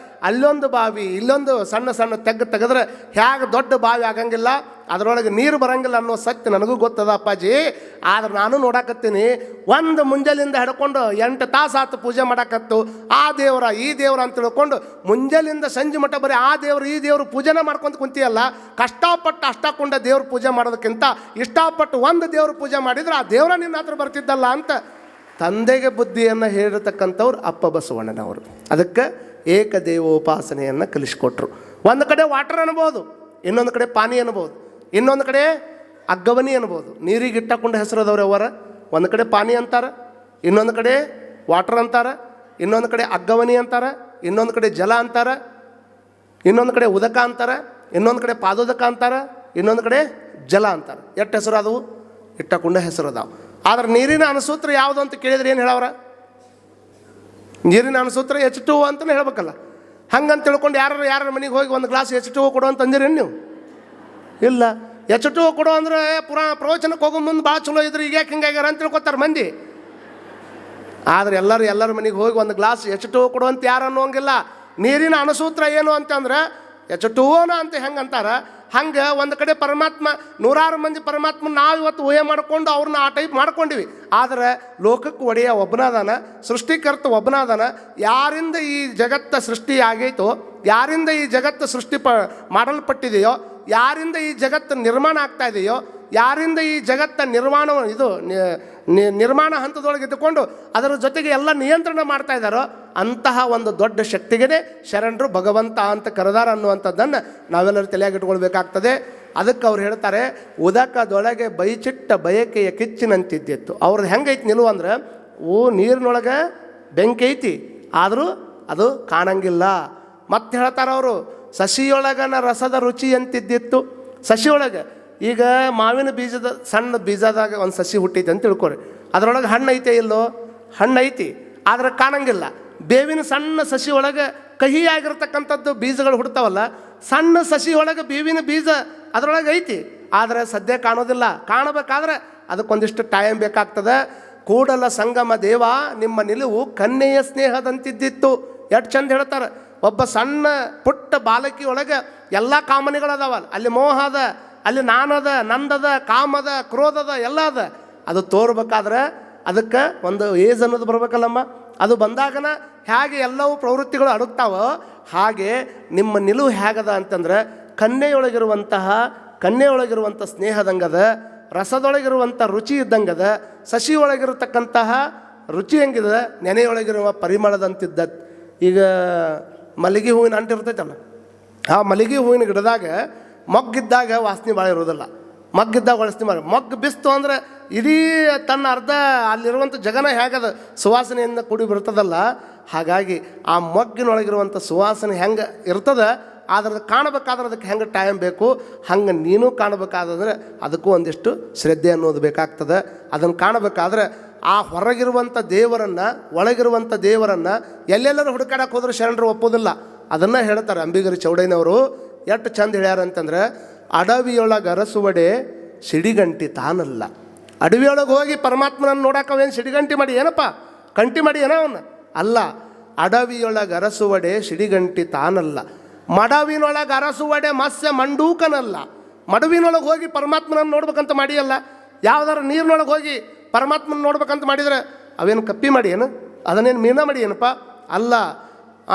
ಅಲ್ಲೊಂದು ಬಾವಿ ಇಲ್ಲೊಂದು ಸಣ್ಣ ಸಣ್ಣ ತೆಗ್ಗು ತೆಗೆದ್ರೆ ಹೇಗೆ ದೊಡ್ಡ ಬಾವಿ ಆಗಂಗಿಲ್ಲ, ಅದರೊಳಗೆ ನೀರು ಬರಂಗಿಲ್ಲ ಅನ್ನೋ ಸತ್ಯ ನನಗೂ ಗೊತ್ತದ ಅಪ್ಪಾಜಿ. ಆದ್ರೆ ನಾನು ನೋಡಾಕತ್ತೀನಿ, ಒಂದು ಮುಂಜಾಲಿಂದ ಹಿಡ್ಕೊಂಡು 8 ತಾಸು ಆತು ಪೂಜೆ ಮಾಡಾಕತ್ತು, ಆ ದೇವರ ಈ ದೇವ್ರ ಅಂತ ತಿಳ್ಕೊಂಡು ಮುಂಜಾಲಿಂದ ಸಂಜೆ ಮಟ್ಟ ಬರೀ ಆ ದೇವ್ರು ಈ ದೇವ್ರು ಪೂಜೆನ ಮಾಡ್ಕೊಂತ ಕುಂತಿಯಲ್ಲ. ಕಷ್ಟಪಟ್ಟು ಅಷ್ಟಾಕೊಂಡ ದೇವ್ರ ಪೂಜೆ ಮಾಡೋದಕ್ಕಿಂತ ಇಷ್ಟಪಟ್ಟು ಒಂದು ದೇವ್ರ ಪೂಜೆ ಮಾಡಿದ್ರೆ ಆ ದೇವ್ರ ನಿನ್ನ ಹತ್ರ ಬರ್ತಿದ್ದಲ್ಲ ಅಂತ ತಂದೆಗೆ ಬುದ್ಧಿಯನ್ನು ಹೇಳಿರ್ತಕ್ಕಂಥವ್ರು ಅಪ್ಪ ಬಸವಣ್ಣನವರು. ಅದಕ್ಕೆ ಏಕದೇವೋಪಾಸನೆಯನ್ನು ಕಲಿಸ್ಕೊಟ್ರು. ಒಂದು ಕಡೆ ವಾಟರ್ ಅನ್ಬೋದು, ಇನ್ನೊಂದು ಕಡೆ ಪಾನಿ ಅನ್ಬೋದು, ಇನ್ನೊಂದು ಕಡೆ ಅಗ್ಗವನಿ ಅನ್ಬೋದು. ನೀರಿಗೆ ಇಟ್ಟಕೊಂಡು ಹೆಸರದವ್ರು ಅವರ ಒಂದು ಕಡೆ ಪಾನಿ ಅಂತಾರೆ, ಇನ್ನೊಂದು ಕಡೆ ವಾಟರ್ ಅಂತಾರೆ, ಇನ್ನೊಂದು ಕಡೆ ಅಗ್ಗವನಿ ಅಂತಾರೆ, ಇನ್ನೊಂದು ಕಡೆ ಜಲ ಅಂತಾರೆ, ಇನ್ನೊಂದು ಕಡೆ ಉದಕ ಅಂತಾರೆ, ಇನ್ನೊಂದು ಕಡೆ ಪಾದೋದಕ ಅಂತಾರೆ, ಇನ್ನೊಂದು ಕಡೆ ಜಲ ಅಂತಾರೆ. ಎಷ್ಟು ಹೆಸರು ಅದವು? ಇಟ್ಟಕೊಂಡ ಹೆಸರು ಅದಾವೆ. ಆದ್ರೆ ನೀರಿನ ಅನುಸೂತ್ರ ಯಾವುದು ಅಂತ ಕೇಳಿದ್ರೆ ಏನು ಹೇಳವ್ರ? ನೀರಿನ ಅನುಸೂತ್ರ H2O ಅಂತಲೇ ಹೇಳ್ಬೇಕಲ್ಲ. ಹಂಗಂತ ತಿಳ್ಕೊಂಡು ಯಾರ ಮನೆಗೆ ಹೋಗಿ ಒಂದು ಗ್ಲಾಸ್ H2O ಕೊಡು ಅಂತ ಅಂದಿರೇನು ನೀವು? ಇಲ್ಲ. H2O ಕೊಡು ಅಂದ್ರೆ ಪ್ರವಚನಕ್ಕೆ ಹೋಗೋ ಮುಂದೆ ಭಾಳ ಚಲೋ ಇದ್ರೆ ಈಗ ಯಾಕೆ ಹಿಂಗಾಗ್ಯಾರ ಅಂತ ತಿಳ್ಕೊತಾರೆ ಮಂದಿ. ಆದರೆ ಎಲ್ಲರ ಮನೆಗೆ ಹೋಗಿ ಒಂದು ಗ್ಲಾಸ್ H2O ಕೊಡು ಅಂತ ಯಾರು ಅನ್ನೋಂಗಿಲ್ಲ. ನೀರಿನ ಅನುಸೂತ್ರ ಏನು ಅಂತಂದ್ರೆ H2Oನ ಅಂತ ಹೆಂಗೆ ಅಂತಾರೆ, ಹಂಗೆ ಒಂದು ಕಡೆ ಪರಮಾತ್ಮ ನೂರಾರು ಮಂದಿ ಪರಮಾತ್ಮ ನಾವು ಇವತ್ತು ಊಹೆ ಮಾಡಿಕೊಂಡು ಅವ್ರನ್ನ ಆ ಟೈಪ್ ಮಾಡ್ಕೊಂಡಿವಿ. ಆದರೆ ಲೋಕಕ್ಕೆ ಒಡೆಯ ಒಬ್ಬನಾದಾನ, ಸೃಷ್ಟಿಕರ್ತ ಒಬ್ಬನಾದಾನ. ಯಾರಿಂದ ಈ ಜಗತ್ತ ಸೃಷ್ಟಿ ಆಗೈತೋ, ಯಾರಿಂದ ಈ ಜಗತ್ತು ಸೃಷ್ಟಿ ಮಾಡಲ್ಪಟ್ಟಿದೆಯೋ, ಯಾರಿಂದ ಈ ಜಗತ್ತು ನಿರ್ಮಾಣ ಆಗ್ತಾ ಇದೆಯೋ, ಯಾರಿಂದ ಈ ಜಗತ್ತ ನಿರ್ಮಾಣ ಹಂತದೊಳಗೆ ಇದ್ದುಕೊಂಡು ಅದರ ಜೊತೆಗೆ ಎಲ್ಲ ನಿಯಂತ್ರಣ ಮಾಡ್ತಾ ಇದ್ದಾರೋ ಅಂತಹ ಒಂದು ದೊಡ್ಡ ಶಕ್ತಿಗೆ ಶರಣರು ಭಗವಂತ ಅಂತ ಕರೆದಾರ ಅನ್ನುವಂಥದ್ದನ್ನು ನಾವೆಲ್ಲರೂ ತಲೆಯಾಗಿಟ್ಕೊಳ್ಬೇಕಾಗ್ತದೆ. ಅದಕ್ಕೆ ಅವ್ರು ಹೇಳ್ತಾರೆ, ಉದಕದೊಳಗೆ ಬೈಚಿಟ್ಟ ಬಯಕೆಯ ಕಿಚ್ಚಿನಂತಿದ್ದಿತ್ತು. ಅವ್ರದ್ದು ಹೆಂಗೈತಿ ನಿಲುವು ಅಂದ್ರೆ, ನೀರಿನೊಳಗೆ ಬೆಂಕಿ ಐತಿ ಆದರೂ ಅದು ಕಾಣಂಗಿಲ್ಲ. ಮತ್ತೆ ಹೇಳ್ತಾರೆ ಅವರು, ಸಸಿಯೊಳಗನ ರಸದ ರುಚಿ ಅಂತಿದ್ದಿತ್ತು. ಸಸಿಯೊಳಗೆ ಈಗ ಮಾವಿನ ಬೀಜದ ಸಣ್ಣ ಬೀಜದಾಗ ಒಂದು ಸಸಿ ಹುಟ್ಟೈತೆ ಅಂತ ತಿಳ್ಕೊರಿ, ಅದರೊಳಗೆ ಹಣ್ಣು ಐತೆ ಇಲ್ಲೋ? ಹಣ್ಣು ಐತಿ ಆದರೆ ಕಾಣಂಗಿಲ್ಲ. ಬೇವಿನ ಸಣ್ಣ ಸಸಿ ಒಳಗೆ ಕಹಿಯಾಗಿರ್ತಕ್ಕಂಥದ್ದು ಬೀಜಗಳು ಹುಡ್ತಾವಲ್ಲ, ಸಣ್ಣ ಸಸಿ ಒಳಗೆ ಬೇವಿನ ಬೀಜ ಅದರೊಳಗೆ ಐತಿ ಆದರೆ ಸದ್ಯ ಕಾಣೋದಿಲ್ಲ. ಕಾಣಬೇಕಾದ್ರೆ ಅದಕ್ಕೊಂದಿಷ್ಟು ಟೈಮ್ ಬೇಕಾಗ್ತದೆ. ಕೂಡಲ ಸಂಗಮ ದೇವ ನಿಮ್ಮ ನಿಲುವು ಕನ್ಯೆಯ ಸ್ನೇಹದಂತಿದ್ದಿತ್ತು. ಎಷ್ಟು ಚಂದ ಹೇಳ್ತಾರೆ. ಒಬ್ಬ ಸಣ್ಣ ಪುಟ್ಟ ಬಾಲಕಿ ಒಳಗೆ ಎಲ್ಲ ಕಾಮನೆಗಳದಾವಲ್ಲ, ಅಲ್ಲಿ ಮೋಹ ಅದ, ಅಲ್ಲಿ ನಾನದ, ನಂದದ, ಕಾಮದ, ಕ್ರೋಧದ ಎಲ್ಲ ಅದ. ಅದು ತೋರ್ಬೇಕಾದ್ರೆ ಅದಕ್ಕೆ ಒಂದು ಏಜ್ ಅನ್ನೋದು ಬರ್ಬೇಕಲ್ಲಮ್ಮ. ಅದು ಬಂದಾಗನ ಹೇಗೆ ಎಲ್ಲವೂ ಪ್ರವೃತ್ತಿಗಳು ಅಡುಕ್ತಾವೋ ಹಾಗೆ ನಿಮ್ಮ ನಿಲುವು ಹೇಗದ ಅಂತಂದ್ರೆ ಕನ್ಯೆಯೊಳಗಿರುವಂಥ ಸ್ನೇಹದಂಗದ, ರಸದೊಳಗಿರುವಂಥ ರುಚಿ ಇದ್ದಂಗದ, ಸಸಿ ಒಳಗಿರತಕ್ಕಂತಹ ರುಚಿ ಹೆಂಗಿದೆ, ನೆನೆಯೊಳಗಿರುವ ಪರಿಮಳದಂತಿದ್ದ. ಈಗ ಮಲ್ಲಿಗೆ ಹೂವಿನ ಅಂಟಿರ್ತೈತಲ್ಲ, ಆ ಮಲ್ಲಿಗೆ ಹೂವಿನ ಗಿಡದಾಗ ಮೊಗ್ಗಿದ್ದಾಗ ವಾಸನೆ ಭಾಳ ಇರೋದಿಲ್ಲ, ಮಗ್ಗಿದ್ದಾಗ ವಾಸನೆ ಮಾಡಿ ಮೊಗ್ಗು ಬಿಸ್ತು ಅಂದರೆ ಇಡೀ ತನ್ನ ಅರ್ಧ ಅಲ್ಲಿರುವಂಥ ಜಗನ ಹೇಗದ ಸುವಾಸನೆಯಿಂದ ಕೂಡಿ ಬರ್ತದಲ್ಲ, ಹಾಗಾಗಿ ಆ ಮೊಗ್ಗಿನೊಳಗಿರುವಂಥ ಸುವಾಸನೆ ಹೆಂಗೆ ಇರ್ತದೆ, ಅದ್ರದ್ದು ಕಾಣಬೇಕಾದ್ರೆ ಅದಕ್ಕೆ ಹೆಂಗೆ ಟೈಮ್ ಬೇಕು, ಹಂಗೆ ನೀನು ಕಾಣಬೇಕಾದ್ರೆ ಅದಕ್ಕೂ ಒಂದಿಷ್ಟು ಶ್ರದ್ಧೆ ಅನ್ನೋದು ಬೇಕಾಗ್ತದೆ. ಅದನ್ನು ಕಾಣಬೇಕಾದ್ರೆ ಆ ಹೊರಗಿರುವಂಥ ದೇವರನ್ನು, ಒಳಗಿರುವಂಥ ದೇವರನ್ನು ಎಲ್ಲೆಲ್ಲರೂ ಹುಡುಕಾಡಕ್ಕೆ ಹೋದ್ರೆ ಶರಣರು ಒಪ್ಪೋದಿಲ್ಲ. ಅದನ್ನು ಹೇಳ್ತಾರೆ ಅಂಬಿಗರಿ ಚೌಡಯ್ಯನವರು. ಎಷ್ಟು ಚಂದ ಹೇಳ್ಯಾರ ಅಂತಂದ್ರೆ, ಅಡವಿಯೊಳಗೆ ಅರಸುವಡೆ ಸಿಡಿಗಂಟಿ ತಾನಲ್ಲ. ಅಡವಿಯೊಳಗೆ ಹೋಗಿ ಪರಮಾತ್ಮನನ್ನು ನೋಡಕ್ಕವೇನು ಸಿಡಿಗಂಟಿ ಮಾಡಿ ಏನಪ್ಪ ಕಂಟಿ ಮಾಡಿ ಏನೋ ಅವನ್ನ ಅಲ್ಲ. ಅಡವಿಯೊಳಗೆ ಅರಸುವಡೆ ಸಿಡಿಗಂಟಿ ತಾನಲ್ಲ, ಮಡವಿನೊಳಗೆ ಅರಸುವಡೆ ಮತ್ಸ್ಯ ಮಂಡೂಕನಲ್ಲ. ಮಡವಿನೊಳಗೆ ಹೋಗಿ ಪರಮಾತ್ಮನನ್ನು ನೋಡ್ಬೇಕಂತ ಮಾಡಿಯಲ್ಲ. ಯಾವ್ದಾರು ನೀರಿನೊಳಗೆ ಹೋಗಿ ಪರಮಾತ್ಮನ ನೋಡ್ಬೇಕಂತ ಮಾಡಿದರೆ ಅವೇನು ಕಪ್ಪಿ ಮಾಡಿ ಏನು, ಅದನ್ನೇನು ಮೀನ ಮಾಡಿ ಏನಪ್ಪ ಅಲ್ಲ.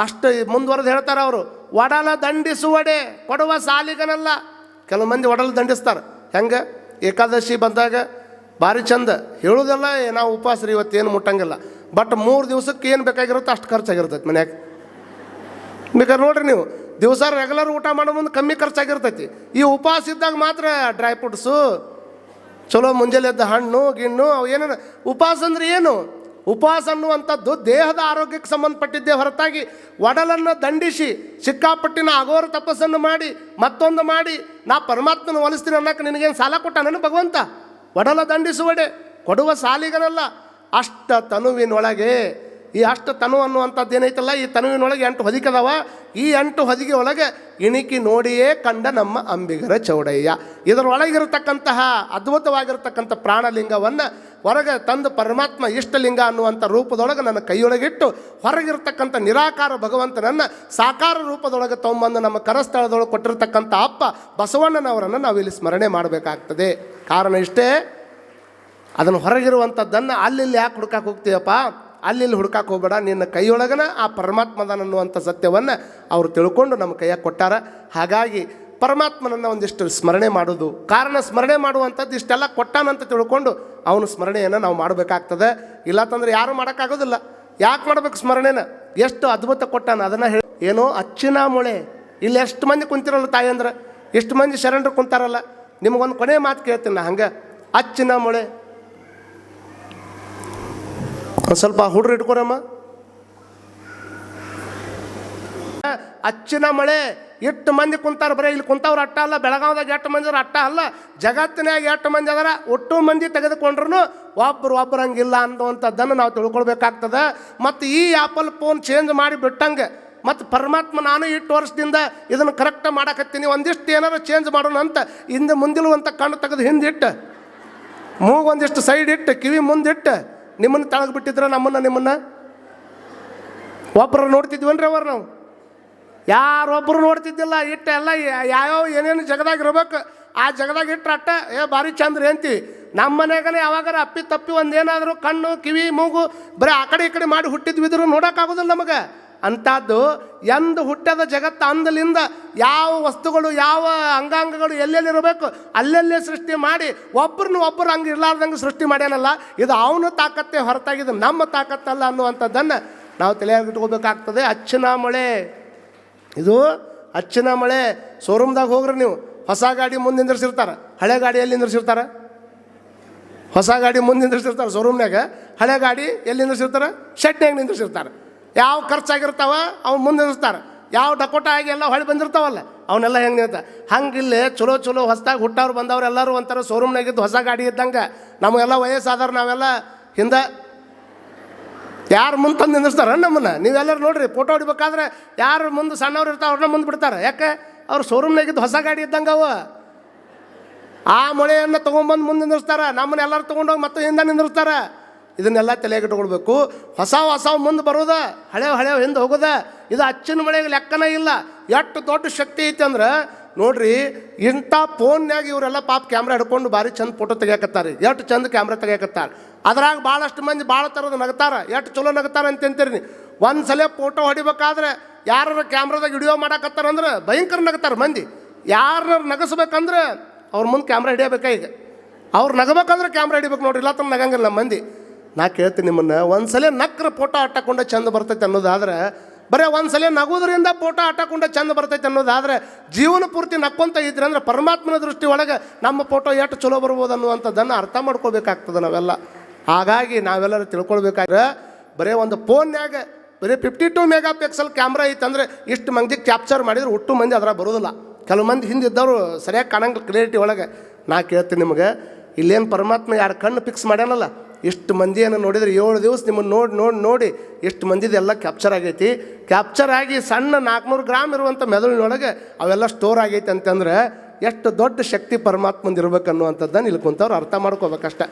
ಅಷ್ಟು ಮುಂದುವರೆದು ಹೇಳ್ತಾರೆ ಅವರು. ಒಡಲ ದಂಡಿಸುವಡೆ ಕೊಡುವ ಸಾಲಿಗನಲ್ಲ. ಕೆಲವು ಮಂದಿ ಒಡಲು ದಂಡಿಸ್ತಾರೆ. ಹೆಂಗೆ ಏಕಾದಶಿ ಬಂದಾಗ ಭಾರಿ ಚಂದ ಹೇಳೋದೆಲ್ಲ, ನಾವು ಉಪವಾಸ ಇವತ್ತೇನು ಮುಟ್ಟಂಗಿಲ್ಲ, ಬಟ್ 3 ದಿವಸಕ್ಕೆ ಏನು ಬೇಕಾಗಿರುತ್ತೋ ಅಷ್ಟು ಖರ್ಚಾಗಿರ್ತೈತಿ ಮನ್ಯಾಗ. ಬೇಕಾದ್ರೆ ನೋಡ್ರಿ ನೀವು ದಿವಸ ರೆಗ್ಯುಲರ್ ಊಟ ಮಾಡೋ ಮುಂದೆ ಕಮ್ಮಿ ಖರ್ಚಾಗಿರ್ತೈತಿ. ಈ ಉಪವಾಸ ಇದ್ದಾಗ ಮಾತ್ರ ಡ್ರೈ ಫ್ರೂಟ್ಸು ಚಲೋ ಮುಂಜಾನೆ ಎದ್ದ ಹಣ್ಣು ಗಿಣ್ಣು ಅವು ಏನೇನು. ಉಪವಾಸ ಅಂದ್ರೆ ಏನು? ಉಪವಾಸ ಅನ್ನುವಂಥದ್ದು ದೇಹದ ಆರೋಗ್ಯಕ್ಕೆ ಸಂಬಂಧಪಟ್ಟಿದ್ದೇ ಹೊರತಾಗಿ ಒಡಲನ್ನು ದಂಡಿಸಿ ಸಿಕ್ಕಾಪಟ್ಟಿನ ಅಘೋರ ತಪಸ್ಸನ್ನು ಮಾಡಿ ಮತ್ತೊಂದು ಮಾಡಿ ನಾ ಪರಮಾತ್ಮನ ಒಲಿಸ್ತೀನಿ ಅನ್ನೋಕೆ ನಿನಗೇನು ಸಾಲ ಕೊಟ್ಟ ನನ್ನ ಭಗವಂತ? ಒಡಲ ದಂಡಿಸುವಡೆ ಕೊಡುವ ಸಾಲಿಗನಲ್ಲ. ಅಷ್ಟ ತನುವಿನೊಳಗೆ, ಈ ಅಷ್ಟ ತನು ಅನ್ನುವಂಥದ್ದು ಏನೈತಲ್ಲ, ಈ ತನುವಿನೊಳಗೆ 8 ಹೊದಿಕೆ ಅದಾವ. ಈ 8 ಹೊದಿಕೆ ಒಳಗೆ ಇಣಿಕಿ ನೋಡಿಯೇ ಕಂಡ ನಮ್ಮ ಅಂಬಿಗರ ಚೌಡಯ್ಯ. ಇದರೊಳಗಿರತಕ್ಕಂತಹ ಅದ್ಭುತವಾಗಿರ್ತಕ್ಕಂಥ ಪ್ರಾಣಲಿಂಗವನ್ನು ಹೊರಗೆ ತಂದು ಪರಮಾತ್ಮ ಇಷ್ಟಲಿಂಗ ಅನ್ನುವಂಥ ರೂಪದೊಳಗೆ ನನ್ನ ಕೈಯೊಳಗಿಟ್ಟು ಹೊರಗಿರ್ತಕ್ಕಂಥ ನಿರಾಕಾರ ಭಗವಂತನನ್ನು ಸಾಕಾರ ರೂಪದೊಳಗೆ ತೊಗೊಂಬಂದು ನಮ್ಮ ಕರಸ್ಥಳದೊಳಗೆ ಕೊಟ್ಟಿರ್ತಕ್ಕಂಥ ಅಪ್ಪ ಬಸವಣ್ಣನವರನ್ನು ನಾವಿಲ್ಲಿ ಸ್ಮರಣೆ ಮಾಡಬೇಕಾಗ್ತದೆ. ಕಾರಣ ಇಷ್ಟೇ, ಅದನ್ನು ಹೊರಗಿರುವಂಥದ್ದನ್ನು ಅಲ್ಲಿ ಯಾಕೆ ಹುಡ್ಕಕ್ಕೆ ಹೋಗ್ತೀಯಪ್ಪ, ಅಲ್ಲಿ ಹುಡ್ಕಕ್ಕೆ ಹೋಗಬೇಡ, ನಿನ್ನ ಕೈಯೊಳಗನ ಆ ಪರಮಾತ್ಮದನ್ನನ್ನುವಂಥ ಸತ್ಯವನ್ನು ಅವರು ತಿಳ್ಕೊಂಡು ನಮ್ಮ ಕೈಯಾಗ ಕೊಟ್ಟಾರ. ಹಾಗಾಗಿ ಪರಮಾತ್ಮನನ್ನು ಒಂದಿಷ್ಟು ಸ್ಮರಣೆ ಮಾಡೋದು, ಕಾರಣ ಸ್ಮರಣೆ ಮಾಡುವಂಥದ್ದು ಇಷ್ಟೆಲ್ಲ ಕೊಟ್ಟಾನಂತ ತಿಳ್ಕೊಂಡು ಅವನು ಸ್ಮರಣೆಯನ್ನು ನಾವು ಮಾಡಬೇಕಾಗ್ತದೆ. ಇಲ್ಲತ್ತಂದ್ರೆ ಯಾರು ಮಾಡೋಕ್ಕಾಗೋದಿಲ್ಲ. ಯಾಕೆ ಮಾಡ್ಬೇಕು ಸ್ಮರಣೆನ? ಎಷ್ಟು ಅದ್ಭುತ ಕೊಟ್ಟಾನ ಅದನ್ನು ಹೇಳಿ. ಏನೋ ಅಚ್ಚಿನ ಮೊಳೆ, ಇಲ್ಲಿ ಎಷ್ಟು ಮಂದಿ ಕುಂತಿರಲ್ಲ ತಾಯಿ ಅಂದ್ರೆ, ಎಷ್ಟು ಮಂದಿ ಶರಣರು ಕುಂತಾರಲ್ಲ, ನಿಮಗೊಂದು ಕೊನೆ ಮಾತು ಕೇಳ್ತೀನಿ ನಾ. ಹಂಗೆ ಅಚ್ಚಿನ ಮೊಳೆ ಒಂದು ಸ್ವಲ್ಪ ಹುಡ್ರು ಇಟ್ಕೊರಮ್ಮ. ಅಚ್ಚಿನ ಮಳೆ ಎಷ್ಟು ಮಂದಿ ಕುಂತಾರ, ಬರೀ ಇಲ್ಲಿ ಕುಂತವ್ರು ಅಟ್ಟ ಅಲ್ಲ, ಬೆಳಗಾವ್ದಾಗ 8 ಮಂದಿ ಅಟ್ಟ ಅಲ್ಲ, ಜಗತ್ತಿನಾಗ 8 ಮಂದಿ ಅದರ, ಒಟ್ಟು ಮಂದಿ ತೆಗೆದುಕೊಂಡ್ರು ಒಬ್ಬರು ಹಂಗಿಲ್ಲ ಅನ್ನುವಂಥದ್ದನ್ನು ನಾವು ತಿಳ್ಕೊಳ್ಬೇಕಾಗ್ತದೆ. ಮತ್ತು ಈ ಆ್ಯಪಲ್ ಫೋನ್ ಚೇಂಜ್ ಮಾಡಿ ಬಿಟ್ಟಂಗೆ ಮತ್ತು ಪರಮಾತ್ಮ ನಾನು 8 ವರ್ಷದಿಂದ ಇದನ್ನು ಕರೆಕ್ಟ್ ಮಾಡಕತ್ತೀನಿ, ಒಂದಿಷ್ಟು ಏನಾರು ಚೇಂಜ್ ಮಾಡೋಣ ಅಂತ ಹಿಂದೆ ಮುಂದಿರುವಂಥ ಕಣ್ಣು ತೆಗೆದು ಹಿಂದಿಟ್ಟು, ಮೂಗೊಂದಿಷ್ಟು ಸೈಡ್ ಇಟ್ಟು, ಕಿವಿ ಮುಂದಿಟ್ಟು ನಿಮ್ಮನ್ನು ತಳಗೆ ಬಿಟ್ಟಿದ್ರೆ ನಿಮ್ಮನ್ನು ಒಬ್ಬರು ನೋಡ್ತಿದ್ವನ್ರಿ ಅವ್ರು. ನಾವು ಯಾರೊಬ್ಬರು ನೋಡ್ತಿದ್ದಿಲ್ಲ. ಇಟ್ಟು ಎಲ್ಲ ಯಾವ್ಯಾವ ಏನೇನು ಜಗದಾಗಿರ್ಬೇಕು ಆ ಜಗದಾಗ ಇಟ್ಟರೆ ಅಟ್ಟ ಭಾರಿ ಚಂದ್ರಿ ಅಂತೀವಿ. ನಮ್ಮ ಮನೆಗನೇ ಯಾವಾಗಾರ ಅಪ್ಪಿ ತಪ್ಪಿ ಒಂದೇನಾದರೂ ಕಣ್ಣು ಕಿವಿ ಮೂಗು ಬರೀ ಆ ಕಡೆ ಈ ಕಡೆ ಮಾಡಿ ಹುಟ್ಟಿದ್ವಿದ್ರು ನೋಡೋಕ್ಕಾಗೋದಿಲ್ಲ ನಮಗೆ. ಅಂಥದ್ದು ಎಂದು ಹುಟ್ಟದ ಜಗತ್ತು ಅಂದಲಿಂದ ಯಾವ ವಸ್ತುಗಳು ಯಾವ ಅಂಗಾಂಗಗಳು ಎಲ್ಲೆಲ್ಲಿರಬೇಕು ಅಲ್ಲೆಲ್ಲೇ ಸೃಷ್ಟಿ ಮಾಡಿ ಒಬ್ಬರು ಹಂಗೆ ಇರ್ಲಾರ್ದಂಗೆ ಸೃಷ್ಟಿ ಮಾಡ್ಯಾನಲ್ಲ, ಇದು ಅವನ ತಾಕತ್ತೇ ಹೊರತಾಗಿದ್ದು ನಮ್ಮ ತಾಕತ್ತಲ್ಲ ಅನ್ನುವಂಥದ್ದನ್ನು ನಾವು ತಲೆಯಾಗಿಟ್ಕೋಬೇಕಾಗ್ತದೆ. ಅಚ್ಚಿನ ಮಳೆ, ಇದು ಅಚ್ಚಿನ ಮಳೆ. ಶೋರೂಮ್ದಾಗ ಹೋಗ್ರಿ ನೀವು, ಹೊಸ ಗಾಡಿ ಮುಂದೆ ನಿಂದ್ರಿಸಿರ್ತಾರೆ, ಹಳೆ ಗಾಡಿ ಎಲ್ಲಿ ನಿಂದ್ರಿಸಿರ್ತಾರೆ? ಹೊಸ ಗಾಡಿ ಮುಂದೆ ನಿಂದ್ರಿಸಿರ್ತಾರೆ ಶೋರೂಮ್ನಾಗ, ಹಳೆ ಗಾಡಿ ಎಲ್ಲಿ ನಿಂದ್ರಿಸಿರ್ತಾರೆ? ಶೆಡ್ನ್ಯಾಗ ನಿಂದ್ರಿಸಿರ್ತಾರೆ. ಯಾವ ಖರ್ಚಾಗಿರ್ತಾವ ಅವ್ನು ಮುಂದೆ ನಿಲ್ಲಿಸ್ತಾರೆ, ಯಾವ ಡಕೋಟ ಆಗಿ ಎಲ್ಲ ಹೊಳೆ ಬಂದಿರ್ತಾವಲ್ಲ ಅವನ್ನೆಲ್ಲ ಹೆಂಗೆ ನಿಲ್ತಾರೆ. ಹಂಗಿಲ್ಲೇ ಚಲೋ ಹೊಸದಾಗಿ ಹುಟ್ಟವ್ರು ಬಂದವ್ರು ಎಲ್ಲರೂ ಒಂಥರ ಶೋರೂಮ್ನಾಗಿದ್ದು ಹೊಸ ಗಾಡಿ ಇದ್ದಂಗೆ. ನಮಗೆಲ್ಲ ವಯಸ್ಸಾದವ್ರು ನಾವೆಲ್ಲ ಹಿಂದೆ ಯಾರು ಮುಂದೆ ತಂದು ನಿಂದಿರ್ತಾರೆ ನಮ್ಮನ್ನು. ನೀವೆಲ್ಲರೂ ನೋಡ್ರಿ, ಫೋಟೋ ಹೊಡಿಬೇಕಾದ್ರೆ ಯಾರು ಮುಂದೆ ಸಣ್ಣವ್ರು ಇರ್ತಾವೆ ಅವ್ರನ್ನ ಮುಂದೆ ಬಿಡ್ತಾರೆ. ಯಾಕೆ? ಅವ್ರು ಶೋರೂಮ್ನಾಗಿದ್ದು ಹೊಸ ಗಾಡಿ ಇದ್ದಂಗೆ ಅವು. ಆ ಮೊಳೆಯನ್ನು ತೊಗೊಂಬಂದು ಮುಂದೆ ನಿಂದಿರ್ತಾರೆ, ನಮ್ಮನ್ನ ಎಲ್ಲರೂ ತೊಗೊಂಡೋಗಿ ಮತ್ತೆ ಹಿಂದೆ ನಿಂದಿರ್ತಾರೆ. ಇದನ್ನೆಲ್ಲ ತಲೆಗಿಟ್ಕೊಳ್ಬೇಕು. ಹೊಸ ಮುಂದೆ ಬರೋದ, ಹಳೆವು ಹಿಂದೆ ಹೋಗೋದ. ಇದು ಅಚ್ಚಿನ ಮಳೆಗೆ ಲೆಕ್ಕನೇ ಇಲ್ಲ. ಎಷ್ಟು ದೊಡ್ಡ ಶಕ್ತಿ ಐತೆ ಅಂದ್ರೆ ನೋಡ್ರಿ, ಇಂಥ ಫೋನ್ಯಾಗ ಇವರೆಲ್ಲ ಪಾಪ ಕ್ಯಾಮ್ರಾ ಹಿಡ್ಕೊಂಡು ಭಾರಿ ಚಂದ ಫೋಟೋ ತೆಗಿಯಕತ್ತಾರೆ, ಎಷ್ಟು ಚಂದ ಕ್ಯಾಮ್ರಾ ತೆಗಿಯಕತ್ತಾರೆ. ಅದ್ರಾಗ ಭಾಳಷ್ಟು ಮಂದಿ ಭಾಳ ಥರದ ನಗ್ತಾರೆ, ಎಷ್ಟು ಚಲೋ ನಗ್ತಾರೆ ಅಂತೀರಿ ನೀವು. ಒಂದು ಸಲ ಫೋಟೋ ಹೊಡಿಬೇಕಾದ್ರೆ ಯಾರು ಕ್ಯಾಮ್ರಾದಾಗ ವಿಡಿಯೋ ಮಾಡಕತ್ತಾರಂದ್ರೆ ಭಯಂಕರ ನಗ್ತಾರೆ ಮಂದಿ. ಯಾರನ್ನ ನಗಸ್ಬೇಕಂದ್ರೆ ಅವ್ರ ಮುಂದೆ ಕ್ಯಾಮ್ರಾ ಹಿಡಿಯಬೇಕ. ಈಗ ಅವ್ರು ನಗಬೇಕಂದ್ರೆ ಕ್ಯಾಮ್ರಾ ಹಿಡಿಬೇಕು ನೋಡ್ರಿ, ಇಲ್ಲ ತಮ್ಮ ನಗಂಗಿಲ್ಲ ನಮ್ಮ ಮಂದಿ. ನಾ ಕೇಳ್ತೀನಿ ನಿಮ್ಮನ್ನು, ಒಂದು ಸಲ ನಕ್ರ ಫೋಟೋ ಅಟ್ಟಕೊಂಡೆ ಚಂದ ಬರ್ತೈತೆ ಅನ್ನೋದಾದ್ರೆ, ಬರೀ ಒಂದು ಸಲ ನಗೋದ್ರಿಂದ ಫೋಟೋ ಅಟ್ಟಕೊಂಡೆ ಚಂದ ಬರ್ತೈತೆ ಅನ್ನೋದಾದ್ರೆ, ಜೀವನ ಪೂರ್ತಿ ನಕ್ಕೊಂತ ಇದ್ರಿ ಅಂದ್ರೆ ಪರಮಾತ್ಮನ ದೃಷ್ಟಿ ಒಳಗೆ ನಮ್ಮ ಫೋಟೋ ಎಷ್ಟು ಚಲೋ ಬರ್ಬೋದು ಅನ್ನುವಂಥದ್ದನ್ನು ಅರ್ಥ ಮಾಡ್ಕೋಬೇಕಾಗ್ತದೆ ನಾವೆಲ್ಲ. ಹಾಗಾಗಿ ನಾವೆಲ್ಲರೂ ತಿಳ್ಕೊಳ್ಬೇಕಾದ್ರೆ ಬರೀ ಒಂದು ಫೋನ್ಯಾಗ ಬರೀ 52 ಮೆಗಾ ಪಿಕ್ಸೆಲ್ ಕ್ಯಾಮ್ರಾ ಐತಂದ್ರೆ ಇಷ್ಟು ಮಂದಿ ಕ್ಯಾಪ್ಚರ್ ಮಾಡಿದ್ರೆ ಒಟ್ಟು ಮಂದಿ ಅದ್ರ ಬರೋದಿಲ್ಲ. ಕೆಲವು ಮಂದಿ ಹಿಂದಿದ್ದವರು ಸರಿಯಾಗಿ ಕಾಣಂಗಿಲ್ಲ ಕ್ಲಿಯರಿಟಿ ಒಳಗೆ. ನಾ ಕೇಳ್ತೀನಿ ನಿಮಗೆ, ಇಲ್ಲೇನು ಪರಮಾತ್ಮ ಯಾರು ಕಣ್ಣು ಫಿಕ್ಸ್ ಮಾಡ್ಯಾನಲ್ಲ, ಇಷ್ಟು ಮಂದಿಯನ್ನು ನೋಡಿದರೆ 7 ದಿವಸ ನಿಮ್ಮನ್ನು ನೋಡಿ ಎಷ್ಟು ಮಂದಿದು ಎಲ್ಲ ಕ್ಯಾಪ್ಚರ್ ಆಗೈತಿ. ಕ್ಯಾಪ್ಚರ್ ಆಗಿ ಸಣ್ಣ 400 ಗ್ರಾಮ್ ಇರುವಂಥ ಮೆದುಳಿನೊಳಗೆ ಅವೆಲ್ಲ ಸ್ಟೋರ್ ಆಗೈತೆ ಅಂತಂದ್ರೆ ಎಷ್ಟು ದೊಡ್ಡ ಶಕ್ತಿ ಪರಮಾತ್ಮಂದು ಇರ್ಬೇಕು ಅನ್ನುವಂಥದ್ದನ್ನು ಇಲ್ಲಿ ಕುಂತವ್ರು ಅರ್ಥ ಮಾಡ್ಕೋಬೇಕಷ್ಟೆ.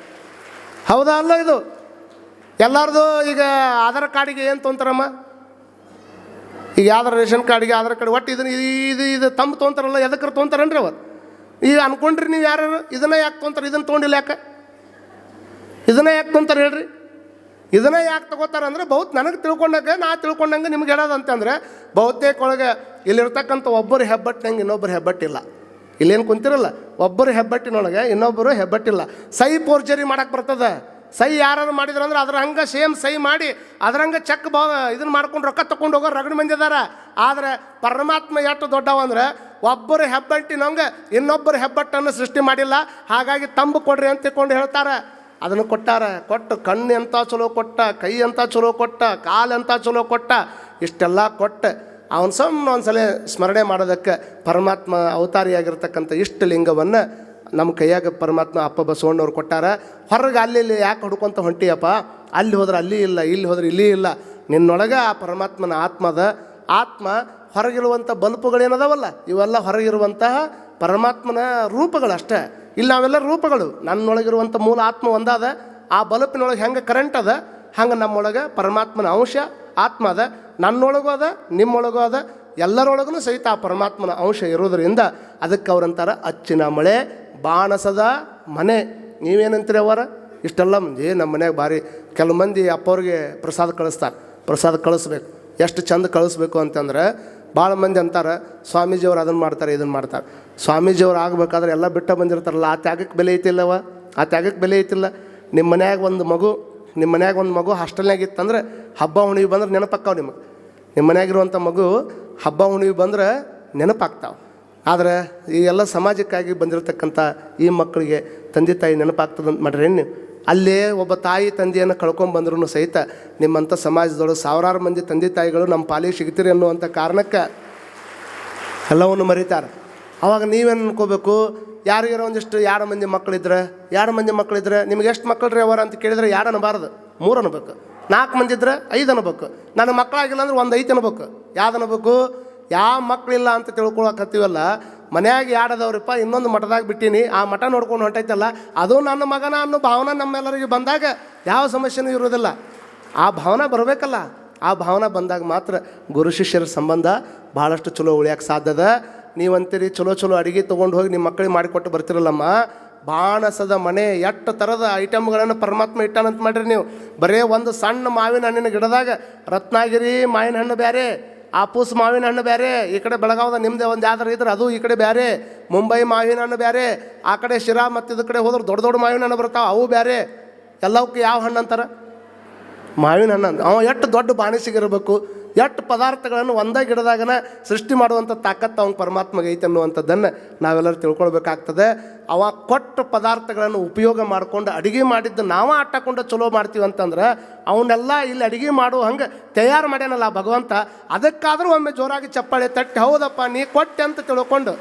ಹೌದಾ ಅಲ್ಲ? ಇದು ಎಲ್ಲರದು ಈಗ ಆಧಾರ್ ಕಾರ್ಡಿಗೆ ಏನು ತೊಗೊಂತಾರಮ್ಮ, ಈಗ ಯಾವ್ದಾರ ರೇಷನ್ ಕಾರ್ಡಿಗೆ ಆಧಾರ್ ಕಾರ್ಡ್ ಒಟ್ಟು ಇದು ತಮ್ಮ ತೊಗೊಂತಾರಲ್ಲ, ಎದಕ್ಕೆ ತೊಗೊಂತಾರನ್ರಿ ಅವ್ರು? ಈಗ ಅನ್ಕೊಂಡ್ರಿ ನೀವು ಯಾರು ಇದನ್ನ ಯಾಕೆ ತೊಗೊಂತಾರೆ, ಇದನ್ನು ತೊಗೊಂಡಿಲ್ಲ ಯಾಕೆ, ಇದನ್ನ ಯಾಕೆ ತೊಗೊಂತಾರೆ ಹೇಳ್ರಿ? ಇದನ್ನ ಯಾಕೆ ತೊಗೋತಾರೆ ಅಂದರೆ ನನಗೆ ನಾ ತಿಳ್ಕೊಂಡಂಗೆ ನಿಮ್ಗೆ ಹೇಳೋದಂತಂದರೆ ಬಹುತೇಕ ಒಳಗೆ ಇಲ್ಲಿರ್ತಕ್ಕಂಥ ಒಬ್ಬರು ಹೆಬ್ಬಟ್ಟಿನಂಗೆ ಇನ್ನೊಬ್ಬರು ಹೆಬ್ಬಟ್ಟಿಲ್ಲ. ಇಲ್ಲೇನು ಕುಂತಿರಲ್ಲ, ಒಬ್ಬರು ಹೆಬ್ಬಟ್ಟಿನೊಳಗೆ ಇನ್ನೊಬ್ಬರು ಹೆಬ್ಬಟ್ಟಿಲ್ಲ. ಸೈ ಫೋರ್ಜರಿ ಮಾಡಕ್ಕೆ ಬರ್ತದೆ. ಸೈ ಯಾರು ಮಾಡಿದ್ರು ಅಂದ್ರೆ ಅದ್ರ ಹಂಗೆ ಸೇಮ್ ಸೈ ಮಾಡಿ ಅದ್ರಂಗೆ ಚೆಕ್ ಇದನ್ನು ಮಾಡ್ಕೊಂಡು ರೊಕ್ಕ ತೊಗೊಂಡು ಹೋಗೋ ರಗಡ್ ಮಂದಿ ಅದಾರ. ಆದರೆ ಪರಮಾತ್ಮ ಎಷ್ಟು ದೊಡ್ಡವಂದ್ರೆ ಒಬ್ಬರು ಹೆಬ್ಬಟ್ಟಿನಂಗೆ ಇನ್ನೊಬ್ಬರು ಹೆಬ್ಬಟ್ಟನ್ನು ಸೃಷ್ಟಿ ಮಾಡಿಲ್ಲ. ಹಾಗಾಗಿ ತಂಬು ಕೊಡ್ರಿ ಅಂತ ತಿಳ್ಕೊಂಡು ಹೇಳ್ತಾರೆ. ಅದನ್ನು ಕೊಟ್ಟು ಕಣ್ಣು ಎಂಥ ಚಲೋ ಕೊಟ್ಟ, ಕೈ ಎಂಥ ಚಲೋ ಕೊಟ್ಟ, ಕಾಲು ಎಂಥ ಚಲೋ ಕೊಟ್ಟ, ಇಷ್ಟೆಲ್ಲ ಕೊಟ್ಟು ಅವನು ಒಂದ್ಸಲ ಸ್ಮರಣೆ ಮಾಡೋದಕ್ಕೆ ಪರಮಾತ್ಮ ಅವತಾರಿಯಾಗಿರ್ತಕ್ಕಂಥ ಇಷ್ಟ ಲಿಂಗವನ್ನು ನಮ್ಮ ಕೈಯಾಗ ಪರಮಾತ್ಮ ಅಪ್ಪ ಬಸವಣ್ಣವ್ರು ಕೊಟ್ಟಾರ. ಹೊರಗೆ ಅಲ್ಲಿ ಇಲ್ಲಿ ಯಾಕೆ ಹುಡ್ಕೊಂತ ಹೊಂಟಿಯಪ್ಪ, ಅಲ್ಲಿ ಹೋದ್ರೆ ಅಲ್ಲಿ ಇಲ್ಲ, ಇಲ್ಲಿ ಹೋದ್ರೆ ಇಲ್ಲಿ ಇಲ್ಲ. ನಿನ್ನೊಳಗೆ ಆ ಪರಮಾತ್ಮನ ಆತ್ಮ ಹೊರಗಿರುವಂಥ ಬಲ್ಪುಗಳೇನದಾವಲ್ಲ, ಇವೆಲ್ಲ ಹೊರಗಿರುವಂತಹ ಪರಮಾತ್ಮನ ರೂಪಗಳಷ್ಟೇ. ಇಲ್ಲಿ ನಾವೆಲ್ಲ ರೂಪಗಳು. ನನ್ನೊಳಗಿರುವಂಥ ಮೂಲ ಆತ್ಮ ಒಂದಾದ. ಆ ಬಲ್ಪಿನೊಳಗೆ ಹೆಂಗೆ ಕರೆಂಟ್ ಅದ, ಹಂಗೆ ನಮ್ಮೊಳಗೆ ಪರಮಾತ್ಮನ ಅಂಶ ಆತ್ಮ ಅದ. ನನ್ನೊಳಗೂ ಅದ, ನಿಮ್ಮೊಳಗೂ ಅದ, ಎಲ್ಲರೊಳಗೂ ಸಹಿತ ಆ ಪರಮಾತ್ಮನ ಅಂಶ ಇರೋದ್ರಿಂದ ಅದಕ್ಕೆ ಅವ್ರಂತಾರೆ ಅಚ್ಚಿನ ಮಳೆ ಬಾಣಸದ ಮನೆ. ನೀವೇನಂತೀರಿ ಅವರ? ಇಷ್ಟೆಲ್ಲ ಮಂದಿ ನಮ್ಮ ಮನ್ಯಾಗ ಭಾರಿ ಕೆಲವು ಮಂದಿ ಅಪ್ಪವ್ರಿಗೆ ಪ್ರಸಾದ ಕಳಿಸ್ತಾರೆ. ಪ್ರಸಾದ ಕಳಿಸ್ಬೇಕು, ಎಷ್ಟು ಚಂದ ಕಳಿಸ್ಬೇಕು ಅಂತಂದ್ರೆ ಭಾಳ ಮಂದಿ ಅಂತಾರೆ ಸ್ವಾಮೀಜಿಯವ್ರು ಅದನ್ನು ಮಾಡ್ತಾರೆ ಇದನ್ನು ಮಾಡ್ತಾರೆ. ಸ್ವಾಮೀಜಿಯವ್ರು ಆಗಬೇಕಾದ್ರೆ ಎಲ್ಲ ಬಿಟ್ಟು ಬಂದಿರ್ತಾರಲ್ಲ, ಆ ತ್ಯಾಗಕ್ಕೆ ಬೆಲೆ ಐತಿಲ್ಲವ? ಆ ತ್ಯಾಗಕ್ಕೆ ಬೆಲೆ ಐತಿಲ್ಲ. ನಿಮ್ಮ ಮನ್ಯಾಗ ಒಂದು ಮಗು ಹಾಸ್ಟೆಲ್ನಾಗ ಇತ್ತಂದ್ರೆ ಹಬ್ಬ ಹುಣ್ಣಿಮೆ ಬಂದ್ರೆ ನೆನಪಕ್ಕಾವ ನಿಮಗೆ. ನಿಮ್ಮ ಮನ್ಯಾಗಿರುವಂಥ ಮಗು ಹಬ್ಬ ಹುಣ್ಣಿಮೆ ಬಂದ್ರೆ ನೆನಪಾಗ್ತಾವೆ. ಆದರೆ ಈ ಎಲ್ಲ ಸಮಾಜಕ್ಕಾಗಿ ಬಂದಿರತಕ್ಕಂಥ ಈ ಮಕ್ಕಳಿಗೆ ತಂದೆ ತಾಯಿ ನೆನಪಾಗ್ತದಂತ ಮಾಡ್ರಿ. ನೀವು ಅಲ್ಲೇ ಒಬ್ಬ ತಾಯಿ ತಂದೆಯನ್ನು ಕಳ್ಕೊಂಬಂದ್ರೂ ಸಹಿತ ನಿಮ್ಮಂಥ ಸಮಾಜದೊಳಗೆ ಸಾವಿರಾರು ಮಂದಿ ತಂದೆ ತಾಯಿಗಳು ನಮ್ಮ ಪಾಲಿಗೆ ಸಿಗ್ತೀರಿ ಅನ್ನುವಂಥ ಕಾರಣಕ್ಕೆ ಎಲ್ಲವನ್ನು ಮರೀತಾರೆ. ಅವಾಗ ನೀವೇನು ಅನ್ಕೋಬೇಕು, ಯಾರಿಗಾರ ಒಂದಿಷ್ಟು 2 ಮಂದಿ ಮಕ್ಕಳಿದ್ರೆ ನಿಮ್ಗೆ ಎಷ್ಟು ಮಕ್ಕಳ್ರಿ ಅವರ ಅಂತ ಕೇಳಿದ್ರೆ 2 ಅನ್ನಬಾರ್ದು, 3 ಅನ್ಬೇಕು. 4 ಮಂದಿ ಇದ್ರೆ 5 ಅನ್ಬೇಕು. ನನ್ನ ಮಕ್ಕಳಾಗಿಲ್ಲ ಅಂದ್ರೆ 1 5 ಅನ್ಬೇಕು. ಯಾವ್ದು ಅನ್ಬೇಕು? ಯಾವ ಮಕ್ಕಳಿಲ್ಲ ಅಂತ ತಿಳ್ಕೊಳಕತ್ತೀವಲ್ಲ, ಮನ್ಯಾಗ 2 ಅದಾವ್ರಿಪ್ಪ, ಇನ್ನೊಂದು ಮಠದಾಗ ಬಿಟ್ಟೀನಿ, ಆ ಮಠ ನೋಡ್ಕೊಂಡು ಹೊಂಟೈತಲ್ಲ, ಅದು ನನ್ನ ಮಗನ ಅನ್ನೋ ಭಾವನೆ ನಮ್ಮೆಲ್ಲರಿಗೆ ಬಂದಾಗ ಯಾವ ಸಮಸ್ಯೆನೂ ಇರೋದಿಲ್ಲ. ಆ ಭಾವನೆ ಬರಬೇಕಲ್ಲ. ಆ ಭಾವನೆ ಬಂದಾಗ ಮಾತ್ರ ಗುರು ಶಿಷ್ಯರ ಸಂಬಂಧ ಭಾಳಷ್ಟು ಚಲೋ ಉಳಿಯೋಕೆ ಸಾಧ್ಯದ. ನೀವಂತೀರಿ ಚಲೋ ಅಡುಗೆ ತೊಗೊಂಡು ಹೋಗಿ ನಿಮ್ಮ ಮಕ್ಕಳಿಗೆ ಮಾಡಿಕೊಟ್ಟು ಬರ್ತಿರಲ್ಲಮ್ಮ. ಬಾಣಸದ ಮನೆ ಎಷ್ಟು ಥರದ ಐಟಮ್ಗಳನ್ನು ಪರಮಾತ್ಮ ಇಟ್ಟಾನಂತ ಮಾಡಿರಿ ನೀವು. ಬರೀ ಒಂದು ಸಣ್ಣ ಮಾವಿನ ಹಣ್ಣಿನ ಗಿಡದಾಗ ರತ್ನಾಗಿರಿ ಮಾವಿನ ಹಣ್ಣು ಬೇರೆ, ಆಪೂಸ್ ಮಾವಿನ ಹಣ್ಣು ಬೇರೆ, ಈ ಕಡೆ ಬೆಳಗಾವದ ನಿಮ್ಮದೇ ಒಂದು ಯಾವ್ದಾರು ಇದ್ರೆ ಅದು ಈ ಕಡೆ ಬೇರೆ, ಮುಂಬೈ ಮಾವಿನ ಹಣ್ಣು ಬೇರೆ, ಆ ಕಡೆ ಶಿರಾ ಮತ್ತು ಇದು ಕಡೆ ಹೋದ್ರೆ ದೊಡ್ಡ ದೊಡ್ಡ ಮಾವಿನ ಹಣ್ಣು ಬರ್ತಾವೆ, ಅವು ಬೇರೆ. ಎಲ್ಲವಕ್ಕೆ ಯಾವ ಹಣ್ಣು ಅಂತಾರೆ? ಮಾವಿನ ಹಣ್ಣು. ಅವ ಎಷ್ಟು ದೊಡ್ಡ ಬಾಣಿಸಿಗಿರಬೇಕು, ಎಷ್ಟು ಪದಾರ್ಥಗಳನ್ನು ಒಂದೇ ಗಿಡದಾಗನ ಸೃಷ್ಟಿ ಮಾಡುವಂಥ ತಾಕತ್ತು ಅವ್ನ ಪರಮಾತ್ಮಗೆ ಐತೆ ಅನ್ನುವಂಥದ್ದನ್ನು ನಾವೆಲ್ಲರೂ ತಿಳ್ಕೊಳ್ಬೇಕಾಗ್ತದೆ. ಅವ ಕೊಟ್ಟ ಪದಾರ್ಥಗಳನ್ನು ಉಪಯೋಗ ಮಾಡಿಕೊಂಡು ಅಡುಗೆ ಮಾಡಿದ್ದು ನಾವು ಆಟಾಕೊಂಡು ಚಲೋ ಮಾಡ್ತೀವಿ ಅಂತಂದ್ರೆ ಅವನ್ನೆಲ್ಲ ಇಲ್ಲಿ ಅಡುಗೆ ಮಾಡೋ ಹಂಗೆ ತಯಾರು ಮಾಡ್ಯಾನಲ್ಲ ಭಗವಂತ. ಅದಕ್ಕಾದರೂ ಒಮ್ಮೆ ಜೋರಾಗಿ ಚಪ್ಪಾಳೆ ತಟ್ಟಿ ಹೌದಪ್ಪ ನೀ ಕೊಟ್ಟೆ ಅಂತ ತಿಳ್ಕೊಂಡು,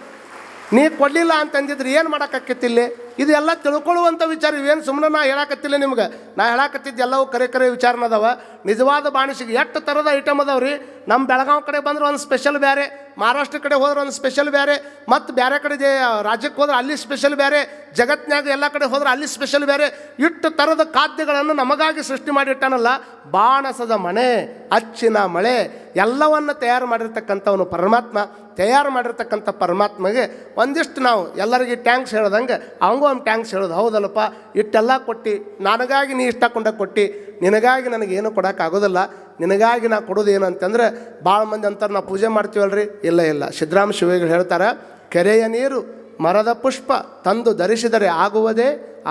ನೀ ಕೊಡಲಿಲ್ಲ ಅಂತಂದಿದ್ರೆ ಏನು ಮಾಡೋಕ್ಕಾಕತ್ತಿಲ್ಲಿ? ಇದೆಲ್ಲ ತಿಳ್ಕೊಳ್ಳುವಂಥ ವಿಚಾರ. ಇವೇನು ಸುಮ್ಮನೆ ನಾ ಹೇಳಾಕತ್ತಿಲ್ಲ ನಿಮ್ಗೆ. ನಾ ಹೇಳಾಕತ್ತಿದ್ದು ಎಲ್ಲವೂ ಕರೆ ವಿಚಾರನ ಅದಾವ. ನಿಜವಾದ ಬಾಣಿಸಿಗೆ ಎಷ್ಟು ಥರದ ಐಟಮ್ ಅದಾವ ರೀ. ನಮ್ಮ ಬೆಳಗಾವಿ ಕಡೆ ಬಂದ್ರೆ ಒಂದು ಸ್ಪೆಷಲ್ ಬೇರೆ, ಮಹಾರಾಷ್ಟ್ರ ಕಡೆ ಹೋದ್ರೆ ಒಂದು ಸ್ಪೆಷಲ್ ಬೇರೆ, ಮತ್ತು ಬೇರೆ ಕಡೆ ರಾಜ್ಯಕ್ಕೆ ಹೋದ್ರೆ ಅಲ್ಲಿ ಸ್ಪೆಷಲ್ ಬೇರೆ, ಜಗತ್ತಿನಾಗ ಎಲ್ಲ ಕಡೆ ಹೋದ್ರೆ ಅಲ್ಲಿ ಸ್ಪೆಷಲ್ ಬೇರೆ. ಇಷ್ಟು ಥರದ ಖಾದ್ಯಗಳನ್ನು ನಮಗಾಗಿ ಸೃಷ್ಟಿ ಮಾಡಿಟ್ಟಾನಲ್ಲ. ಬಾಣಸದ ಮನೆ, ಅಚ್ಚಿನ ಮಳೆ, ಎಲ್ಲವನ್ನು ತಯಾರು ಮಾಡಿರ್ತಕ್ಕಂಥವನು ಪರಮಾತ್ಮ. ತಯಾರು ಮಾಡಿರ್ತಕ್ಕಂಥ ಪರಮಾತ್ಮಗೆ ಒಂದಿಷ್ಟು ನಾವು ಎಲ್ಲರಿಗೆ ಟ್ಯಾಂಕ್ಸ್ ಹೇಳೋದಂಗೆ ಅವಂಗೂ ಒಂದು ಟ್ಯಾಂಕ್ಸ್ ಹೇಳೋದು. ಹೌದಲ್ಲಪ್ಪ, ಇಷ್ಟೆಲ್ಲ ಕೊಟ್ಟು ನನಗಾಗಿ ನೀ ಇಷ್ಟ ಕೊಟ್ಟು, ನಿನಗಾಗಿ ನನಗೇನು ಕೊಡೋಕ್ಕಾಗೋದಿಲ್ಲ. ನಿನಗಾಗಿ ನಾ ಕೊಡೋದು ಏನು ಅಂತಂದ್ರೆ ಭಾಳ ಮಂದಿ ಅಂತಾರೆ ನಾವು ಪೂಜೆ ಮಾಡ್ತೀವಲ್ರಿ. ಇಲ್ಲ. ಸಿದ್ದರಾಮ ಶಿವಗಳು ಹೇಳ್ತಾರೆ, ಕೆರೆಯ ನೀರು ಮರದ ಪುಷ್ಪ ತಂದು ಧರಿಸಿದರೆ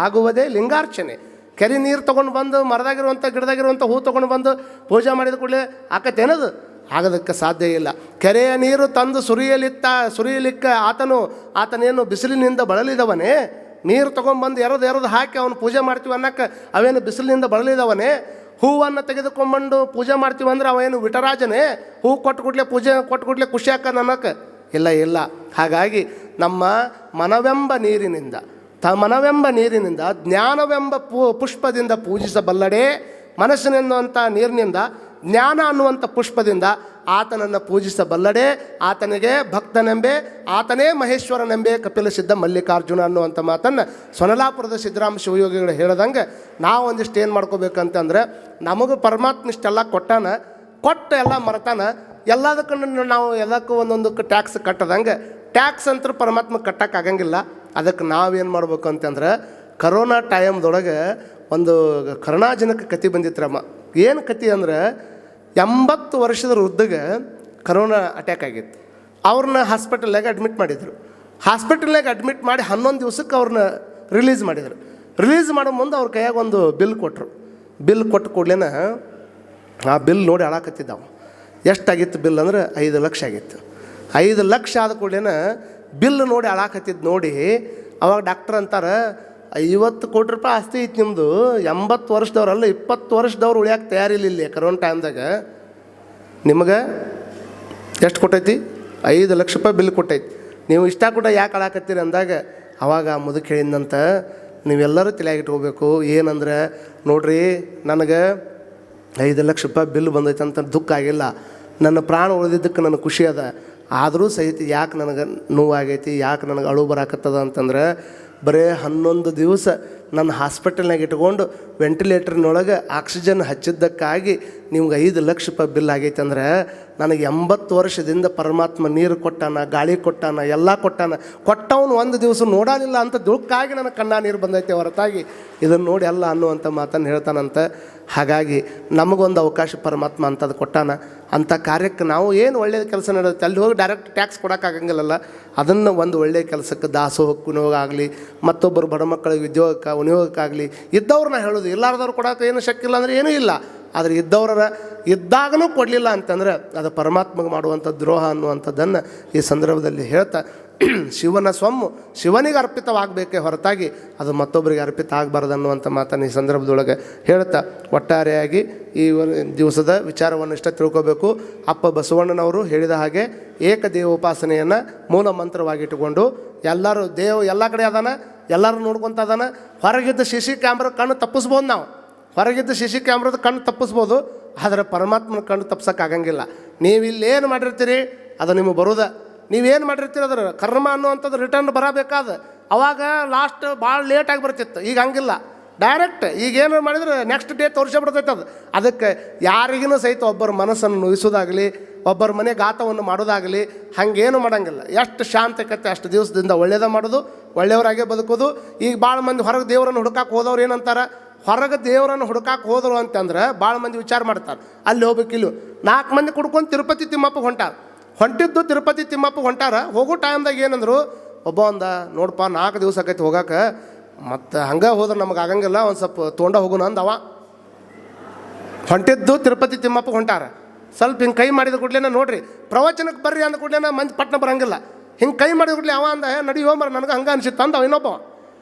ಆಗುವುದೇ ಲಿಂಗಾರ್ಚನೆ. ಕೆರೆ ನೀರು ತೊಗೊಂಡು ಬಂದು ಮರದಾಗಿರುವಂಥ ಗಿಡದಾಗಿರುವಂಥ ಹೂ ತೊಗೊಂಡು ಬಂದು ಪೂಜೆ ಮಾಡಿದ ಕೂಡಲೇ ಆಕತ್ತೇನದು? ಆಗೋದಕ್ಕೆ ಸಾಧ್ಯ ಇಲ್ಲ. ಕೆರೆಯ ನೀರು ತಂದು ಸುರಿಯಲಿಕ್ಕೆ ಆತನೇನು ಬಿಸಿಲಿನಿಂದ ಬಳಲಿದವನೇ? ನೀರು ತೊಗೊಂಬಂದು ಎರೆದು ಹಾಕಿ ಅವನು ಪೂಜೆ ಮಾಡ್ತೀವಿ ಅನ್ನಕ್ಕೆ ಅವೇನು ಬಿಸಿಲಿನಿಂದ ಬಳಲಿದವನೇ? ಹೂವನ್ನು ತೆಗೆದುಕೊಂಡ್ಬಂದು ಪೂಜೆ ಮಾಡ್ತೀವಿ ಅಂದ್ರೆ ಅವೇನು ವಿಟರಾಜನೇ? ಹೂ ಕೊಟ್ಟು ಖುಷಿ ಹಾಕೋದು ಅನ್ನಕ್ಕೆ ಇಲ್ಲ. ಹಾಗಾಗಿ ನಮ್ಮ ಮನವೆಂಬ ನೀರಿನಿಂದ ಜ್ಞಾನವೆಂಬ ಪುಷ್ಪದಿಂದ ಪೂಜಿಸಬಲ್ಲಡೆ. ಮನಸ್ಸಿನೆನ್ನುವಂಥ ನೀರಿನಿಂದ, ಜ್ಞಾನ ಅನ್ನುವಂಥ ಪುಷ್ಪದಿಂದ ಆತನನ್ನು ಪೂಜಿಸಬಲ್ಲಡೆ. ಆತನಿಗೆ ಭಕ್ತನೆಂಬೆ, ಆತನೇ ಮಹೇಶ್ವರನೆಂಬೆ ಕಪಿಲ ಸಿದ್ಧ ಮಲ್ಲಿಕಾರ್ಜುನ ಅನ್ನುವಂಥ ಮಾತನ್ನು ಸೊನಲಾಪುರದ ಸಿದ್ದರಾಮ ಶಿವಯೋಗಿಗಳು ಹೇಳ್ದಂಗೆ ನಾವು ಒಂದಿಷ್ಟು ಏನು ಮಾಡ್ಕೋಬೇಕಂತಂದ್ರೆ, ನಮಗೂ ಪರಮಾತ್ಮ ಇಷ್ಟೆಲ್ಲ ಕೊಟ್ಟ ಎಲ್ಲ ಮರ್ತಾನ. ಎಲ್ಲದಕ್ಕೂ ನಾವು ಎಲ್ಲಕ್ಕೂ ಒಂದೊಂದಕ್ಕೆ ಟ್ಯಾಕ್ಸ್ ಕಟ್ಟದಂಗೆ ಟ್ಯಾಕ್ಸ್ ಅಂತೂ ಪರಮಾತ್ಮ ಕಟ್ಟೋಕ್ಕಾಗಂಗಿಲ್ಲ. ಅದಕ್ಕೆ ನಾವೇನು ಮಾಡ್ಬೇಕು ಅಂತಂದ್ರೆ, ಕರೋನಾ ಟೈಮ್ದೊಳಗೆ ಒಂದು ಕರುಣಾಜನಕ ಕತೆ ಬಂದಿತ್ರಮ್ಮ. ಏನು ಕತೆ ಅಂದ್ರೆ, 80 ವರ್ಷದ ವೃದ್ಧಗೆ ಕರೋನಾ ಅಟ್ಯಾಕ್ ಆಗಿತ್ತು. ಅವ್ರನ್ನ ಹಾಸ್ಪಿಟಲ್ನಾಗ ಅಡ್ಮಿಟ್ ಮಾಡಿದರು. ಹಾಸ್ಪಿಟಲ್ನಾಗ ಅಡ್ಮಿಟ್ ಮಾಡಿ 11 ದಿವಸಕ್ಕೆ ಅವ್ರನ್ನ ರಿಲೀಸ್ ಮಾಡಿದರು. ರಿಲೀಸ್ ಮಾಡೋ ಮುಂದೆ ಅವ್ರ ಕೈಯಾಗ ಒಂದು ಬಿಲ್ ಕೊಟ್ಟರು. ಬಿಲ್ ಕೊಟ್ಟ ಕೂಡಲೇ ಆ ಬಿಲ್ ನೋಡಿ ಅಳಾಕತ್ತಿದ್ದಾವ. ಎಷ್ಟಾಗಿತ್ತು ಬಿಲ್ ಅಂದ್ರೆ 5 ಲಕ್ಷ ಆಗಿತ್ತು. 5 ಲಕ್ಷ ಆದ ಕೂಡಲೇ ಬಿಲ್ ನೋಡಿ ಅಳಾಕತ್ತಿದ್ದು ಅವಾಗ ಡಾಕ್ಟರ್ ಅಂತಾರೆ, 50 ಕೋಟಿ ರೂಪಾಯಿ ಆಸ್ತಿ ಐತಿ ನಿಮ್ಮದು, 80 ವರ್ಷದವ್ರಲ್ಲ 20 ವರ್ಷದವ್ರು ಉಳಿಯೋಕೆ ತಯಾರಿಲ್ಲ ಇಲ್ಲಿ ಕರೋನಾ ಟೈಮ್ದಾಗ. ನಿಮಗೆ ಎಷ್ಟು ಕೊಟ್ಟೈತಿ? 5 ಲಕ್ಷ ರೂಪಾಯಿ ಬಿಲ್ ಕೊಟ್ಟೈತಿ. ನೀವು ಇಷ್ಟ ಕೂಡ ಯಾಕೆ ಅಳಾಕತ್ತೀರಿ ಅಂದಾಗ ಅವಾಗ ಆ ಮುದುಕ ಹೇಳಿದಂತ, ನೀವೆಲ್ಲರೂ ತಲೆಯಾಗಿಟ್ಕೋಬೇಕು ಏನಂದ್ರೆ, ನೋಡ್ರಿ ನನಗೆ 5 ಲಕ್ಷ ರೂಪಾಯಿ ಬಿಲ್ ಬಂದೈತೆ ಅಂತ ದುಃಖ ಆಗಿಲ್ಲ, ನನ್ನ ಪ್ರಾಣ ಉಳಿದಿದ್ದಕ್ಕೆ ನನಗೆ ಖುಷಿ ಅದ. ಆದರೂ ಸಹಿತ ಯಾಕೆ ನನಗೆ ನೋವಾಗೈತಿ, ಯಾಕೆ ನನಗೆ ಅಳು ಬರಾಕತ್ತದ ಅಂತಂದ್ರೆ, ಬರೀ 11 ದಿವಸ ನನ್ನ ಹಾಸ್ಪಿಟಲ್ನಾಗ ಇಟ್ಕೊಂಡು ವೆಂಟಿಲೇಟರ್ನೊಳಗೆ ಆಕ್ಸಿಜನ್ ಹಚ್ಚಿದ್ದಕ್ಕಾಗಿ ನಿಮ್ಗೆ 5 ಲಕ್ಷ ರೂಪಾಯಿ ಬಿಲ್ ಆಗೈತೆ ಅಂದ್ರೆ, ನನಗೆ 80 ವರ್ಷದಿಂದ ಪರಮಾತ್ಮ ನೀರು ಕೊಟ್ಟಾನ, ಗಾಳಿ ಕೊಟ್ಟಾನ, ಎಲ್ಲ ಕೊಟ್ಟವನು 1 ದಿವಸ ನೋಡಲಿಲ್ಲ ಅಂತ ದುಃಖಾಗಿ ನನಗೆ ಕಣ್ಣ ನೀರು ಬಂದೈತೆ ಹೊರತಾಗಿ ಇದನ್ನು ನೋಡಿ ಅಲ್ಲ ಅನ್ನುವಂಥ ಮಾತನ್ನು ಹೇಳ್ತಾನಂತ. ಹಾಗಾಗಿ ನಮಗೊಂದು ಅವಕಾಶ ಪರಮಾತ್ಮ ಅಂಥದ್ದು ಕೊಟ್ಟಾನ. ಅಂಥ ಕಾರ್ಯಕ್ಕೆ ನಾವು ಏನು ಒಳ್ಳೆಯ ಕೆಲಸ ನಡೆಯುತ್ತೆ ಅಲ್ಲಿ ಹೋಗಿ ಡೈರೆಕ್ಟ್ ಟ್ಯಾಕ್ಸ್ ಕೊಡೋಕ್ಕಾಗಂಗಿಲ್ಲಲ್ಲ, ಅದನ್ನು ಒಂದು ಒಳ್ಳೆಯ ಕೆಲಸಕ್ಕೆ ದಾಸೋಹಕ್ಕೆ ವಿನಿಯೋಗ ಆಗಲಿ, ಮತ್ತೊಬ್ಬರು ಬಡ ಮಕ್ಕಳಿಗೆ ಉದ್ಯೋಗಕ್ಕೆ ವಿನಿಯೋಗಕ್ಕಾಗಲಿ, ಇದ್ದವ್ರನ್ನ ಹೇಳೋದು. ಇಲ್ಲಾರ್ದವ್ರು ಕೊಡೋಕೆ ಏನು ಶಕ್ಯ ಇಲ್ಲ ಅಂದರೆ ಏನೂ ಇಲ್ಲ. ಆದರೆ ಇದ್ದವ್ರ ಇದ್ದಾಗನೂ ಕೊಡಲಿಲ್ಲ ಅಂತಂದರೆ ಅದು ಪರಮಾತ್ಮಗೆ ಮಾಡುವಂಥ ದ್ರೋಹ ಅನ್ನುವಂಥದ್ದನ್ನು ಈ ಸಂದರ್ಭದಲ್ಲಿ ಹೇಳ್ತಾ, ಶಿವನ ಸೊಮ್ಮು ಶಿವನಿಗೆ ಅರ್ಪಿತವಾಗಬೇಕೇ ಹೊರತಾಗಿ ಅದು ಮತ್ತೊಬ್ಬರಿಗೆ ಅರ್ಪಿತ ಆಗಬಾರ್ದು ಅನ್ನುವಂಥ ಮಾತನ್ನು ಈ ಸಂದರ್ಭದೊಳಗೆ ಹೇಳ್ತಾ, ಒಟ್ಟಾರೆಯಾಗಿ ಈ ದಿವಸದ ವಿಚಾರವನ್ನು ಇಷ್ಟ ತಿಳ್ಕೋಬೇಕು. ಅಪ್ಪ ಬಸವಣ್ಣನವರು ಹೇಳಿದ ಹಾಗೆ ಏಕದೇವೋಪಾಸನೆಯನ್ನು ಮೂಲ ಮಂತ್ರವಾಗಿಟ್ಟುಕೊಂಡು ಎಲ್ಲರೂ ಎಲ್ಲ ಕಡೆ ಅದಾನ, ಎಲ್ಲರೂ ನೋಡ್ಕೊತ ಅದಾನ. ಹೊರಗಿದ್ದ CC ಕ್ಯಾಮ್ರಾ ಕಣ್ಣು ತಪ್ಪಿಸ್ಬೋದು, ನಾವು ಹೊರಗಿದ್ದ CC ಕ್ಯಾಮ್ರಾದ ಕಣ್ಣು ತಪ್ಪಿಸ್ಬೋದು, ಆದರೆ ಪರಮಾತ್ಮನ ಕಣ್ಣು ತಪ್ಸೋಕ್ಕಾಗಂಗಿಲ್ಲ. ನೀವು ಇಲ್ಲೇನು ಮಾಡಿರ್ತೀರಿ ಅದು ನಿಮಗೆ ಬರೋದ, ನೀವೇನು ಮಾಡಿರ್ತೀರಿ ಅದರ ಕರ್ಮ ಅನ್ನುವಂಥದ್ದು ರಿಟರ್ನ್ ಬರಬೇಕಾದ. ಅವಾಗ ಲಾಸ್ಟ್ ಭಾಳ ಲೇಟಾಗಿ ಬರ್ತಿತ್ತು, ಈಗ ಹಂಗಿಲ್ಲ, ಡೈರೆಕ್ಟ್ ಈಗೇನು ಮಾಡಿದ್ರೆ ನೆಕ್ಸ್ಟ್ ಡೇ ತೋರಿಸ್ಬಿಡ್ತೈತೆ ಅದು. ಅದಕ್ಕೆ ಯಾರಿಗೂ ಸಹಿತ ಒಬ್ಬರ ಮನಸ್ಸನ್ನು ನೋಯಿಸೋದಾಗಲಿ, ಒಬ್ಬರ ಮನೆ ಘಾತವನ್ನು ಮಾಡೋದಾಗಲಿ ಹಾಗೇನು ಮಾಡೋಂಗಿಲ್ಲ. ಎಷ್ಟು ಶಾಂತಕತೆ ಅಷ್ಟು ದಿವಸದಿಂದ ಒಳ್ಳೆಯದ ಮಾಡೋದು, ಒಳ್ಳೆಯವರಾಗೇ ಬದುಕೋದು. ಈಗ ಭಾಳ ಮಂದಿ ಹೊರಗೆ ದೇವರನ್ನು ಹುಡುಕಾಕೆ ಹೋದವ್ರು ಏನಂತಾರೆ, ಹೊರಗೆ ದೇವರನ್ನು ಹುಡುಕಾಕೆ ಹೋದರು ಅಂತಂದ್ರೆ ಭಾಳ ಮಂದಿ ವಿಚಾರ ಮಾಡ್ತಾರೆ, ಅಲ್ಲಿ ಹೋಗ್ಬೇಕಿಲ್ಲ. 4 ಮಂದಿ ಕುಡ್ಕೊಂಡು ತಿರುಪತಿ ತಿಮ್ಮಪ್ಪ ಹೊಂಟಿದ್ದು ತಿರುಪತಿ ತಿಮ್ಮಪ್ಪ ಹೊಂಟಾರ. ಹೋಗೋ ಟೈಮ್ದಾಗ ಏನಂದ್ರು, ಒಬ್ಬ ಒಂದ ನೋಡಪ್ಪ 4 ದಿವಸ ಆಕೈತಿ ಹೋಗಾಕ, ಮತ್ತು ಹಂಗೆ ಹೋದ್ರೆ ನಮಗೆ ಆಗಂಗಿಲ್ಲ, ಒಂದು ಸ್ವಲ್ಪ ತೊಗೊಂಡ ಹೋಗೋಣ ಅಂದವ. ಹೊಂಟಿದ್ದು ತಿರುಪತಿ ತಿಮ್ಮಪ್ಪ ಹೊಂಟಾರ. ಸ್ವಲ್ಪ ಹಿಂಗೆ ಕೈ ಮಾಡಿದ ಕೂಡಲೇ ನೋಡ್ರಿ, ಪ್ರವಚನಕ್ಕೆ ಬರ್ರಿ ಅಂದ ಕೂಡಲೇ ಮಂದಿ ಪಟ್ನ ಬರಂಗಿಲ್ಲ. ಹಿಂಗೆ ಕೈ ಮಾಡಿದ ಕೂಡಲೇ ಅವ ಅಂದ, ನಡಿಯೋ ಮರ ನನಗೆ ಹಂಗೆ ಅನಿಸಿತ್ತು ಅಂದವ ಇನ್ನೊಬ್ಬ.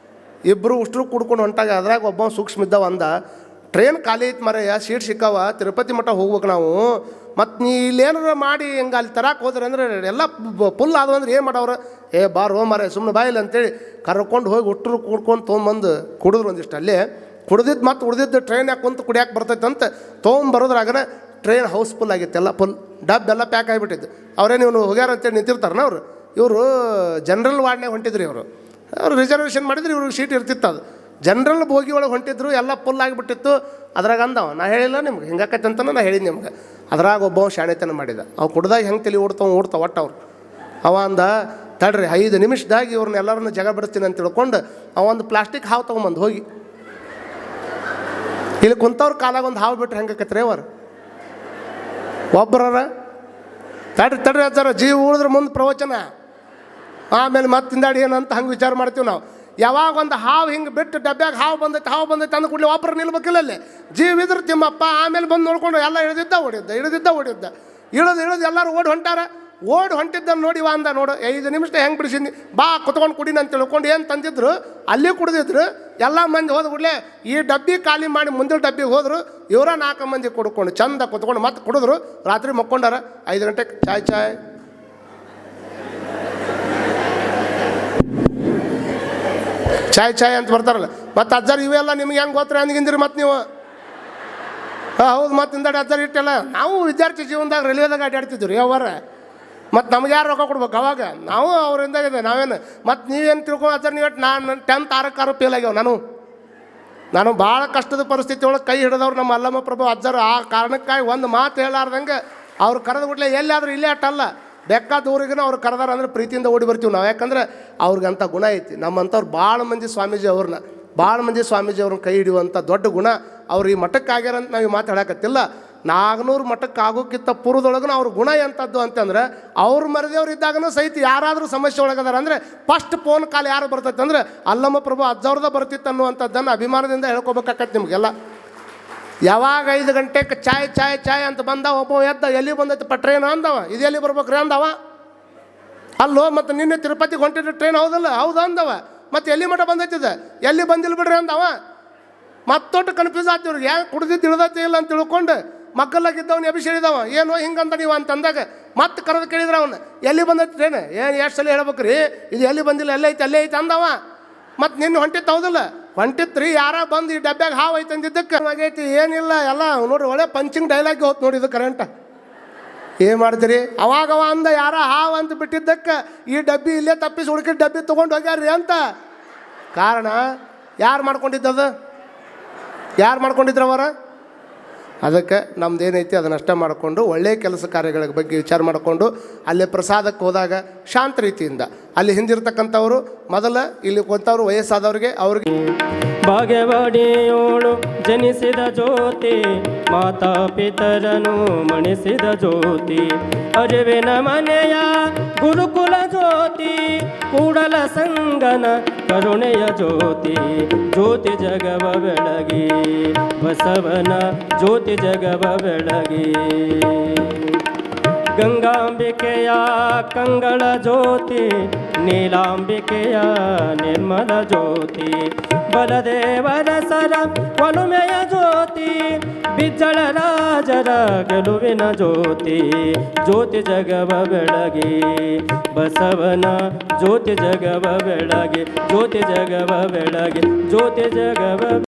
ಇಬ್ಬರು ಉಷ್ಟ್ರು ಕುಡ್ಕೊಂಡು ಹೊಂಟಾಗ ಅದ್ರಾಗ ಒಬ್ಬ ಸೂಕ್ಷ್ಮ ಇದ್ದವ ಅಂದ, ಟ್ರೈನ್ ಖಾಲಿ ಐತೆ ಮರೆಯ, ಸೀಟ್ ಸಿಕ್ಕಾವ, ತಿರುಪತಿ ಮಠ ಹೋಗ್ಬೇಕು ನಾವು, ಮತ್ತು ನೀ ಇಲ್ಲೇನಾರ ಮಾಡಿ ಹಿಂಗೆ ಅಲ್ಲಿ ತರಕ್ಕೆ ಹೋದ್ರೆ ಅಂದ್ರೆ ಎಲ್ಲ ಫುಲ್ ಆದವು ಅಂದ್ರೆ ಏನು ಮಾಡವ್ರು, ಬಾರೋ ಮರೆ ಸುಮ್ಮನೆ ಬಾಯಿಲ್ಲ ಅಂತೇಳಿ ಕರ್ಕೊಂಡು ಹೋಗಿ ಉಟ್ರು ಕುಡ್ಕೊಂಡು ತೊಗೊಂಬಂದು ಕುಡಿದ್ರು. ಒಂದಿಷ್ಟು ಅಲ್ಲೇ ಕುಡ್ದಿದ್ದು ಮತ್ತು ಉಳಿದಿದ್ದು ಟ್ರೈನ್ ಯಾಕೆ ಕುಂತು ಕುಡಿಯಾಕೆ ಬರ್ತೈತೆ ಅಂತ ತೊಗೊಂಬರೋದ್ರಾಗನ ಟ್ರೈನ್ ಹೌಸ್ಫುಲ್ ಆಗಿತ್ತು, ಎಲ್ಲ ಫುಲ್ ಡಬ್ಬೆಲ್ಲ ಪ್ಯಾಕ್ ಆಗಿಬಿಟ್ಟಿದ್ದು. ಅವರೇ ನೀವು ಹೋಗ್ಯಾರ ಅಂತೇಳಿ ನಿಂತಿರ್ತಾರನ ಅವರು. ಇವರು ಜನ್ರಲ್ ವಾರ್ಡ್ನಾಗ ಹೊಂಟಿದ್ರಿ, ಅವರು ರಿಸರ್ವೇಷನ್ ಮಾಡಿದ್ರೆ ಇವ್ರಿಗೆ ಸೀಟ್ ಇರ್ತಿತ್ತು. ಅದು ಜನ್ರಲ್ ಬೋಗಿ ಒಳಗೆ ಹೊಂಟಿದ್ರು, ಎಲ್ಲ ಫುಲ್ ಆಗಿಬಿಟ್ಟಿತ್ತು. ಅದ್ರಾಗ ಅಂದವ, ನಾ ಹೇಳಿಲ್ಲ ನಿಮ್ಗೆ ಹಿಂಗಾಕೈತೆ ಅಂತ ನಾ ಹೇಳಿದ್ದು ನಿಮ್ಗೆ. ಅದ್ರಾಗ ಒಬ್ಬ ಶಾಣೆತನ ಮಾಡಿದ, ಅವು ಕುಡ್ದಾಗ ಹೆಂಗೆ ತಲೆ ಓಡ್ತಾವ ಒಟ್ಟು ಅವ್ರು. ಅವ ಅಂದ, ತಡ್ರಿ 5 ನಿಮಿಷದಾಗ ಇವ್ರನ್ನ ಎಲ್ಲರನ್ನ ಜಗ ಬಿಡ್ತೀನಿ ಅಂತ ತಿಳ್ಕೊಂಡು ಅವೊಂದು ಪ್ಲಾಸ್ಟಿಕ್ ಹಾವು ತೊಗೊಂಬಂದು ಹೋಗಿ ಇಲ್ಲಿ ಕುಂತವ್ರ ಕಾಲಾಗ ಒಂದು ಹಾವು ಬಿಟ್ರೆ ಹೆಂಗಾಕತ್ರಿ ಅವರು ಒಬ್ಬರ. ತಡ್ರಿ ಅಜ್ಜಾರ, ಜೀವ ಉಳಿದ್ರೆ ಮುಂದೆ ಪ್ರವಚನ, ಆಮೇಲೆ ಮತ್ತೆ ತಿಂದಾಡಿ ಏನಂತ ಹಂಗೆ ವಿಚಾರ ಮಾಡ್ತೀವಿ ನಾವು. ಯಾವಾಗ ಒಂದು ಹಾವು ಹಿಂಗೆ ಬಿಟ್ಟು ಡಬ್ಬ್ಯಾಗ ಹಾವು ಬಂದೈತೆ ಅಂದ ಕೂಡಲೇ ಒಬ್ಬರು ನಿಲ್ಬೇಕಿಲ್ಲ ಅಲ್ಲಿ. ಜೀವ ಇದ್ರೆ ತಿಮ್ಮಪ್ಪ, ಆಮೇಲೆ ಬಂದು ನೋಡ್ಕೊಂಡು ಎಲ್ಲ ಇಳಿದಿದ್ದ ಹೊಡಿದ್ದ ಇಳಿದು ಎಲ್ಲರೂ ಓಡಿ ಹೊಂಟಿದ್ದನ್ನು ನೋಡಿ ಅಂದ, ನೋಡು 5 ನಿಮಿಷ ಹೆಂಗೆ ಬಿಡಿಸಿದ್ನಿ, ಬಾ ಕುತ್ಕೊಂಡು ಕುಡಿನ ಅಂತ ತಿಳ್ಕೊಂಡು ಏನು ತಂದಿದ್ರು ಅಲ್ಲಿ ಕುಡಿದಿದ್ರು. ಎಲ್ಲ ಮಂದಿ ಹೋದ ಕೂಡಲೇ ಈ ಡಬ್ಬಿ ಖಾಲಿ ಮಾಡಿ ಮುಂದಿನ ಡಬ್ಬಿಗೆ ಹೋದ್ರು. ಇವರ 4 ಮಂದಿ ಕುಡ್ಕೊಂಡು ಚಂದ ಕುತ್ಕೊಂಡು ಮತ್ತೆ ಕುಡಿದ್ರು. ರಾತ್ರಿ ಮಕ್ಕೊಂಡಾರ. 5 ಗಂಟೆಗೆ ಚಾಯ್ ಅಂತ ಬರ್ತಾರಲ್ಲ. ಮತ್ತು ಅಜ್ಜಾರು ಇವೆಲ್ಲ ನಿಮ್ಗೆ ಹೆಂಗೆ ಗೊತ್ತರ ಅಂದ್ಗಿಂದಿರಿ ಮತ್ತು ನೀವು. ಹೌದು, ಮತ್ತು ಹಿಂದಾಡಿ ಅಜ್ಜಾರು ಇಟ್ಟೆಲ್ಲ. ನಾವು ವಿದ್ಯಾರ್ಥಿ ಜೀವನದಾಗ ರೈಲ್ವೆದಾಗ ಅಡ್ಡಾಡ್ತಿದ್ವಿ ರೀ ಅವರ. ಮತ್ತು ನಮ್ಗೆ ಯಾರು ರೊಕ್ಕ ಕೊಡ್ಬೇಕು ಅವಾಗ, ನಾವು ಅವರಿಂದ ಇದೆ ನಾವೇನು. ಮತ್ತು ನೀವೇನು ತಿಳ್ಕೊಂಡು ಅಜ್ಜಾರು ನೀವು ನಾನು 10th 6 ಫೇಲ್ ಆಗ್ಯಾವ. ನಾನು ಭಾಳ ಕಷ್ಟದ ಪರಿಸ್ಥಿತಿ ಒಳಗೆ ಕೈ ಹಿಡಿದವ್ರು ನಮ್ಮ ಅಲ್ಲಮ್ಮ ಪ್ರಭು ಅಜ್ಜರು. ಆ ಕಾರಣಕ್ಕಾಗಿ ಒಂದು ಮಾತು ಹೇಳಾರ್ದಂಗೆ ಅವ್ರು ಕರೆದು ಬಿಡ್ಲೆ ಎಲ್ಲಿಯಾದರೂ ಇಲ್ಲೇ ಅಟ್ಟಲ್ಲ, ಬೇಕಾದ ಊರಿಗೂ ಅವ್ರು ಕರೆದಾರ ಅಂದ್ರೆ ಪ್ರೀತಿಯಿಂದ ಓಡಿ ಬರ್ತೀವಿ ನಾವು. ಯಾಕಂದ್ರೆ ಅವ್ರಿಗಂಥ ಗುಣ ಐತಿ. ನಮ್ಮಂಥವ್ರು ಭಾಳ ಮಂದಿ ಸ್ವಾಮೀಜಿ ಅವ್ರನ್ನ ಕೈ ಹಿಡಿಯುವಂಥ ದೊಡ್ಡ ಗುಣ ಅವ್ರು ಈ ಮಠಕ್ಕೆ ಆಗ್ಯಾರ ಅಂತ ನಾವು ಮಾತು ಹೇಳಕತ್ತಿಲ್ಲ. 400 ಮಠಕ್ಕೆ ಆಗೋಕ್ಕಿಂತ ಪೂರ್ವದೊಳಗೂ ಅವ್ರ ಗುಣ ಎಂಥದ್ದು ಅಂತಂದ್ರೆ, ಅವ್ರು ಮರೆದೇವ್ರು ಇದ್ದಾಗನೂ ಸಹಿತ ಯಾರಾದರೂ ಸಮಸ್ಯೆ ಒಳಗದಾರ ಅಂದರೆ ಫಸ್ಟ್ ಫೋನ್ ಕಾಲ್ ಯಾರು ಬರ್ತೈತೆ ಅಂದ್ರೆ ಅಲ್ಲಮ್ಮ ಪ್ರಭು ಅಜ್ಜವ್ರದ ಬರ್ತಿತ್ತು ಅನ್ನುವಂಥದ್ದನ್ನು ಅಭಿಮಾನದಿಂದ ಹೇಳ್ಕೊಬೇಕಾಕತ್ತೆ ನಿಮಗೆಲ್ಲ. ಯಾವಾಗ 5 ಗಂಟೆಗೆ ಚಾಯ್ ಅಂತ ಬಂದ, ಒಬ್ಬ ಎದ್ದ, ಎಲ್ಲಿ ಬಂದೈತೆ ಟ್ರೈನ್ ಅಂದವ, ಇದು ಎಲ್ಲಿ ಬರ್ಬೇಕ್ರಿ ಅಂದವ. ಅಲ್ಲೋ ಮತ್ತು ನಿನ್ನೆ ತಿರುಪತಿಗೆ ಹೊಂಟಿದ್ರೆ ಟ್ರೈನ್ ಹೌದಲ್ಲ, ಹೌದು ಅಂದವ. ಮತ್ತು ಎಲ್ಲಿ ಮಠ ಬಂದೈತಿದೆ, ಎಲ್ಲಿ ಬಂದಿಲ್ಲ ಬಿಡ್ರಿ ಅಂದವ. ಮತ್ತೊಟ್ಟು ಕನ್ಫ್ಯೂಸ್ ಆಗ್ತಿವ್ರಿಗೆ, ಯಾಕೆ ಕುಡ್ದಿದ್ದು ಇಳ್ದೈತಿ ಇಲ್ಲ ಅಂತ ತಿಳ್ಕೊಂಡು ಮಕ್ಕಳಾಗಿದ್ದವನು ಎಬಿಸಿಡಿದವ ಏನು ಹಿಂಗಂತ ನೀವು ಅಂತಂದಾಗ ಮತ್ತೆ ಕರೆದು ಕೇಳಿದ್ರೆ ಅವನು ಎಲ್ಲಿ ಬಂದೈತೇನು ಏನು ಎಷ್ಟು ಸಲ ಹೇಳ್ಬೇಕ್ರಿ ಇದು ಎಲ್ಲಿ ಬಂದಿಲ್ಲ ಎಲ್ಲೇ ಐತೆ ಅಂದವ ಮತ್ತು ನಿನ್ನ ಹೊಂಟಿತ್ತು ಹೌದಿಲ್ಲ ಹೊಂಟಿತ್ರಿ ಯಾರ ಬಂದು ಈ ಡಬ್ಬ್ಯಾಗ ಹಾವು ಐತೆ ಅಂದಿದ್ದಕ್ಕೆ ಆಗೈತಿ ಏನಿಲ್ಲ ಎಲ್ಲ ನೋಡ್ರಿ ಒಳ್ಳೆ ಪಂಚಿಂಗ್ ಡೈಲಾಗ್ ಹೋತ್ ನೋಡಿ ಇದು ಕರೆಂಟ ಏನು ಮಾಡ್ತೀರಿ ಅವಾಗವ ಅಂದ ಯಾರ ಹಾವು ಅಂತ ಬಿಟ್ಟಿದ್ದಕ್ಕೆ ಈ ಡಬ್ಬಿ ಇಲ್ಲೇ ತಪ್ಪಿಸಿ ಹುಡುಕಿ ಡಬ್ಬಿ ತೊಗೊಂಡು ಹೋಗ್ಯಾರ್ರಿ ಅಂತ ಕಾರಣ ಯಾರು ಮಾಡ್ಕೊಂಡಿದ್ದದು ಯಾರು ಮಾಡ್ಕೊಂಡಿದ್ರವರ ಅದಕ್ಕೆ ನಮ್ದು ಏನೈತಿ ಅದನ್ನಷ್ಟೇ ಮಾಡಿಕೊಂಡು ಒಳ್ಳೆಯ ಕೆಲಸ ಕಾರ್ಯಗಳ ಬಗ್ಗೆ ವಿಚಾರ ಮಾಡಿಕೊಂಡು ಅಲ್ಲಿ ಪ್ರಸಾದಕ್ಕೆ ಹೋದಾಗ ಶಾಂತ ರೀತಿಯಿಂದ ಅಲ್ಲಿ ಹಿಂದಿರ್ತಕ್ಕಂಥವ್ರು ಮೊದಲ ಇಲ್ಲಿ ಕುಂತವ್ರು ವಯಸ್ಸಾದವ್ರಿಗೆ ಅವ್ರಿಗೆ ಭಾಗ್ಯವಾಡಿಯೋಳು ಜನಿಸಿದ ಜ್ಯೋತಿ ಮಾತಾ ಪಿತರನು ಮಣಿಸಿದ ಜ್ಯೋತಿ ಅರಿವಿನ ಮನೆಯ ಗುರುಕುಲ ಜ್ಯೋತಿ ಕೂಡಲ ಸಂಗನ ಕರುಣೆಯ ಜ್ಯೋತಿ ಜ್ಯೋತಿ ಜಗವ ಬೆಳಗಿ ಬಸವನ ಜ್ಯೋತಿ ಜಗವ ಬೆಳಗಿ ಗಂಗಾಂಬಿಕೆಯ ಕಂಗಳ ಜ್ಯೋತಿ ನೀಲಾಂಬಿಕೆಯ ನಿರ್ಮಲ ಜ್ಯೋತಿ ಬಲದೇವರ ಸರ ಒಲುಮೆಯ ಜ್ಯೋತಿ ಬಿಜ್ಜಳ ರಾಜರ ಗೆಲುವಿನ ಜ್ಯೋತಿ ಜ್ಯೋತಿ ಜಗವ ಬೆಳಗಿ ಬಸವನ ಜ್ಯೋತಿ ಜಗವ ಬೆಳಗಿ ಜ್ಯೋತಿ ಜಗವ ಬೆಳಗಿ ಜ್ಯೋತಿ ಜಗವ